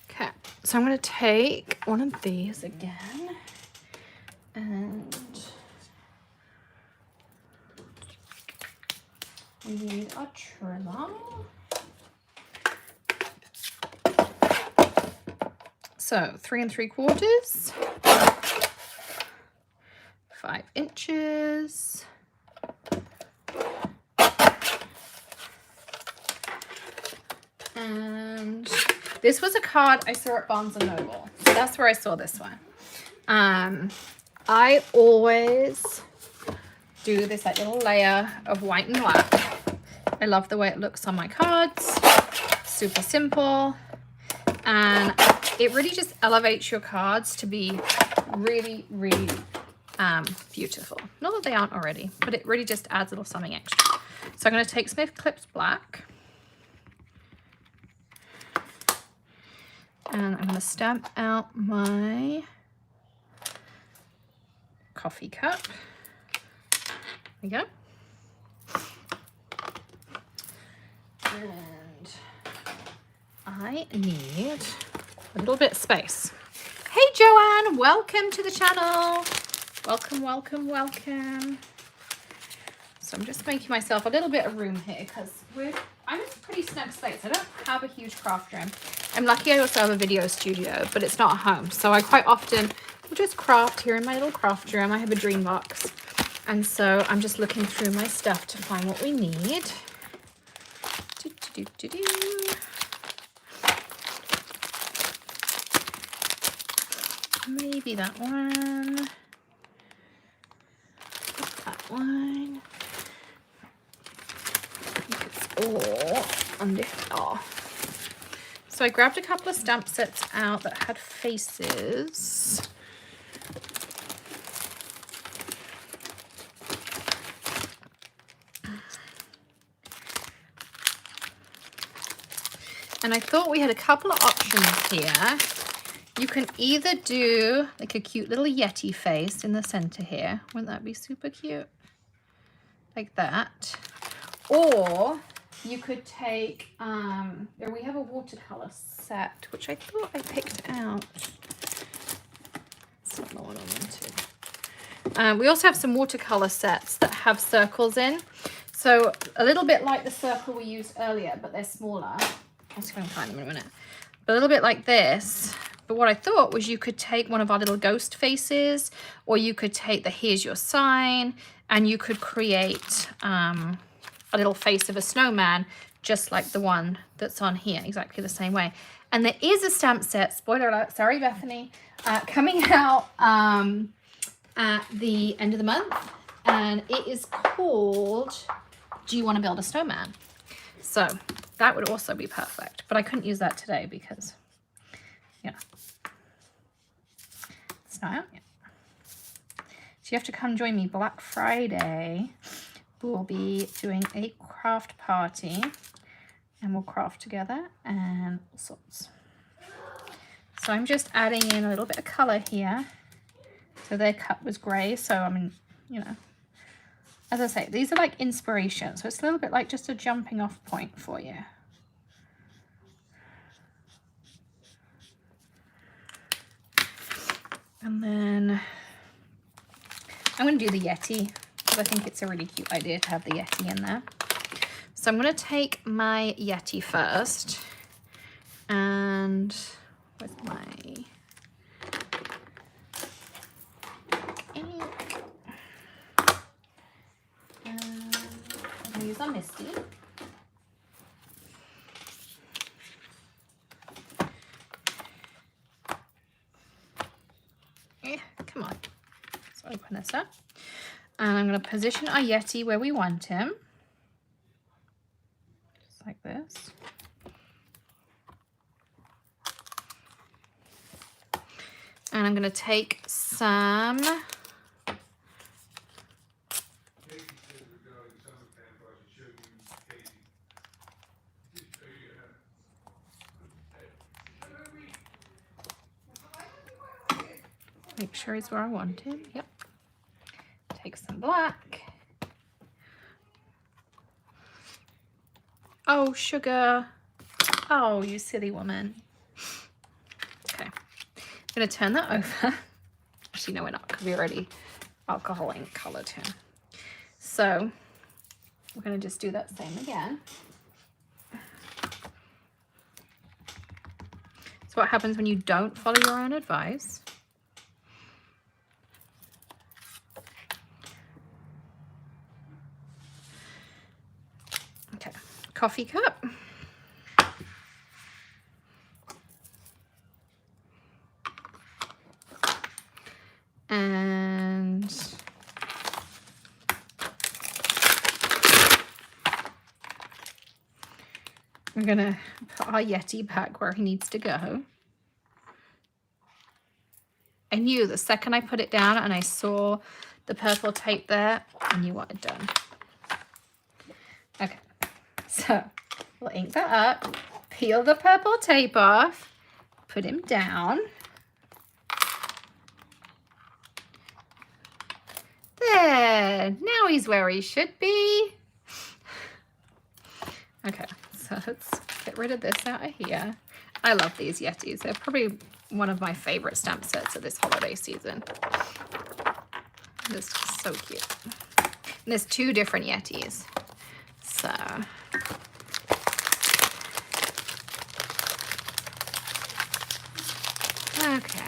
Okay, so I'm going to take one of these again. And we need our trimmer. So 3 3/4, 5 inches. And this was a card I saw at Barnes & Noble. So that's where I saw this one. I always do this like little layer of white and black. I love the way it looks on my cards. Super simple. And it really just elevates your cards to be really, really beautiful. Not that they aren't already, but it really just adds a little something extra. So I'm going to take Smith Clips Black. And I'm going to stamp out my coffee cup. There we go. And I need a little bit of space. Hey Joanne, welcome to the channel. Welcome, welcome, welcome. So I'm just making myself a little bit of room here because I'm in a pretty snug space. I don't have a huge craft room. I'm lucky I also have a video studio, but it's not at home. So I quite often will just craft here in my little craft room. I have a dream box. And so I'm just looking through my stuff to find what we need. Maybe that one. That one. I think it's all under here. Oh. So I grabbed a couple of stamp sets out that had faces. And I thought we had a couple of options here. You can either do like a cute little Yeti face in the center here. Wouldn't that be super cute? Like that. Or you could take, we have a watercolor set, which I thought I picked out. It's not the one I wanted. We also have some watercolor sets that have circles in. So a little bit like the circle we used earlier, but they're smaller. I'll just go and find them in a minute. But a little bit like this. But what I thought was you could take one of our little ghost faces, or you could take the here's your sign, and you could create a little face of a snowman, just like the one that's on here, exactly the same way. And there is a stamp set, spoiler alert, sorry Bethany, coming out at the end of the month, and it is called Do You Want to Build a Snowman? So that would also be perfect, but I couldn't use that today because, you know, it's not out yet. So you have to come join me. Black Friday, we'll be doing a craft party and we'll craft together and all sorts. So I'm just adding in a little bit of color here. So their cup was gray, so I mean, you know, as I say, these are like inspiration. So it's a little bit like just a jumping off point for you. And then I'm going to do the Yeti because I think it's a really cute idea to have the Yeti in there. So I'm going to take my Yeti first. And where's my ink? I'm going to use our Misty. Come on. Let's open this up. And I'm going to position our Yeti where we want him. Just like this. And I'm going to take some make sure he's where I want him. Yep. Take some black. Oh, sugar. Oh, you silly woman. Okay. I'm going to turn that over. Actually, no, we're not, because we already alcohol ink colored him. So we're going to just do that same again. It's what happens when you don't follow your own advice. Okay, coffee cup. And we're gonna put our Yeti back where he needs to go. I knew the second I put it down and I saw the purple tape there, I knew what I'd done. Okay, so we'll ink that up, peel the purple tape off, put him down. There, now he's where he should be. Okay, so let's get rid of this out of here. I love these Yetis. They're probably one of my favorite stamp sets of this holiday season. Just so cute. And there's two different Yetis. So okay,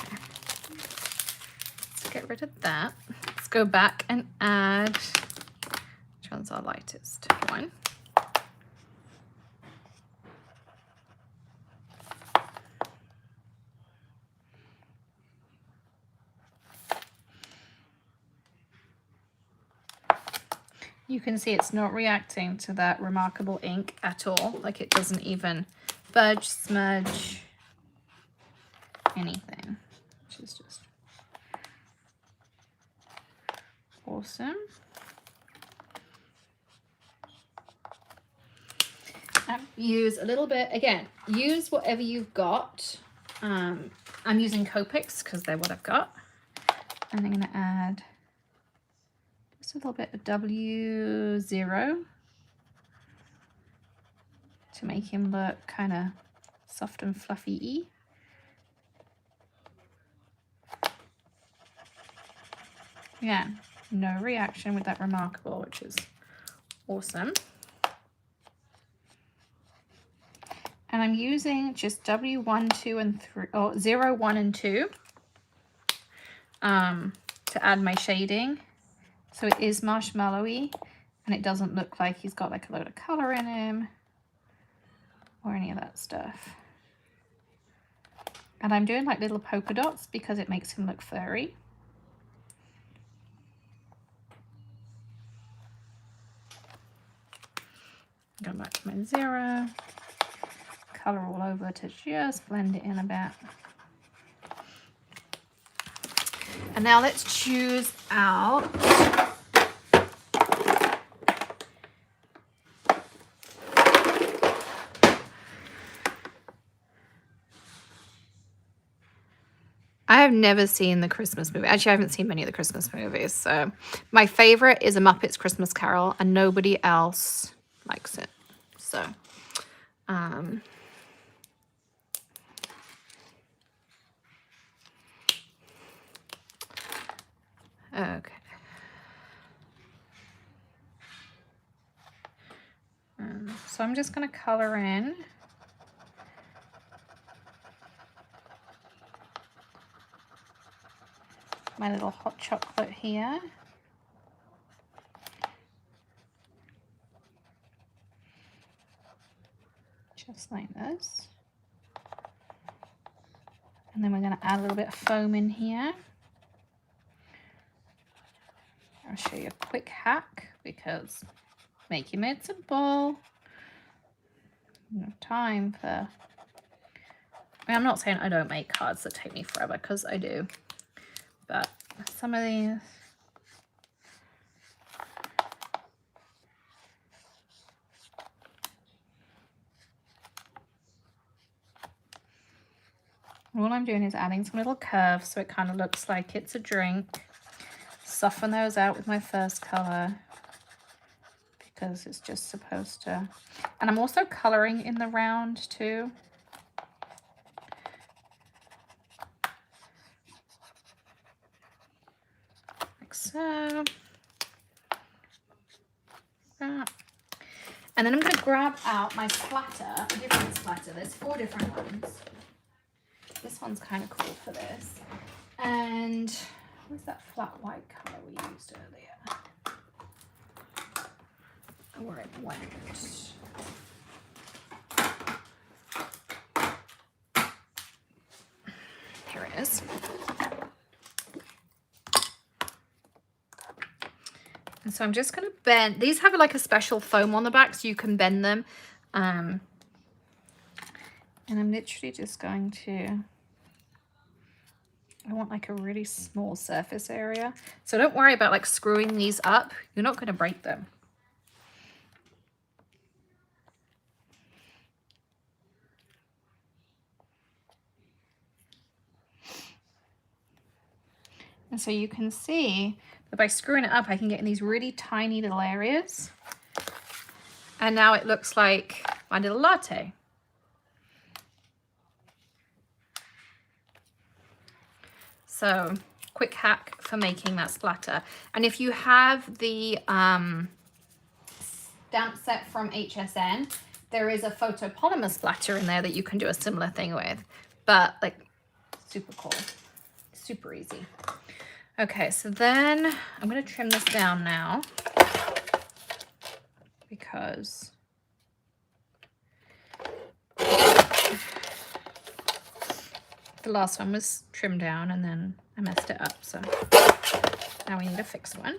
let's get rid of that. Let's go back and add, which one's our lightest one? You can see it's not reacting to that remarkable ink at all. Like it doesn't even budge, smudge, anything, which is just awesome. Use a little bit, again, use whatever you've got. I'm using Copics because they're what I've got. And I'm going to add just a little bit of W0 to make him look kind of soft and fluffy-y. Yeah, no reaction with that remarkable, which is awesome. And I'm using just W1, 2, and 3, or 0, 1, and 2 to add my shading. So it is marshmallowy and it doesn't look like he's got like a load of color in him or any of that stuff. And I'm doing like little polka dots because it makes him look furry. Go back to my 0. Color all over to just blend it in a bit. And now let's choose out I have never seen the Christmas movie. Actually, I haven't seen many of the Christmas movies. So my favorite is A Muppet's Christmas Carol, and nobody else likes it. So, okay. So I'm just going to color in my little hot chocolate here. Just like this. And then we're going to add a little bit of foam in here. I'll show you a quick hack because making it simple. No time for... I mean, I'm not saying I don't make cards that take me forever, because I do. But some of these... all I'm doing is adding some little curves so it kind of looks like it's a drink. Soften those out with my first color because it's just supposed to... And I'm also coloring in the round too. Like so. That. And then I'm going to grab out my splatter, a different splatter. There's 4 different ones. This one's kind of cool for this. And where's that flat white color we used earlier? Where it went. Here it is. And so I'm just going to bend. These have like a special foam on the back so you can bend them. And I'm literally just going to... I want like a really small surface area. So don't worry about like screwing these up. You're not going to break them. And so you can see that by screwing it up, I can get in these really tiny little areas. And now it looks like my little latte. So quick hack for making that splatter. And if you have the stamp set from HSN, there is a photopolymer splatter in there that you can do a similar thing with. But like super cool, super easy. Okay, so then I'm going to trim this down now because the last one was trimmed down and then I messed it up. So now we need a fixed one.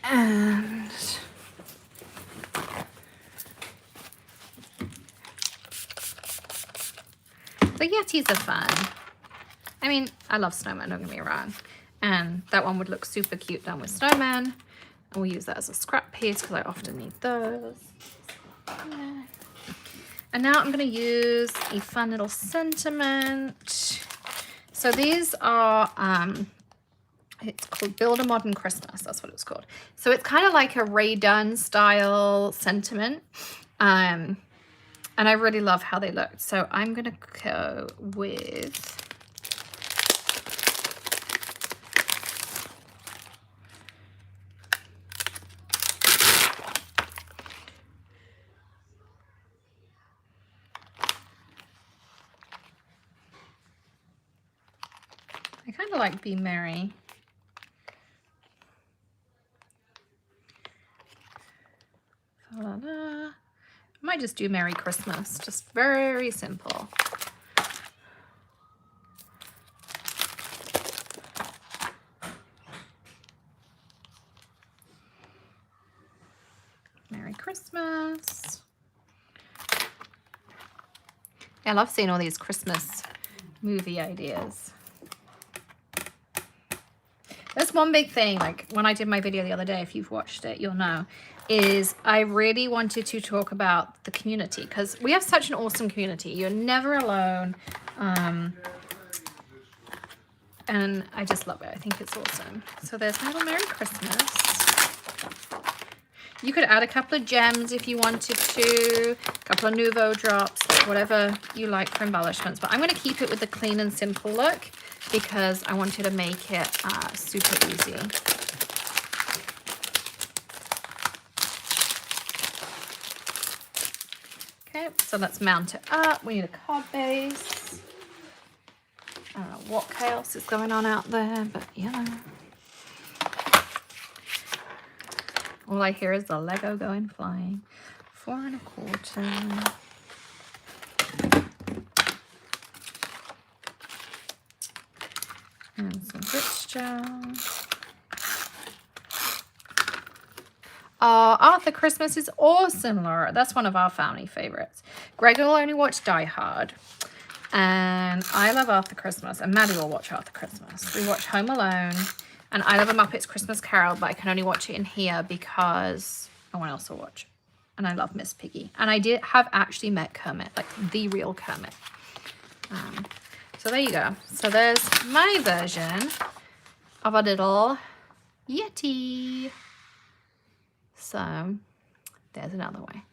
And the Yetis are fun. I mean, I love snowmen, don't get me wrong. And that one would look super cute done with snowman. And we'll use that as a scrap piece because I often need those. Yeah. And now I'm going to use a fun little sentiment. So these are, it's called Build a Modern Christmas. That's what it's called. So it's kind of like a Ray Dunn style sentiment. And I really love how they look. So I'm going to go with... I kind of like Be Merry. I might just do Merry Christmas. Just very simple. Merry Christmas. I love seeing all these Christmas movie ideas. That's one big thing, like when I did my video the other day, if you've watched it, you'll know, is I really wanted to talk about the community because we have such an awesome community. You're never alone. And I just love it. I think it's awesome. So there's my little Merry Christmas. You could add a couple of gems if you wanted to, a couple of Nouveau drops, like whatever you like for embellishments. But I'm going to keep it with the clean and simple look because I wanted to make it super easy. Okay, so let's mount it up. We need a card base. I don't know what chaos is going on out there, but yeah. All I hear is the Lego going flying. 4 1/4. And some Rich gel. Oh, Arthur Christmas is awesome, Laura. That's one of our family favorites. Greg will only watch Die Hard. And I love Arthur Christmas. And Maddie will watch Arthur Christmas. We watch Home Alone. And I love A Muppet's Christmas Carol, but I can only watch it in here because no one else will watch it. And I love Miss Piggy. And I have actually met Kermit, like the real Kermit. So there you go. So there's my version of a little Yeti. So there's another way.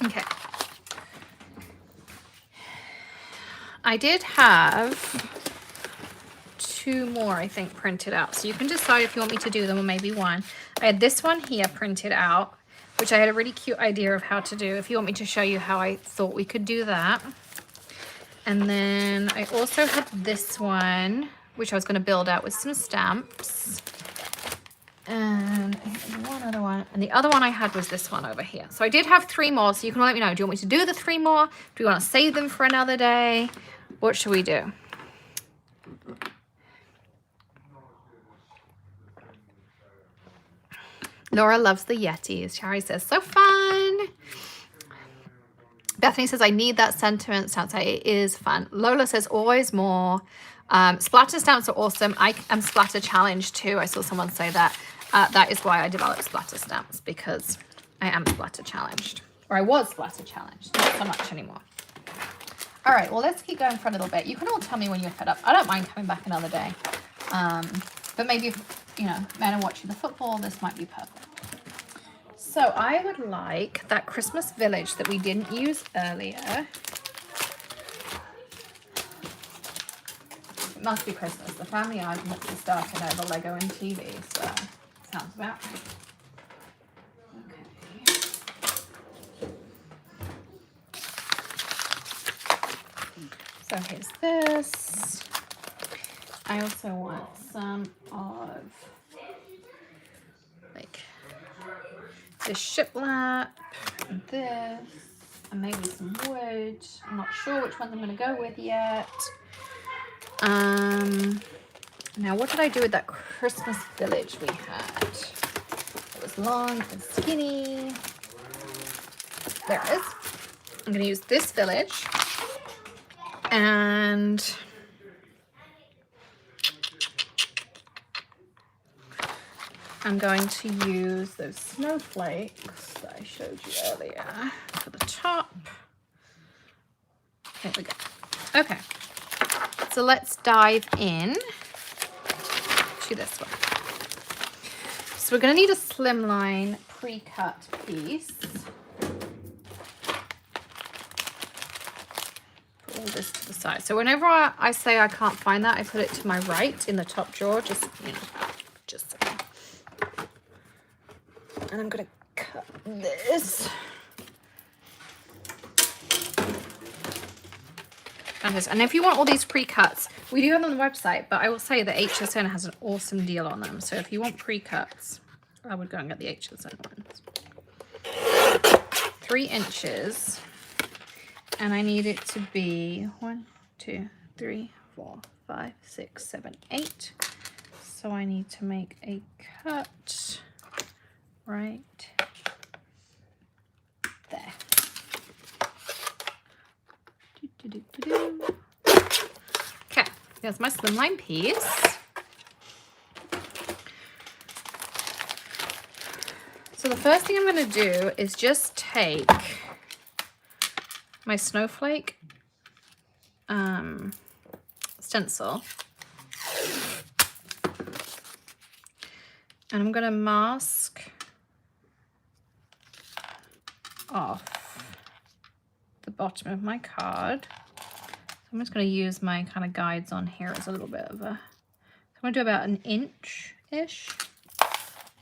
Okay. I did have 2 more, I think, printed out. So you can decide if you want me to do them or maybe one. I had this one here printed out, which I had a really cute idea of how to do. If you want me to show you how I thought we could do that. And then I also had this one, which I was going to build out with some stamps. And I had one other one. And the other one I had was this one over here. So I did have 3 more. So you can let me know. Do you want me to do the 3 more? Do you want to save them for another day? What should we do? Laura loves the Yetis. Shari says, so fun. Bethany says, I need that sentiment. Sounds like it is fun. Lola says, always more. Splatter stamps are awesome. I am splatter challenged too. I saw someone say that. That is why I developed splatter stamps, because I am splatter challenged. Or I was splatter challenged. Not so much anymore. All right, well, let's keep going for a little bit. You can all tell me when you're fed up. I don't mind coming back another day. But maybe if, you know, men are watching the football, this might be perfect. So I would like that Christmas village that we didn't use earlier. It must be Christmas. The family argument is starting over Lego and TV, so sounds about right. So here's this. I also want some of like this shiplap, and this, and maybe some wood. I'm not sure which ones I'm going to go with yet. Now what did I do with that Christmas village we had? It was long and skinny. There it is. I'm going to use this village. And I'm going to use those snowflakes that I showed you earlier for the top. There we go. Okay, so let's dive in to this one. So we're going to need a slimline pre-cut piece. Put all this to the side. So whenever I say I can't find that, I put it to my right in the top drawer, just, you know, just so. And I'm going to cut this. And if you want all these pre-cuts, we do have them on the website, but I will say that HSN has an awesome deal on them. So if you want pre-cuts, I would go and get the HSN ones. 3 inches. And I need it to be 1, 2, 3, 4, 5, 6, 7, 8. So I need to make a cut right Here's my slimline piece. So the first thing I'm going to do is just take my snowflake stencil, and I'm going to mask off the bottom of my card. So I'm just going to use my kind of guides on here as a little bit of a, I'm going to do about an inch-ish,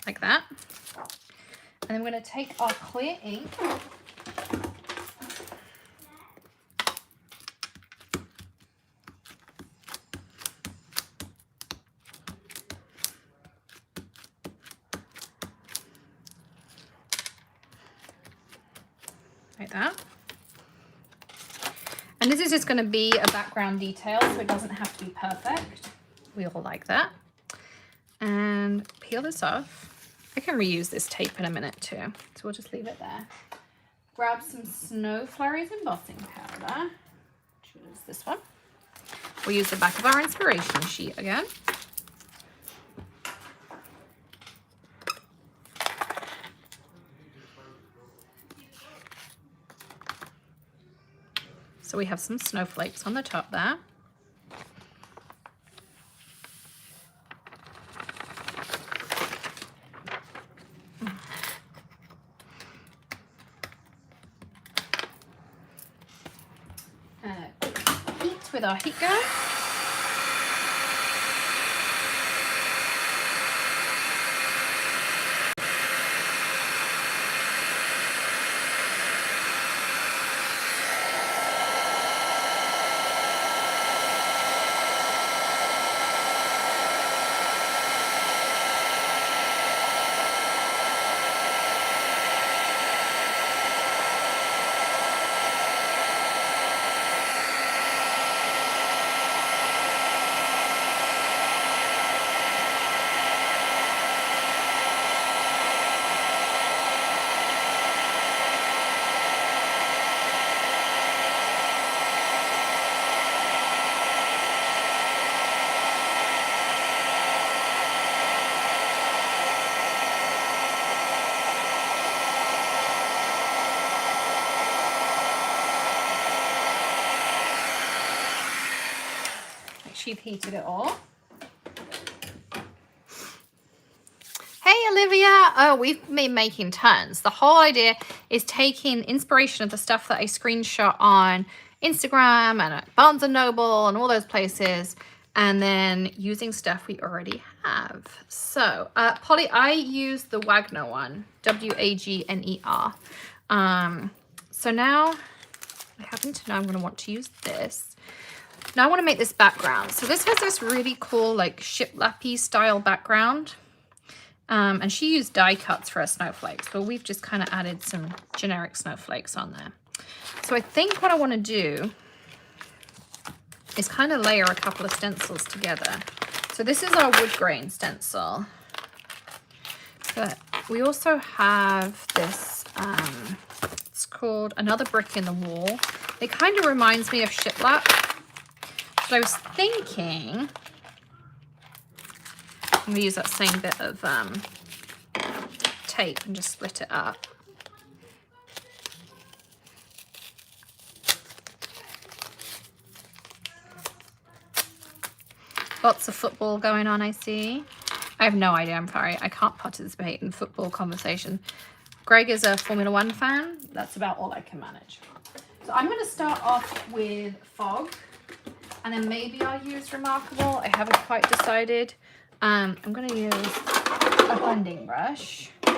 like that. And then we're going to take our clear ink like that. And this is just going to be a background detail, so it doesn't have to be perfect. We all like that. And peel this off. I can reuse this tape in a minute too, so we'll just leave it there. Grab some Snow Flurries embossing powder. Choose this one. We'll use the back of our inspiration sheet again. So we have some snowflakes on the top there. Heat with our heat gun. She've heated it all. Hey Olivia! Oh, we've been making tons. The whole idea is taking inspiration of the stuff that I screenshot on Instagram and at Barnes & Noble and all those places, and then using stuff we already have. So, Polly, I use the Wagner one, W-A-G-N-E-R. So now I happen to know I'm going to want to use this. Now I want to make this background. So this has this really cool like shiplappy style background. And she used die cuts for her snowflakes, but we've just kind of added some generic snowflakes on there. So I think what I want to do is kind of layer a couple of stencils together. So this is our wood grain stencil. But we also have this, it's called Another Brick in the Wall. It kind of reminds me of shiplap. So I was thinking, I'm going to use that same bit of tape and just split it up. Lots of football going on, I see. I have no idea, I'm sorry. I can't participate in football conversation. Greg is a Formula One fan. That's about all I can manage. So I'm going to start off with fog. And then maybe I'll use Remarkable. I haven't quite decided. I'm going to use a blending brush. So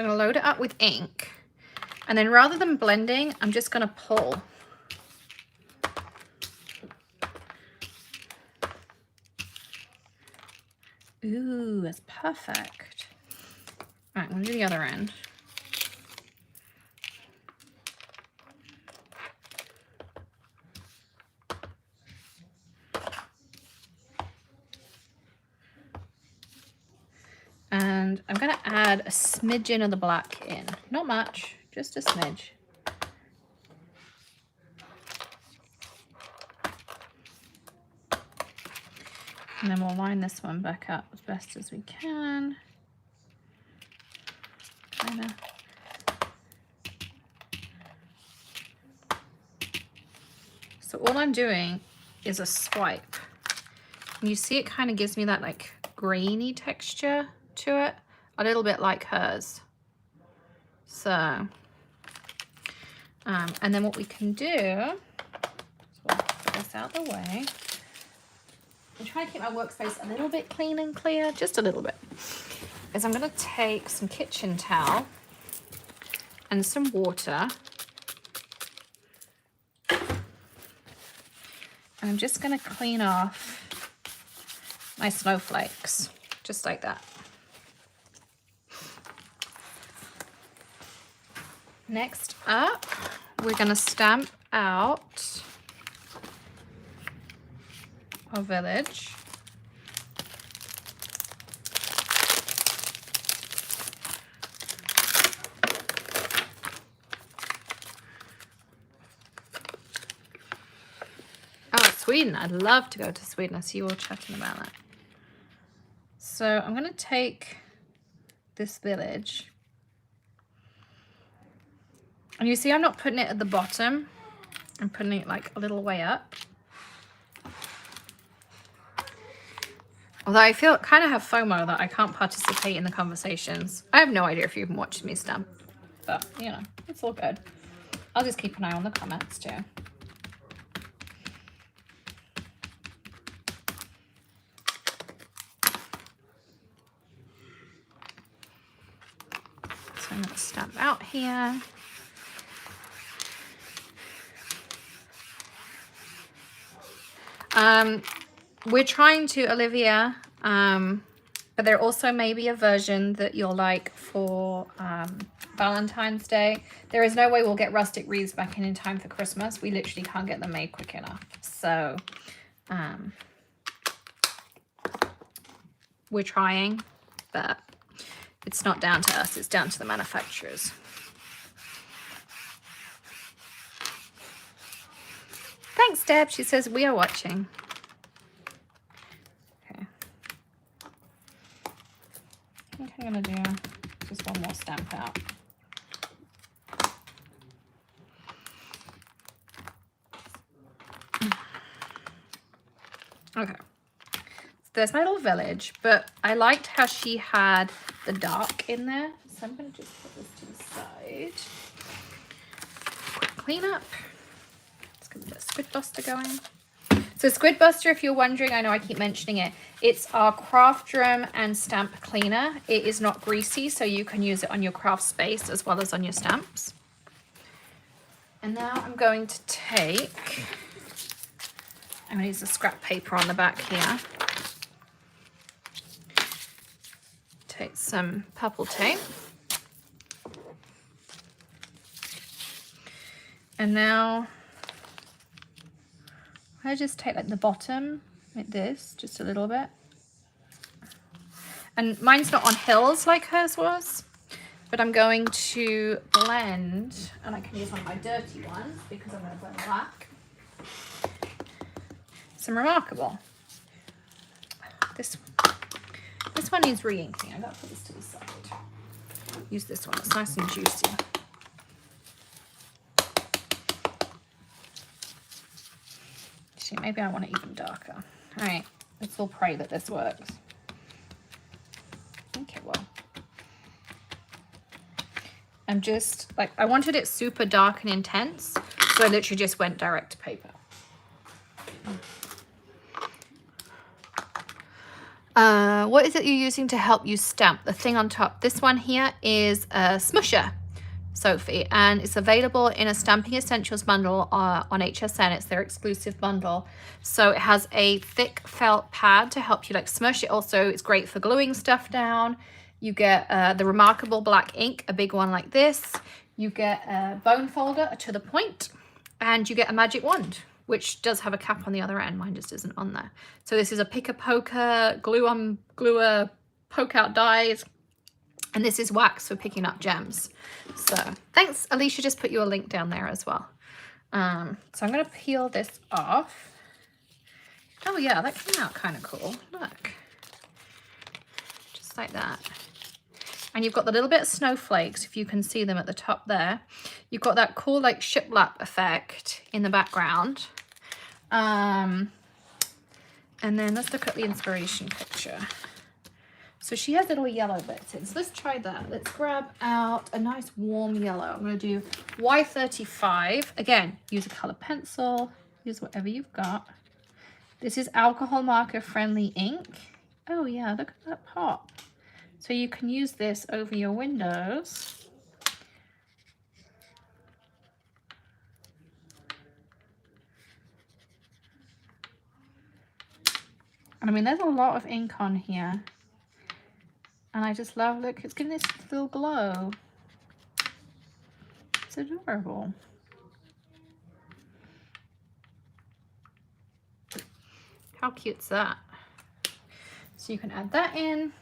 I'm going to load it up with ink. And then rather than blending, I'm just going to pull. Ooh, that's perfect. All right, I'm going to do the other end. And I'm going to add a smidgen of the black in. Not much, just a smidge. And then we'll line this one back up as best as we can. Kind of. So all I'm doing is a swipe. And you see it kind of gives me that like grainy texture to it, a little bit like hers. So, and then what we can do, so we'll put this out of the way. I'm trying to keep my workspace a little bit clean and clear, just a little bit. Is I'm going to take some kitchen towel and some water. And I'm just going to clean off my snowflakes, just like that. Next up, we're going to stamp out our village. Oh, Sweden. I'd love to go to Sweden. I see you all chatting about that. So I'm going to take this village. And you see I'm not putting it at the bottom. I'm putting it like a little way up. Although I feel kind of have FOMO that I can't participate in the conversations. I have no idea if you've been watching me stamp. But, you know, it's all good. I'll just keep an eye on the comments too. So I'm going to stamp out here. We're trying to, Olivia, but there also may be a version that you'll like for Valentine's Day. There is no way we'll get rustic wreaths back in time for Christmas. We literally can't get them made quick enough. So we're trying, but it's not down to us. It's down to the manufacturers. Thanks, Deb. She says we are watching. Okay. I think I'm going to do just one more stamp out. Okay. So there's my little village, but I liked how she had the dark in there. So I'm going to just put this to the side. Quick cleanup. A Squid Buster going. So Squid Buster, if you're wondering, I know I keep mentioning it, it's our craft drum and stamp cleaner. It is not greasy, so you can use it on your craft space as well as on your stamps. And now I'm going to take, I'm going to use the scrap paper on the back here. Take some purple tape. And now I just take like the bottom like this, just a little bit. And mine's not on hills like hers was, but I'm going to blend, and I can use one of my dirty ones because I'm going to blend black. Some Remarkable. This one needs re-inking. I've got to put this to the side. Use this one, it's nice and juicy. Maybe I want it even darker. All right, let's all pray that this works. I think it will. I'm just like, I wanted it super dark and intense, so I literally just went direct to paper. What is it you're using to help you stamp? The thing on top. This one here is a smusher, Sophie, and it's available in a Stamping Essentials bundle on HSN. It's their exclusive bundle. So it has a thick felt pad to help you like smush it. Also, it's great for gluing stuff down. You get the Remarkable black ink, a big one like this. You get a bone folder to the point, and you get a magic wand, which does have a cap on the other end. Mine just isn't on there. So this is a picker-poker, gluer, poke out dies. And this is wax for picking up gems. So thanks. Alicia just put you a link down there as well. So I'm going to peel this off. Oh yeah, that came out kind of cool. Look. Just like that. And you've got the little bit of snowflakes, if you can see them at the top there. You've got that cool like shiplap effect in the background. And then let's look at the inspiration picture. So she has little yellow bits in. So let's try that. Let's grab out a nice warm yellow. I'm going to do Y35. Again, use a color pencil. Use whatever you've got. This is alcohol marker friendly ink. Oh yeah, look at that pop. So you can use this over your windows. And I mean, there's a lot of ink on here. And I just love, look, it's giving this little glow. It's adorable. How cute's that? So you can add that in.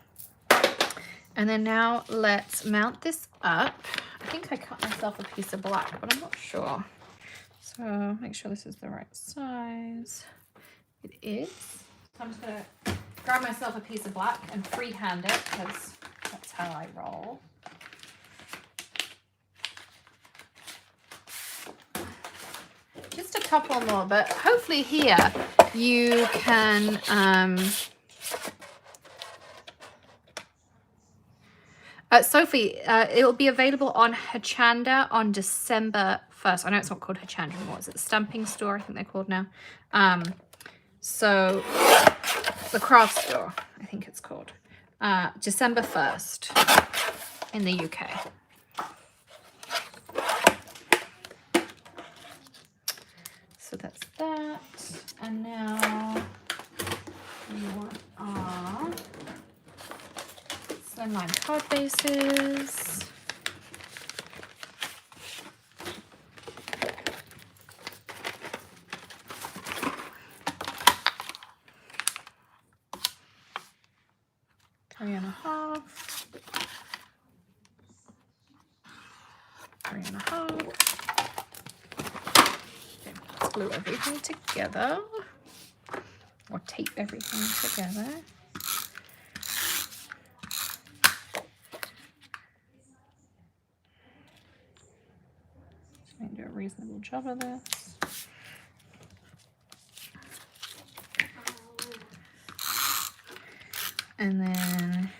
And then now let's mount this up. I think I cut myself a piece of black, but I'm not sure. So make sure this is the right size. It is. So I'm just gonna grab myself a piece of black and freehand it because that's how I roll. Just a couple more, but hopefully here you can Sophie, it will be available on Hedgehog on December 1st. I know it's not called Hedgehog anymore. Is it the Stamping Store? I think they're called now. So the craft store, I think it's called. December 1st in the UK. So that's that. And now we want our slimline card bases. Three and a half. Okay, let's glue everything together. Or tape everything together. Just going to do a reasonable job of this. And then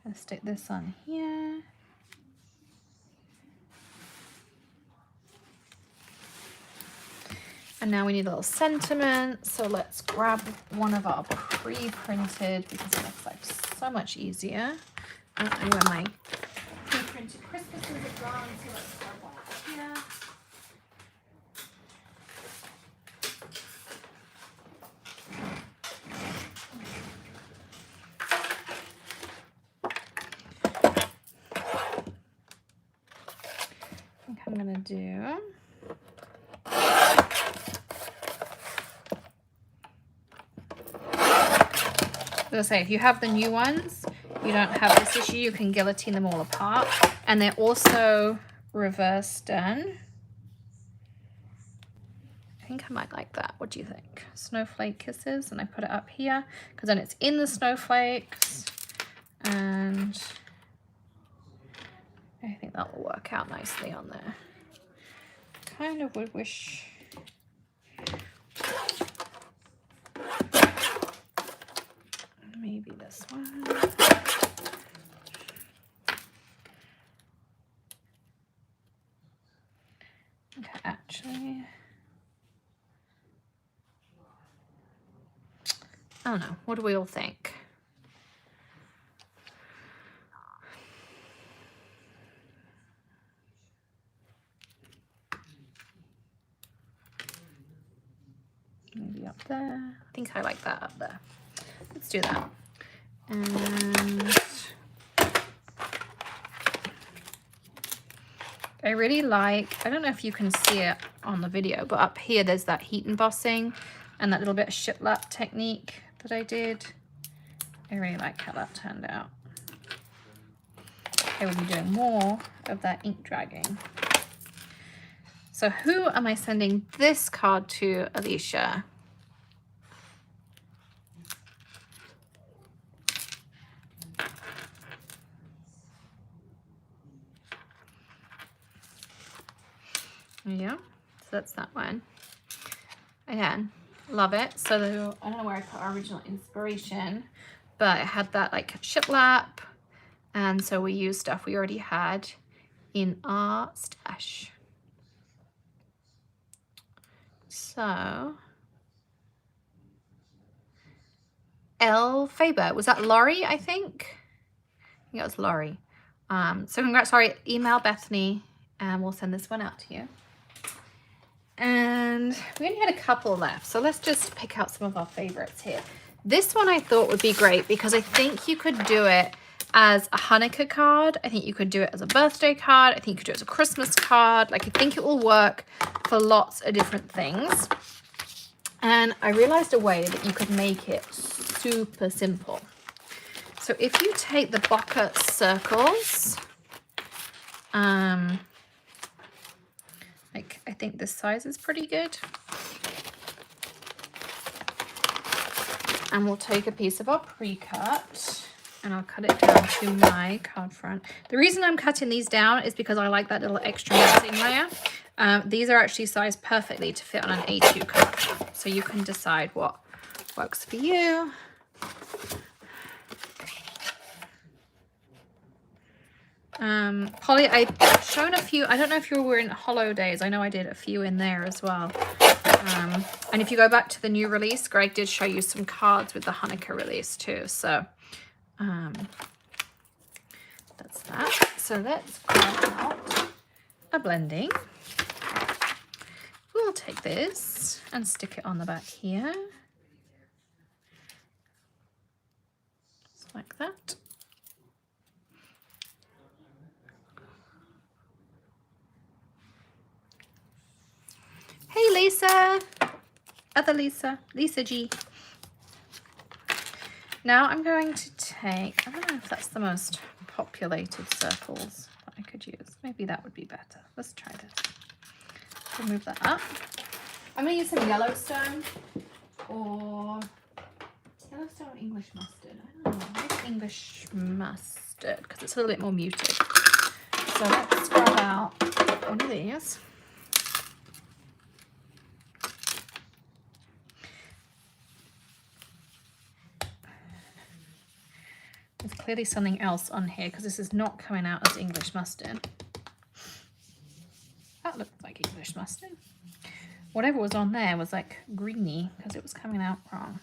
I'll stick this on here. And now we need a little sentiment. So let's grab one of our pre-printed because it looks like so much easier. I don't know where my pre-printed Christmases are gone, so let's grab one here. I think I'm gonna do as I say, if you have the new ones, you don't have this issue. You can guillotine them all apart. And they're also reverse done. I think I might like that. What do you think? Snowflake kisses, and I put it up here because then it's in the snowflakes. And I think that will work out nicely on there. Kind of would wish... maybe this one. Okay, actually, I don't know. What do we all think? Maybe up there. I think I like that up there. Let's do that. And I really like, I don't know if you can see it on the video, but up here there's that heat embossing and that little bit of shiplap technique that I did. I really like how that turned out. okay with me doing more of that ink dragging. So who am I sending this card to, Alicia? Yeah, so that's that one. Again, love it. So I don't know where I put our original inspiration, but it had that like shiplap, and so we used stuff we already had in our stash. So L Faber, was that Laurie? I think it was Laurie. So congrats, Laurie. Email Bethany and we'll send this one out to you. And we only had a couple left, so let's just pick out some of our favorites here. This one I thought would be great because I think you could do it as a Hanukkah card. I think you could do it as a birthday card. I think you could do it as a Christmas card. Like, I think it will work for lots of different things. And I realized a way that you could make it super simple. So if you take the Bokeh circles, like, I think this size is pretty good. And we'll take a piece of our pre-cut and I'll cut it down to my card front. The reason I'm cutting these down is because I like that little extra messing layer. These are actually sized perfectly to fit on an A2 card. So you can decide what works for you. Polly, I've shown a few. I don't know if you were in Hollow Days. I know I did a few in there as well. And if you go back to the new release, Greg did show you some cards with the Hanukkah release too. So that's that. So let's grab out a blending. We'll take this and stick it on the back here. Just like that. Hey Lisa, other Lisa, Lisa G. Now I'm going to take, I don't know if that's the most populated circles that I could use. Maybe that would be better. Let's try this. We'll move that up. I'm going to use some Yellowstone or English mustard. I don't know, maybe English mustard because it's a little bit more muted. So let's grab out one of these. There's clearly something else on here because this is not coming out as English mustard. That looks like English mustard. Whatever was on there was like greeny because it was coming out wrong.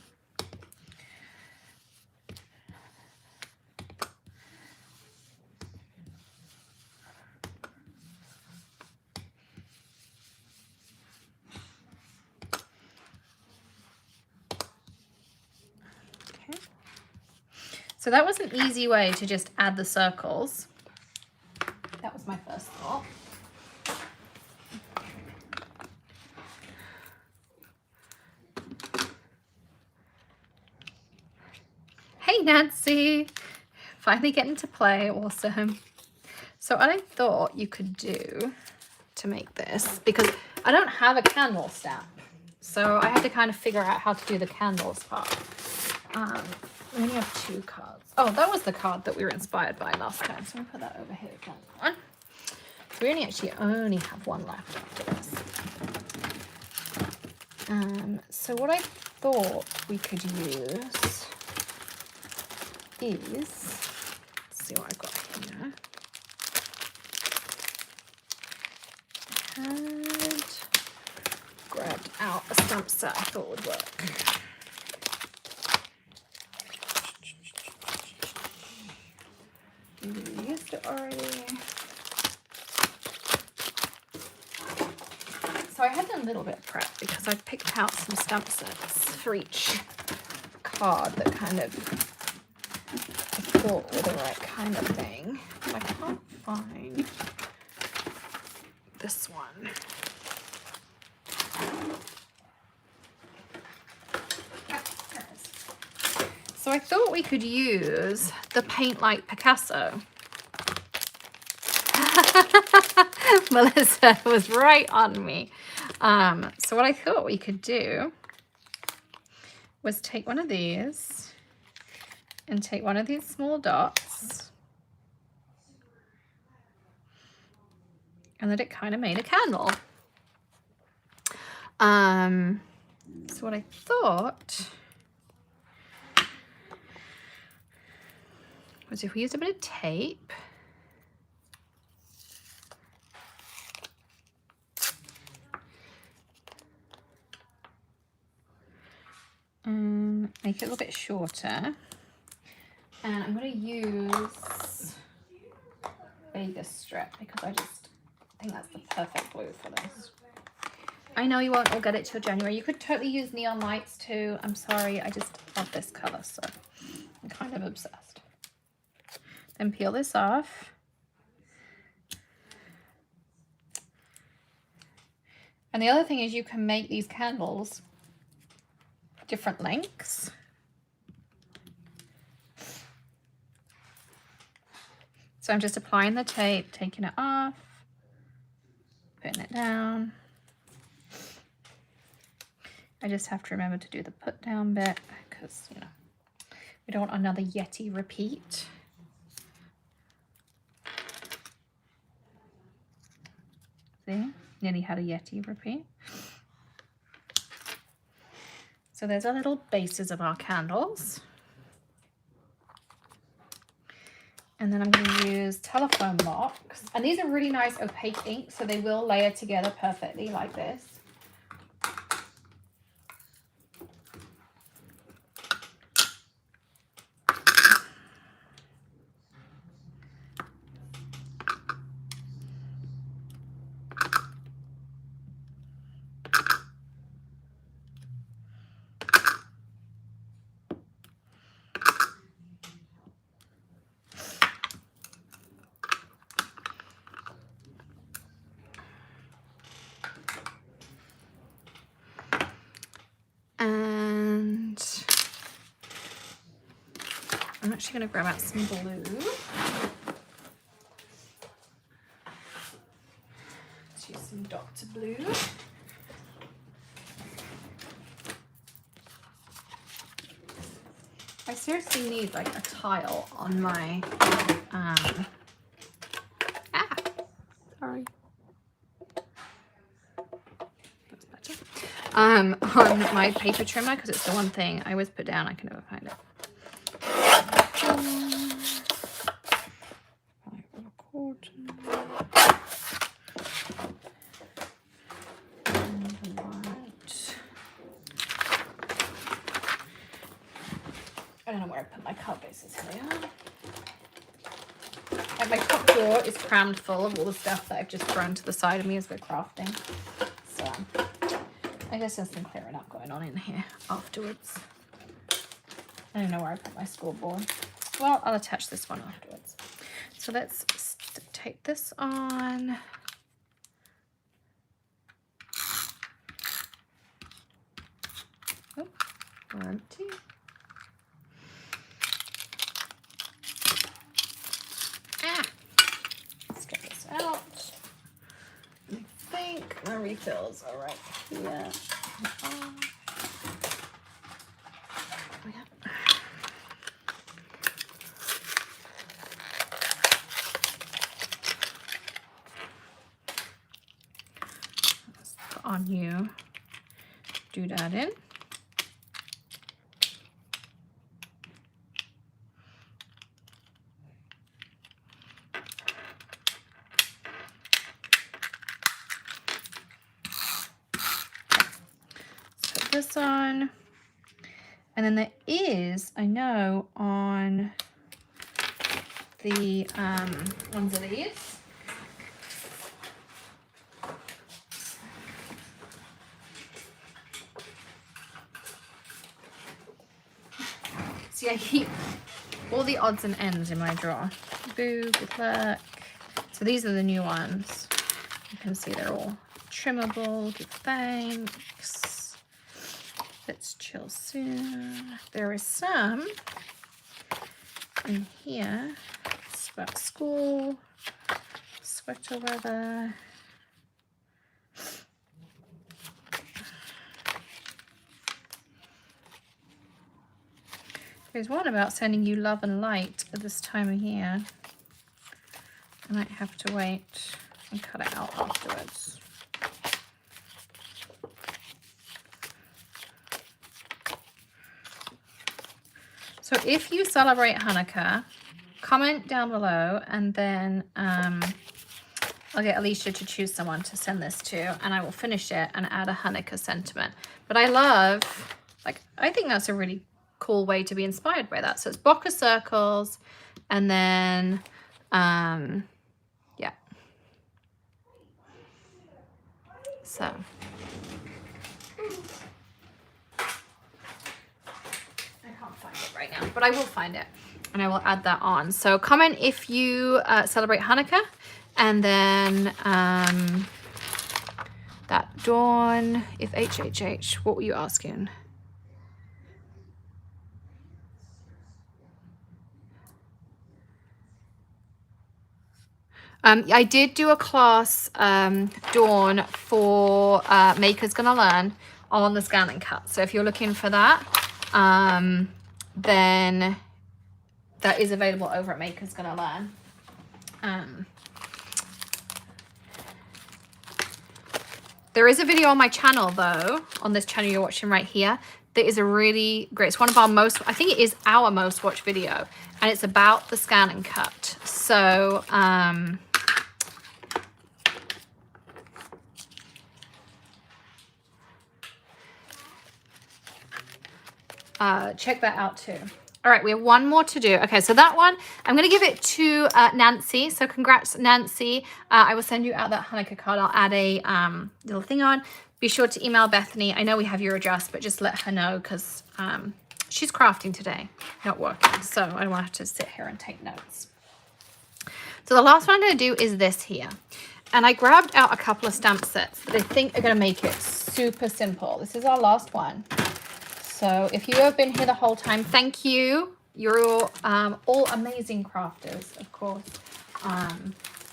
So that was an easy way to just add the circles. That was my first thought. Hey Nancy, finally getting to play, awesome. So what I thought you could do to make this, because I don't have a candle stamp, so I had to kind of figure out how to do the candles part. We only have 2 cards. Oh, that was the card that we were inspired by last time. So I'm going to put that over here again. So we only have 1 left after this. So what I thought we could use is, let's see what I've got here. I had grabbed out a stamp set I thought would work. We used it already. So I had done a little bit of prep because I picked out some stamp sets for each card that kind of I thought were the right kind of thing. I can't find this one. So I thought we could use the Paint Like Picasso. Melissa was right on me. So what I thought we could do was take one of these and take one of these small dots and that it kind of made a candle. So what I thought was if we used a bit of tape, make it a little bit shorter, and I'm going to use Vegas strip because I just think that's the perfect glue for this. I know you won't all get it till January. You could totally use neon lights too. I'm sorry, I just love this color, so I'm kind of obsessed. Then peel this off. And the other thing is you can make these candles different lengths. So I'm just applying the tape, taking it off, putting it down. I just have to remember to do the put down bit because, you know, we don't want another Yeti repeat. See, nearly had a Yeti repeat. So there's our little bases of our candles. And then I'm going to use telephone marks. And these are really nice opaque ink, so they will layer together perfectly like this. And I'm actually going to grab out some blue. Let's use some Dr. Blue. I seriously need like a tile on my, sorry. On my paper trimmer because it's the one thing I always put down. I can never find it. I don't know where I put my card bases. Here they are. And my top drawer is crammed full of all the stuff that I've just thrown to the side of me as we're crafting. So I guess there's some clearing up going on in here afterwards. I don't know where I put my scoreboard. Well, I'll attach this one afterwards. So let's tape this on. Oh, empty. Let's get this out. I think my refills are right here. Let's put on you. Do that in. This on, and then there is, I know, on the ones of these. See, I keep all the odds and ends in my drawer. Boo, good luck. So these are the new ones. You can see they're all trimmable. Give thanks. Let's chill soon. There is some in here. It's about school sweater weather. There's one about sending you love and light at this time of year. I might have to wait and cut it out afterwards. So if you celebrate Hanukkah, comment down below, and then I'll get Alicia to choose someone to send this to, and I will finish it and add a Hanukkah sentiment. But I love, like, I think that's a really cool way to be inspired by that. So it's block of circles, and then, yeah. So. Right now, but I will find it and I will add that on. So comment if you celebrate Hanukkah, and then that Dawn, if HHH, what were you asking? I did do a class, Dawn, for Makers Gonna Learn on the Scan and Cut. So if you're looking for that, then that is available over at Makers Gonna Learn. There is a video on my channel though, on this channel you're watching right here, that is a really great, it's one of our most, I think it is our most watched video, and it's about the Scan and Cut. So, check that out too. All right, we have one more to do. Okay, so that one, I'm going to give it to Nancy. So congrats, Nancy. I will send you out that Hanukkah card. I'll add a little thing on. Be sure to email Bethany. I know we have your address, but just let her know, because she's crafting today, not working. So I don't want her to sit here and take notes. So the last one I'm going to do is this here. And I grabbed out a couple of stamp sets that I think are going to make it super simple. This is our last one. So if you have been here the whole time, thank you. You're all amazing crafters, of course.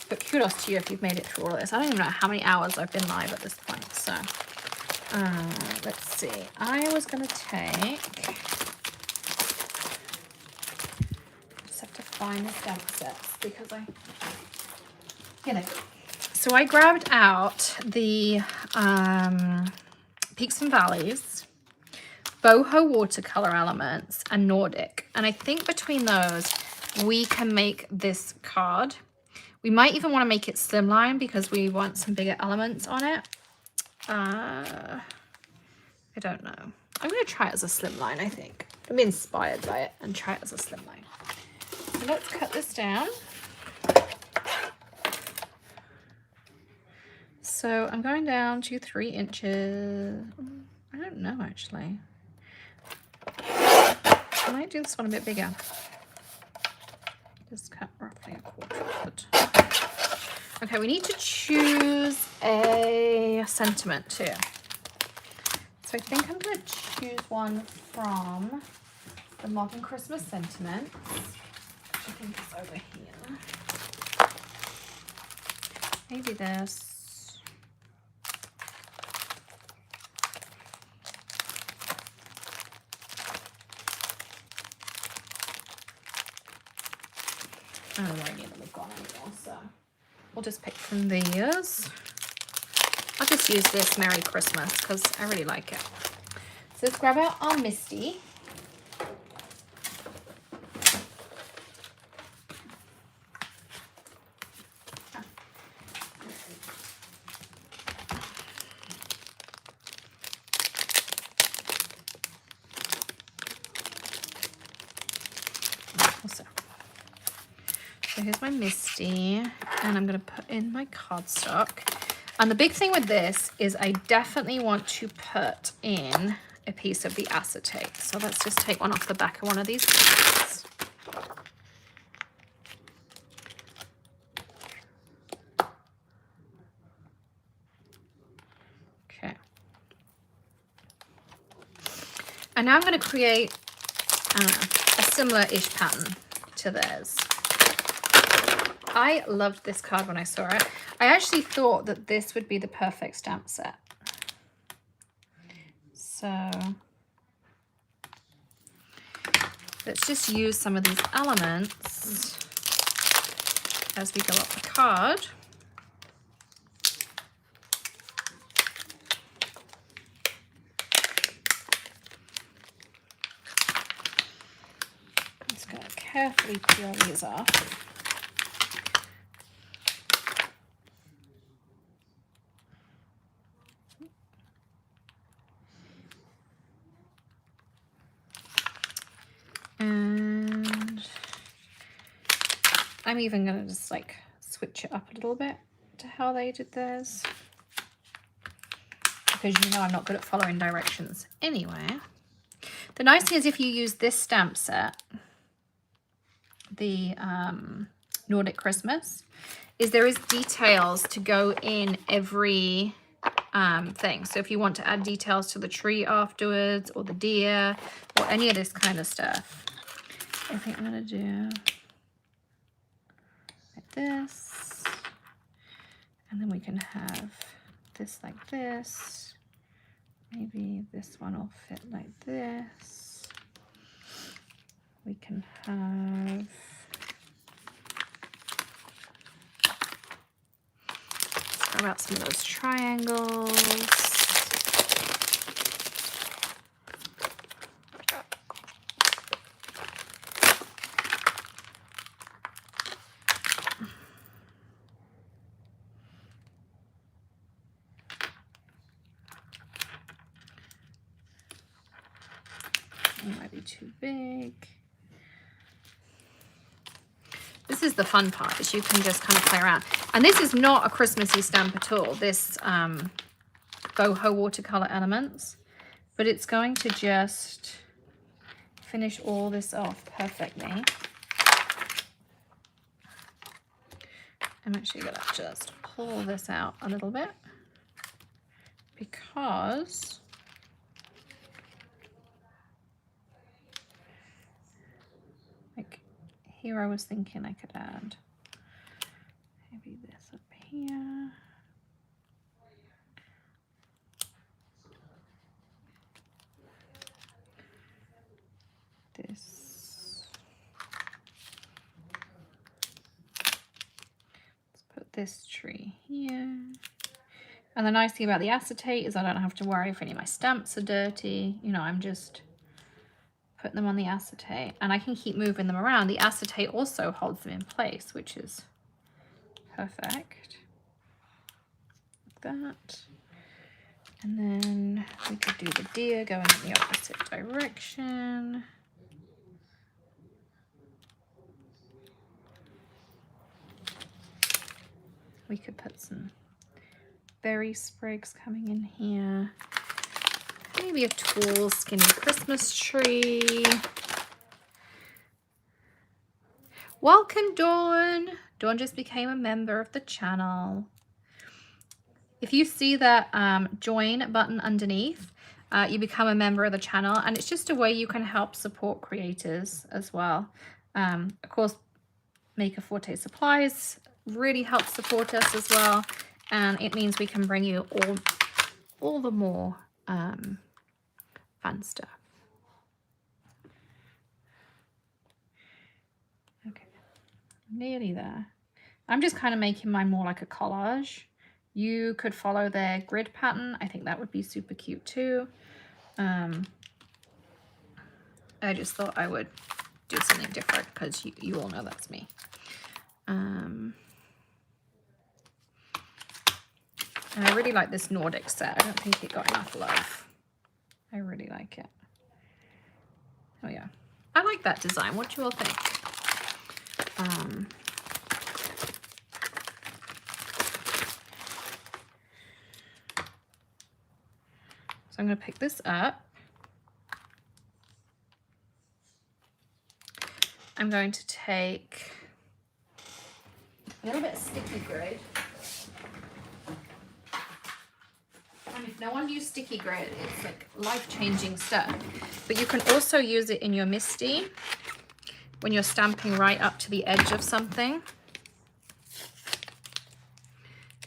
But kudos to you if you've made it through all of this. I don't even know how many hours I've been live at this point. So let's see. I was going to take... just have to find the stamp sets because I... Here they go. So I grabbed out the Peaks and Valleys, boho watercolor elements, and Nordic, and I think between those we can make this card. We might even want to make it slimline because we want some bigger elements on it. I don't know. I'm going to try it as a slimline. I think I'm inspired by it and try it as a slimline. So let's cut this down. So I'm going down to 3 inches. I don't know actually. I might do this one a bit bigger. Just cut roughly 1/4 foot. Okay, we need to choose a sentiment too. So I think I'm going to choose one from the Modern Christmas Sentiments, which I think is over here. Maybe this. I don't know where any of them have gone anymore, so we'll just pick from these. I'll just use this Merry Christmas because I really like it. So let's grab out our Misty. So here's my Misty, and I'm going to put in my cardstock. And the big thing with this is I definitely want to put in a piece of the acetate. So let's just take one off the back of one of these pieces. Okay. And now I'm going to create a similar-ish pattern to theirs. I loved this card when I saw it. I actually thought that this would be the perfect stamp set. So let's just use some of these elements as we go up the card. I'm just going to carefully peel these off. And I'm even going to just like switch it up a little bit to how they did theirs, because you know I'm not good at following directions anyway. The nice thing is if you use this stamp set, the Nordic Christmas, is there is details to go in every thing. So if you want to add details to the tree afterwards, or the deer, or any of this kind of stuff, I think I'm going to do like this, and then we can have this like this. Maybe this one will fit like this. We can have let's go out some of those triangles. It might be too big. This is the fun part, is you can just kind of play around. And this is not a Christmassy stamp at all, this boho watercolor elements, but it's going to just finish all this off perfectly. I'm actually going to just pull this out a little bit, because like here I was thinking I could add maybe this up here. This. Let's put this tree here. And the nice thing about the acetate is I don't have to worry if any of my stamps are dirty. You know, I'm just putting them on the acetate, and I can keep moving them around. The acetate also holds them in place, which is perfect. Like that. And then we could do the deer going in the opposite direction. We could put some berry sprigs coming in here. Maybe a tall, skinny Christmas tree. Welcome, Dawn. Dawn just became a member of the channel. If you see that join button underneath, you become a member of the channel, and it's just a way you can help support creators as well. Of course, Maker Forte Supplies really helps support us as well, and it means we can bring you all the more fun stuff. Okay, nearly there. I'm just kind of making mine more like a collage. You could follow their grid pattern. I think that would be super cute too. I just thought I would do something different because you all know that's me. And I really like this Nordic set. I don't think it got enough love. I really like it. Oh yeah, I like that design. What do you all think? So I'm going to pick this up. I'm going to take a little bit of sticky grid. And if no one used sticky grid, it's like life-changing stuff. But you can also use it in your MISTI when you're stamping right up to the edge of something.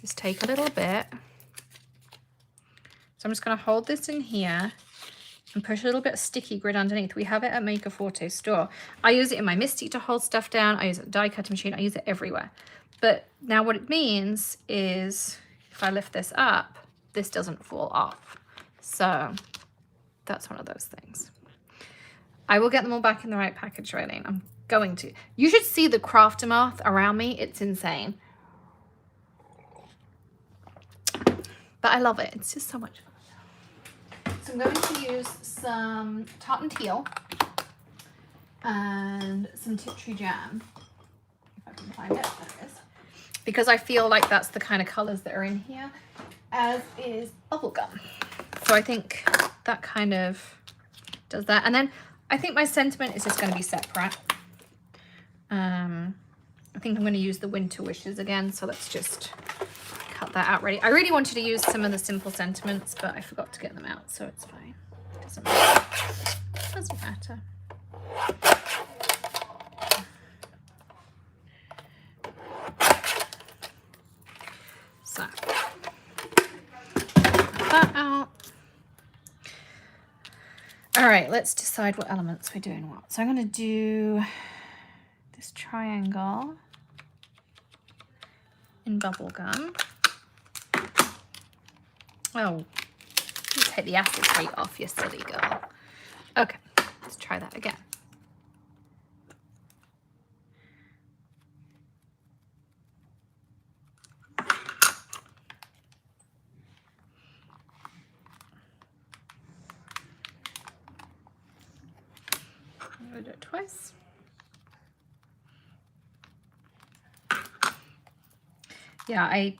just take a little bit. So I'm just going to hold this in here and push a little bit of sticky grid underneath. We have it at Maker Forte store. I use it in my Misty to hold stuff down. I use it at the die cutting machine. I use it everywhere. But now what it means is if I lift this up, this doesn't fall off. So that's one of those things. I will get them all back in the right package, Raylene. I'm going to. You should see the Craftermoth around me. It's insane. But I love it. It's just so much fun. So I'm going to use some tartan teal and some Tiptree jam. If I can find it. There it is. Because I feel like that's the kind of colors that are in here, as is bubblegum. So I think that kind of does that. And then I think my sentiment is just going to be separate. I think I'm going to use the Winter Wishes again. So let's just cut that out ready. I really wanted to use some of the simple sentiments, but I forgot to get them out. So it's fine. Doesn't matter. Doesn't matter. So cut that out. All right, let's decide what elements we're doing what. So I'm going to do this triangle in bubblegum. Oh, you take the acid right off, you silly girl. Okay, let's try that again. I'm going to do it twice. Yeah, I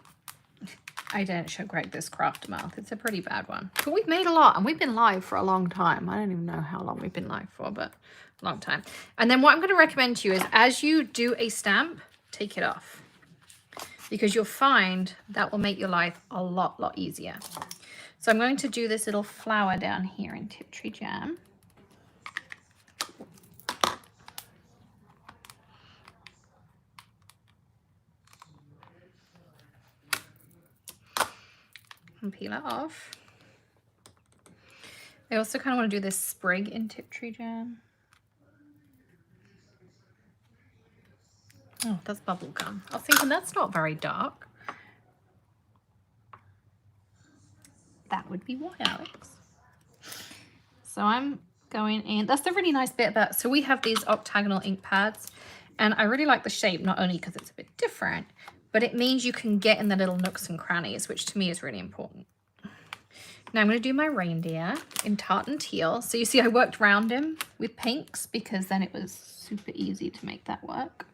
didn't show Greg this Craftermoth. It's a pretty bad one. But we've made a lot, and we've been live for a long time. I don't even know how long we've been live for, but a long time. And then what I'm going to recommend to you is as you do a stamp, take it off. Because you'll find that will make your life a lot easier. So I'm going to do this little flower down here in Tiptree jam. And peel it off. I also kind of want to do this sprig in Tiptree jam. Oh, that's bubblegum. I was thinking that's not very dark. That would be why, Alex. So I'm going in. That's the really nice bit about, so we have these octagonal ink pads, and I really like the shape, not only because it's a bit different, but it means you can get in the little nooks and crannies, which to me is really important. Now I'm going to do my reindeer in tartan teal. So you see I worked around him with pinks because then it was super easy to make that work.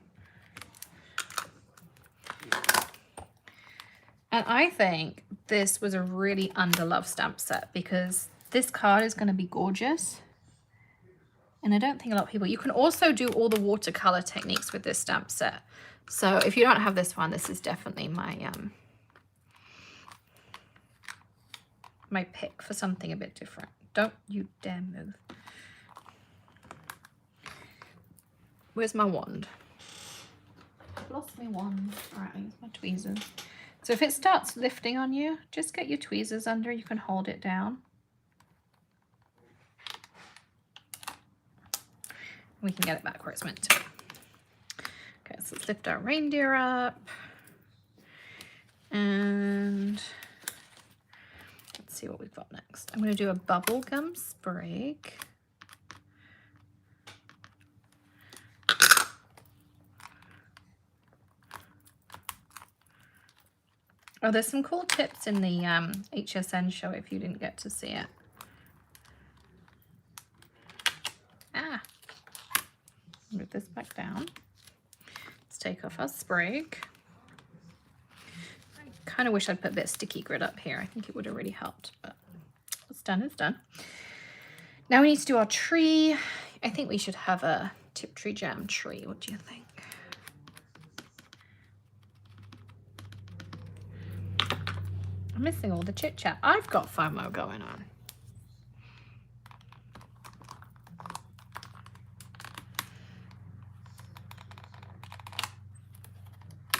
And I think this was a really underloved stamp set because this card is going to be gorgeous. And I don't think a lot of people, you can also do all the watercolor techniques with this stamp set. So if you don't have this one, this is definitely my my pick for something a bit different. Don't you dare move. Where's my wand? I've lost my wand. All right, I use my tweezers. So if it starts lifting on you, just get your tweezers under. You can hold it down. We can get it back where it's meant to be. Okay, so let's lift our reindeer up. And let's see what we've got next. I'm going to do a bubblegum sprig. Oh, there's some cool tips in the HSN show if you didn't get to see it. Ah. Move this back down. Let's take off our sprig. I kind of wish I'd put a bit of sticky grid up here. I think it would have really helped, but what's done is done. Now we need to do our tree. I think we should have a Tiptree jam tree. What do you think? I'm missing all the chit chat. I've got FOMO going on.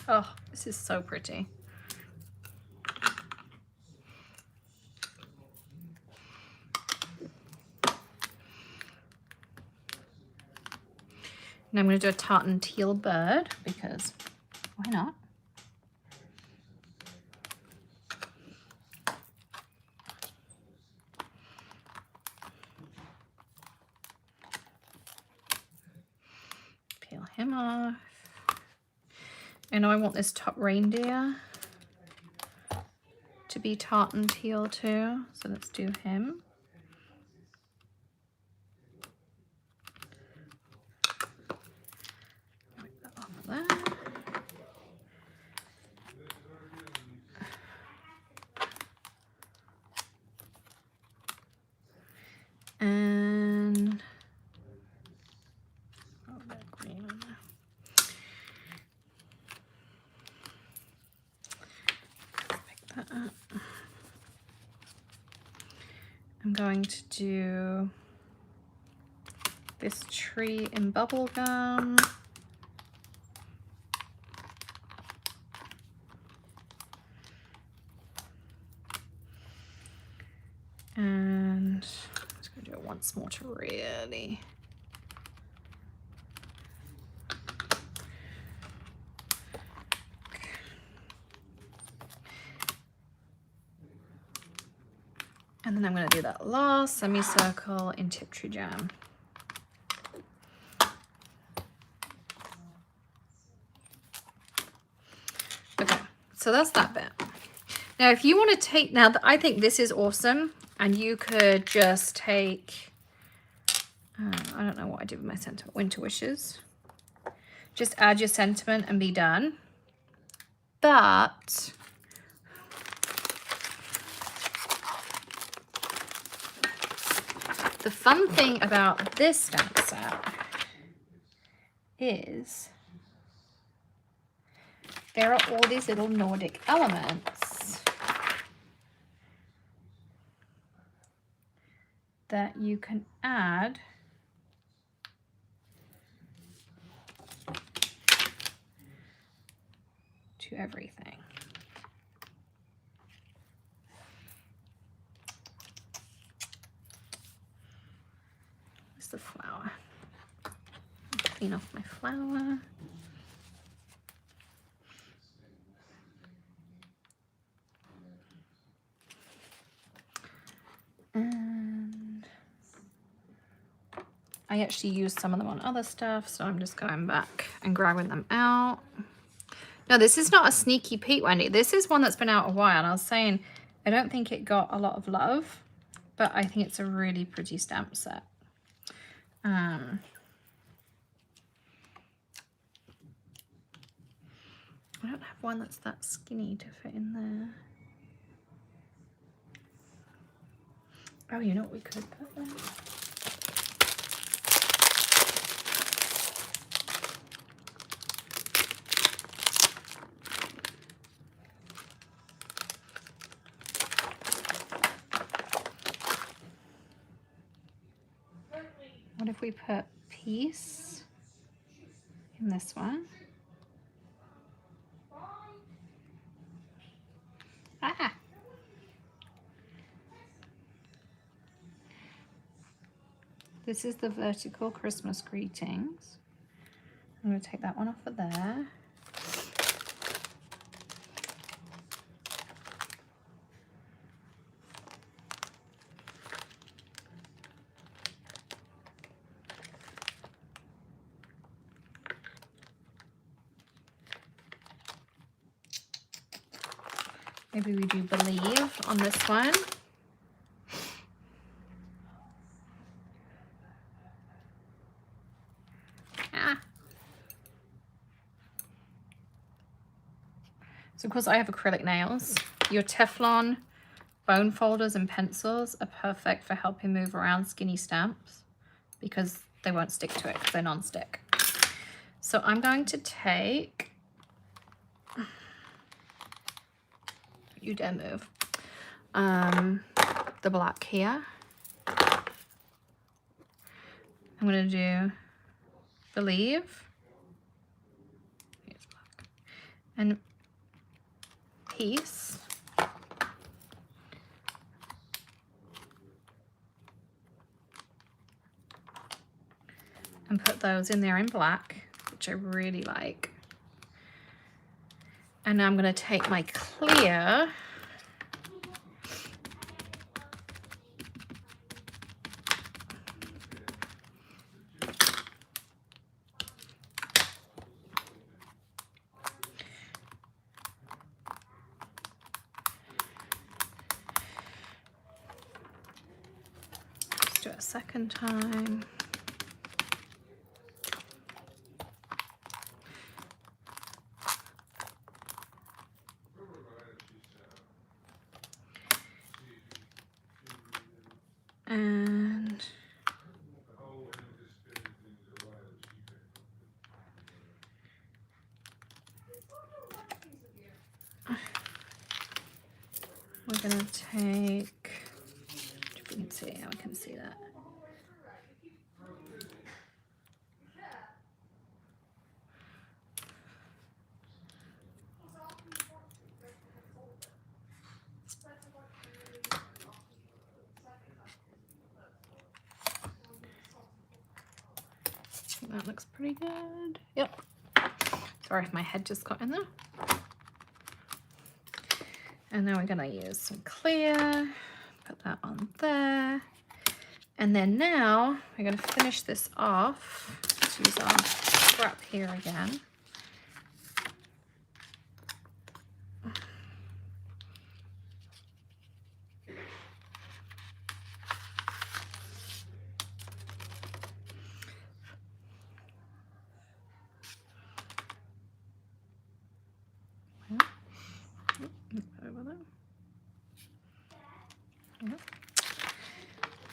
Oh, this is so pretty. And I'm going to do a tartan teal bird because why not? Peel him off. And I want this top reindeer to be tartan teal too. So let's do him. Wipe that off of there. And oh, that green on there. Pick that up. I'm going to do this tree in bubble gum. And I'm just going to do it once more to really. And then I'm going to do that last semicircle in Tiptree Jam. Okay, so that's that bit. Now, if you want to take, now I think this is awesome, and you could just take, I don't know what I did with my sentiment, Winter Wishes. Just add your sentiment and be done. But the fun thing about this stamp set is there are all these little Nordic elements that you can add to everything. Where's the flower? Clean off my flower. And I actually used some of them on other stuff, so I'm just going back and grabbing them out. No, this is not a sneaky peek, Wendy. This is one that's been out a while. And I was saying, I don't think it got a lot of love, but I think it's a really pretty stamp set. I don't have one that's that skinny to fit in there. Oh, you know what we could put there? What if we put peace in this one? Ah! This is the vertical Christmas greetings. I'm going to take that one off of there. Maybe we do believe on this one. So of course I have acrylic nails. Your Teflon bone folders and pencils are perfect for helping move around skinny stamps because they won't stick to it because they're non-stick. So I'm going to take, you dare move, the black here. I'm going to do believe. Here's black. And peace. and put those in there in black, which I really like. And now I'm going to take my clear do it a second time. And we're going to take, if we can see, how we can see that. That looks pretty good. Yep. Sorry if my head just got in there. And then we're going to use some clear. Put that on there. And then now we're going to finish this off. Let's use our scrap here again.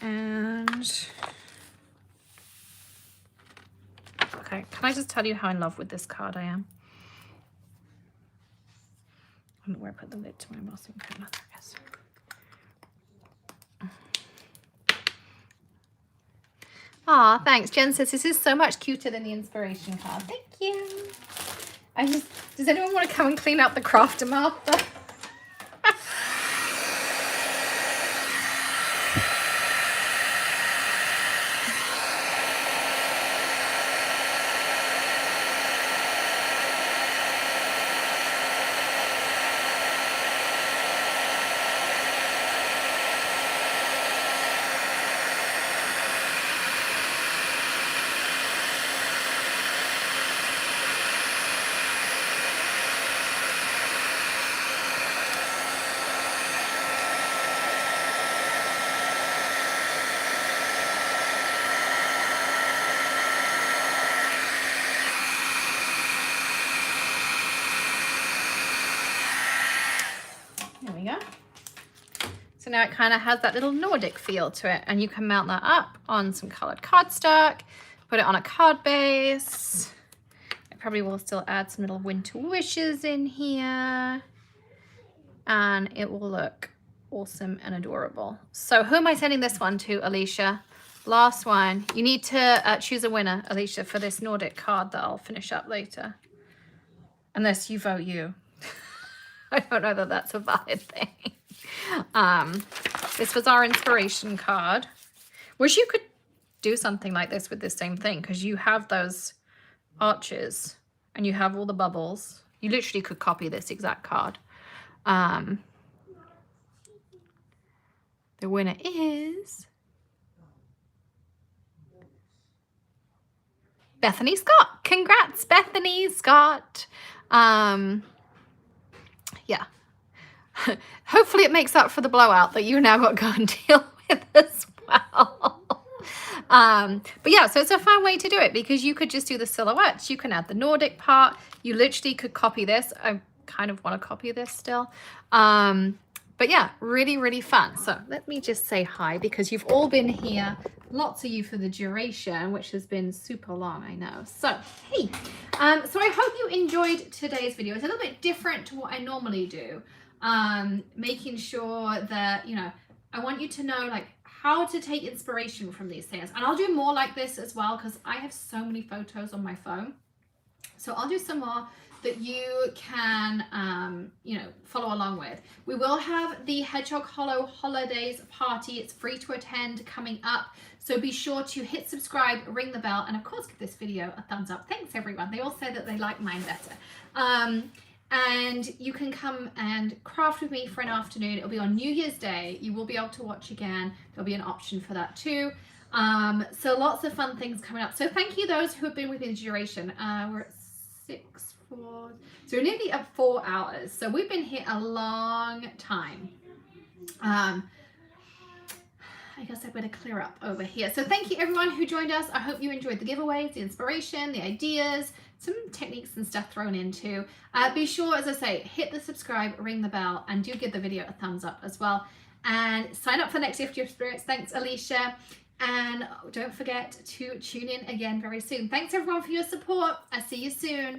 And okay, can I just tell you how in love with this card I am? I don't know where I put the lid to my masking paper. There it is. Aw, thanks. Jen says this is so much cuter than the inspiration card. Thank you. Does anyone want to come and clean up the crafter, Martha? There we go. So now it kind of has that little Nordic feel to it, and you can mount that up on some colored cardstock, put it on a card base. I probably will still add some little winter wishes in here, and it will look awesome and adorable. So who am I sending this one to, Alicia? Last one. You need to choose a winner, Alicia, for this Nordic card that I'll finish up later. Unless you vote you. I don't know that that's a valid thing. This was our inspiration card. Wish you could do something like this with this same thing, because you have those arches and you have all the bubbles. You literally could copy this exact card. The winner is Bethany Scott. Congrats, Bethany Scott. Yeah. Hopefully it makes up for the blowout that you now got to go and deal with as well. But yeah, so it's a fun way to do it, because you could just do the silhouettes. You can add the Nordic part. You literally could copy this. I kind of want to copy this still. But yeah, really, really fun. So let me just say hi, because you've all been here. Lots of you for the duration, which has been super long, I know. So, hey, so I hope you enjoyed today's video. It's a little bit different to what I normally do. Making sure that, you know, I want you to know like how to take inspiration from these things. And I'll do more like this as well, because I have so many photos on my phone. So I'll do some more that you can, follow along with. We will have the Hedgehog Hollow Holidays Party. It's free to attend coming up. So be sure to hit subscribe, ring the bell, and of course give this video a thumbs up. Thanks everyone. They all say that they like mine better. And you can come and craft with me for an afternoon. It'll be on New Year's Day. You will be able to watch again. There'll be an option for that too. So lots of fun things coming up. So thank you those who have been with me the duration. We're at 4, so we're nearly at 4 hours. So we've been here a long time. I guess I better clear up over here. So thank you everyone who joined us. I hope you enjoyed the giveaways, the inspiration, the ideas, some techniques and stuff thrown into. Be sure, as I say, hit the subscribe, ring the bell, and do give the video a thumbs up as well. And sign up for next Gift Your Spirits. Thanks, Alicia. And don't forget to tune in again very soon. Thanks everyone for your support. I'll see you soon.